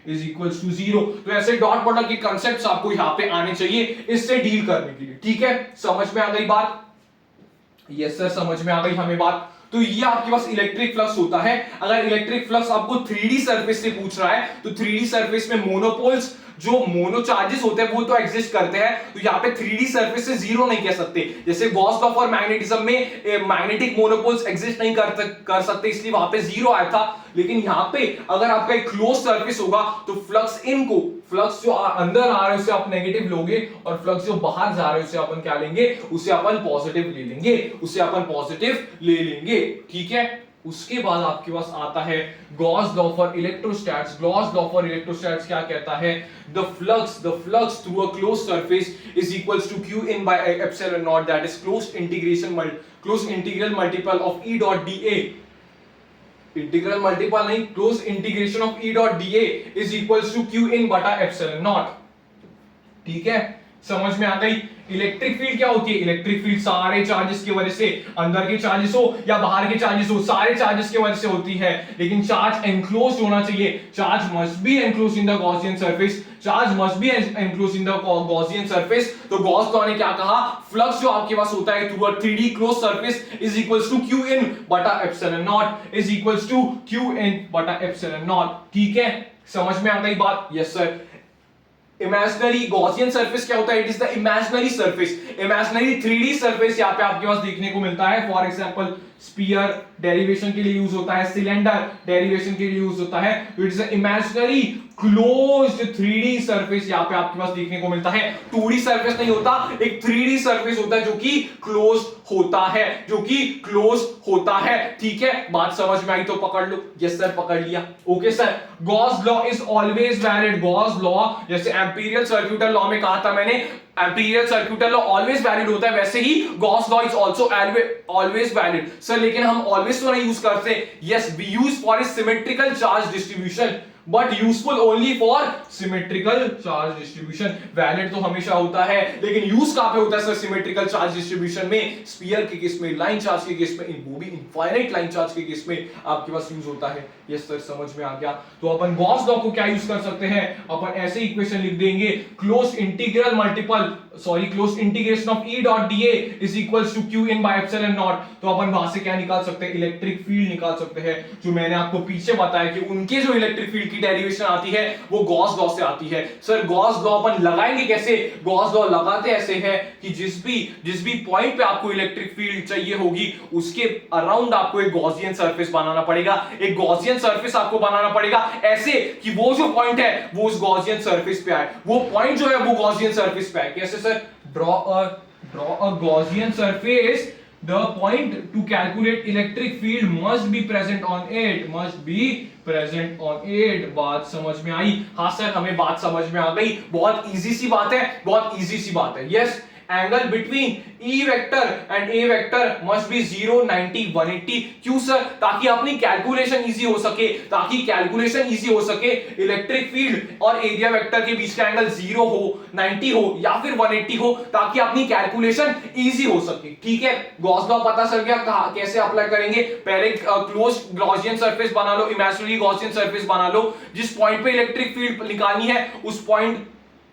is equals to 0। तो ऐसे डॉट प्रोडक्ट के कांसेप्ट्स आपको यहाँ पे आने चाहिए इससे डील करने के लिए। ठीक है, समझ में आ गई बात? यस सर, समझ में आ गई हमें बात। तो ये आपके पास इलेक्ट्रिक फ्लक्स होता है। अगर इलेक्ट्रिक फ्लक्स आपको 3D सरफेस से पूछ रहा है तो 3D सरफेस में मोनोपोल्स जो मोनो चार्जेस होते हैं वो तो एग्जिस्ट करते हैं, तो यहाँ पे 3D सरफेस से जीरो नहीं कह सकते। जैसे गॉस लॉ फॉर मैग्नेटिज्म में मैग्नेटिक मोनोपोल्स एग्जिस्ट नहीं कर सकते, इसलिए वहां पे जीरो आया था। लेकिन यहाँ पे अगर आपका एक क्लोज सरफेस होगा तो फ्लक्स जो अंदर आ रहा है उसे आप नेगेटिव लोगे, और फ्लक्स जो बाहर जा रहा है उसे अपन क्या लेंगे, उसे अपन पॉजिटिव ले लेंगे। ठीक है, उसके बाद आपके पास आता है Gauss law for electrostatics. Gauss law for electrostatics क्या कहता है? The flux through a close surface is equals to q in by epsilon naught, that is closed integral multiple of E dot dA। Integral multiple नहीं, close integration of E dot dA is equals to q in बटा epsilon naught. ठीक है, समझ में आ गई? Electric field क्या होती है? इलेक्ट्रिक फील्ड सारे चार्जेस की वजह से, अंदर के चार्जेस हो या बाहर के चार्जेस हो, सारे चार्जेस की वजह से होती है। लेकिन चार्ज एनक्लोज्ड होना चाहिए। Charge must be enclosed in the Gaussian surface. तो गॉस लॉ ने क्या कहा? फ्लक्स जो आपके पास होता है through a 3D close surface is equals to q in बटा epsilon naught is equals to q in बटा एप्सिलॉन नॉट। ठीक है, समझ में आ गई बात? Yes sir. Imaginary Gaussian surface क्या होता है? It is the imaginary surface. Imaginary 3D surface यहाँ पे आपके पास देखने को मिलता है। फॉर एग्जांपल स्फीयर डेरिवेशन के लिए यूज होता है, सिलेंडर डेरिवेशन के लिए यूज होता है। It is a imaginary closed 3D surface यहाँ पे आपके पास देखने को मिलता है। 2D सरफेस नहीं होता, एक 3D सरफेस होता है जो कि क्लोज होता है। ठीक है, बात समझ में आई तो पकड़ लो। यस सर, पकड़ लिया। Okay sir. Gauss law is always valid. Gauss law जैसे एम्पीरियल सर्क्यूटल लॉ में कहा था मैंने, Amperian circuital law always valid होता है, वैसे ही Gauss law is also always valid. Sir लेकिन हम ऑलवेज तो नहीं यूज करते। Yes, we use for a symmetrical charge distribution, but useful only for symmetrical charge distribution. Valid तो हमेशा होता है, लेकिन यूज कहां पे होता है सर? सिमेट्रिकल चार्ज डिस्ट्रीब्यूशन में, स्फीयर के केस में, लाइन चार्ज के केस में, वो भी इनफाइनाइट लाइन चार्ज के केस में आपके पास यूज होता है। यस सर, समझ में आ गया। तो अपन गॉस लॉ को क्या यूज कर सकते हैं? अपन ऐसे इक्वेशन लिख देंगे, close integration of E dot dA is equals to q in by epsilon naught. तो अपन वहां से क्या निकाल सकते हैं? इलेक्ट्रिक फील्ड निकाल सकते हैं, जो मैंने आपको पीछे बताया कि उनके जो इलेक्ट्रिक फील्ड की डेरिवेशन आती है वो गॉस लॉ से आती है। सर गॉस लॉ अपन लगाएंगे कैसे? गॉस लॉ लगाते ऐसे है कि जिस भी पॉइंट पे आपको इलेक्ट्रिक फील्ड चाहिए होगी उसके अराउंड आपको एक गॉसियन सरफेस बनाना पड़ेगा। एक गॉसियन सरफेस आपको बनाना पड़ेगा ऐसे कि वो जो पॉइंट है वो उस गॉसियन सरफेस पे आए, वो पॉइंट जो है वो गॉसियन सरफेस पे आए। कैसे sir? Draw a Gaussian surface, the point to calculate electric field must be present on it। बात समझ में आई? हाँ सर, हमें बात समझ में आ गई। बहुत इजी सी बात है। Yes, angle between E vector and A vector must be 0, 90, 180। क्यों सर? ताकि अपनी कैलकुलेशन इजी हो सके। इलेक्ट्रिक फील्ड और एरिया वेक्टर के बीच का एंगल 0 हो, 90 हो या फिर 180 हो, ताकि अपनी कैलकुलेशन इजी हो सके। ठीक है, गॉस लॉ पता चल गया कैसे अप्लाई करेंगे। पहले क्लोज गॉसियन सरफेस बना लो, इमेजिनरी गॉसियन सरफेस बना लो। जिस पॉइंट पे इलेक्ट्रिक फील्ड निकालनी है उस पॉइंट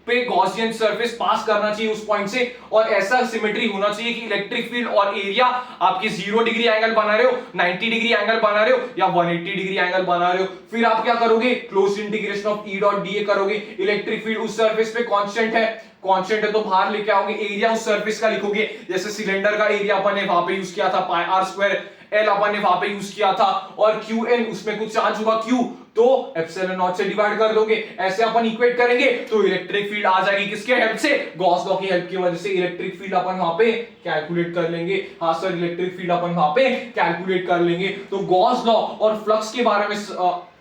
पे गॉसियन सरफेस पास करना चाहिए उस पॉइंट से, और ऐसा सिमेट्री होना चाहिए कि इलेक्ट्रिक फील्ड और एरिया आपके 0 डिग्री एंगल बना रहे हो, 90 डिग्री एंगल बना रहे हो या 180 डिग्री एंगल बना रहे हो। फिर आप क्या करोगे? Close integration of E dot dA करोगे। इलेक्ट्रिक फील्ड उस सरफेस पे कांस्टेंट है, कांस्टेंट है तो बाहर लेके आओगे, एरिया उस सरफेस का लिखोगे, जैसे सिलेंडर का एरिया अपन ने वहां पे यूज किया था पाई आर स्क्वायर, एल अपन ने वहां पे यूज किया था, और क्यू एन उसमें कुछ चार्ज होगा क्यू, तो एप्सिलॉन नॉट से डिवाइड कर दोगे। ऐसे अपन इक्वेट करेंगे तो इलेक्ट्रिक फील्ड आ जाएगी किसके हेल्प से, गॉस लॉ की हेल्प की वजह से इलेक्ट्रिक फील्ड अपन वहां पे कैलकुलेट कर लेंगे। हाँ सर इलेक्ट्रिक फील्ड अपन वहां पे कैलकुलेट कर लेंगे। तो गॉस लॉ और फ्लक्स के बारे में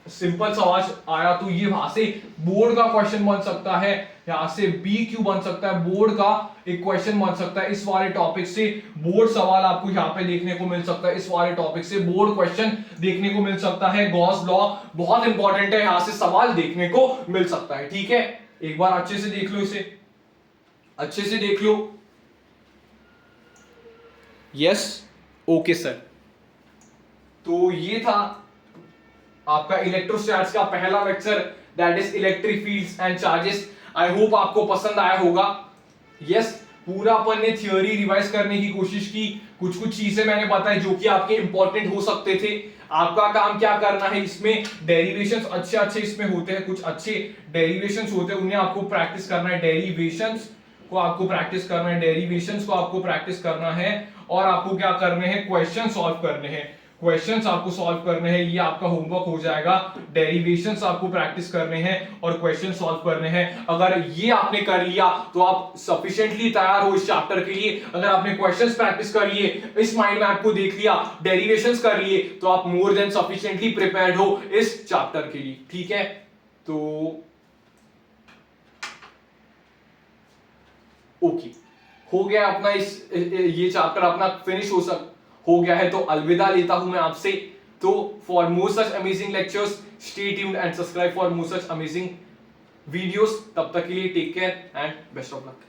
सिंपल सवाल आया तो ये वहां से बोर्ड का क्वेश्चन बन सकता है, यहां से बी क्यू बन सकता है, बोर्ड का एक क्वेश्चन बन सकता है। इस वाले टॉपिक से बोर्ड सवाल आपको यहां पे देखने को मिल सकता है, इस वाले टॉपिक से बोर्ड क्वेश्चन देखने को मिल सकता है। गॉस लॉ बहुत इंपॉर्टेंट है, यहां से सवाल देखने को मिल सकता है। ठीक है, एक बार अच्छे से देख लो, इसे अच्छे से देख लो। Yes, okay sir. तो ये था आपका इलेक्ट्रोस्टैट्स का पहला lecture, that is electric fields and charges. I hope आपको पसंद आया होगा। यस, पूरा अपन ने थियोरी रिवाइज करने की कोशिश की, कुछ कुछ चीजें मैंने बताई जो कि आपके इंपॉर्टेंट हो सकते थे। आपका काम क्या करना है, इसमें डेरिवेशंस अच्छे अच्छे इसमें होते हैं, कुछ अच्छे डेरिवेशंस होते हैं, उन्हें आपको प्रैक्टिस करना है। डेरिवेशंस को आपको प्रैक्टिस करना है, डेरिवेशंस को आपको प्रैक्टिस करना है, और आपको क्या करने हैं, क्वेश्चन सॉल्व करने हैं। क्वेश्चंस आपको सॉल्व करने हैं, ये आपका होमवर्क हो जाएगा। डेरिवेशंस आपको प्रैक्टिस करने हैं और क्वेश्चन सॉल्व करने हैं। अगर ये आपने कर लिया तो आप सफिशिएंटली तैयार हो इस चैप्टर के लिए। अगर आपने क्वेश्चंस प्रैक्टिस कर लिए, इस माइंड मैप को देख लिया, डेरिवेशंस कर लिए, तो आप मोर देन सफिशिएंटली प्रिपेयर्ड हो इस चैप्टर के लिए। ठीक है, तो ओके, हो गया अपना ये चैप्टर अपना फिनिश हो गया है। तो अलविदा लेता हूं मैं आपसे। तो for more such amazing lectures stay tuned and subscribe for more such amazing videos. तब तक के लिए take care and best of luck.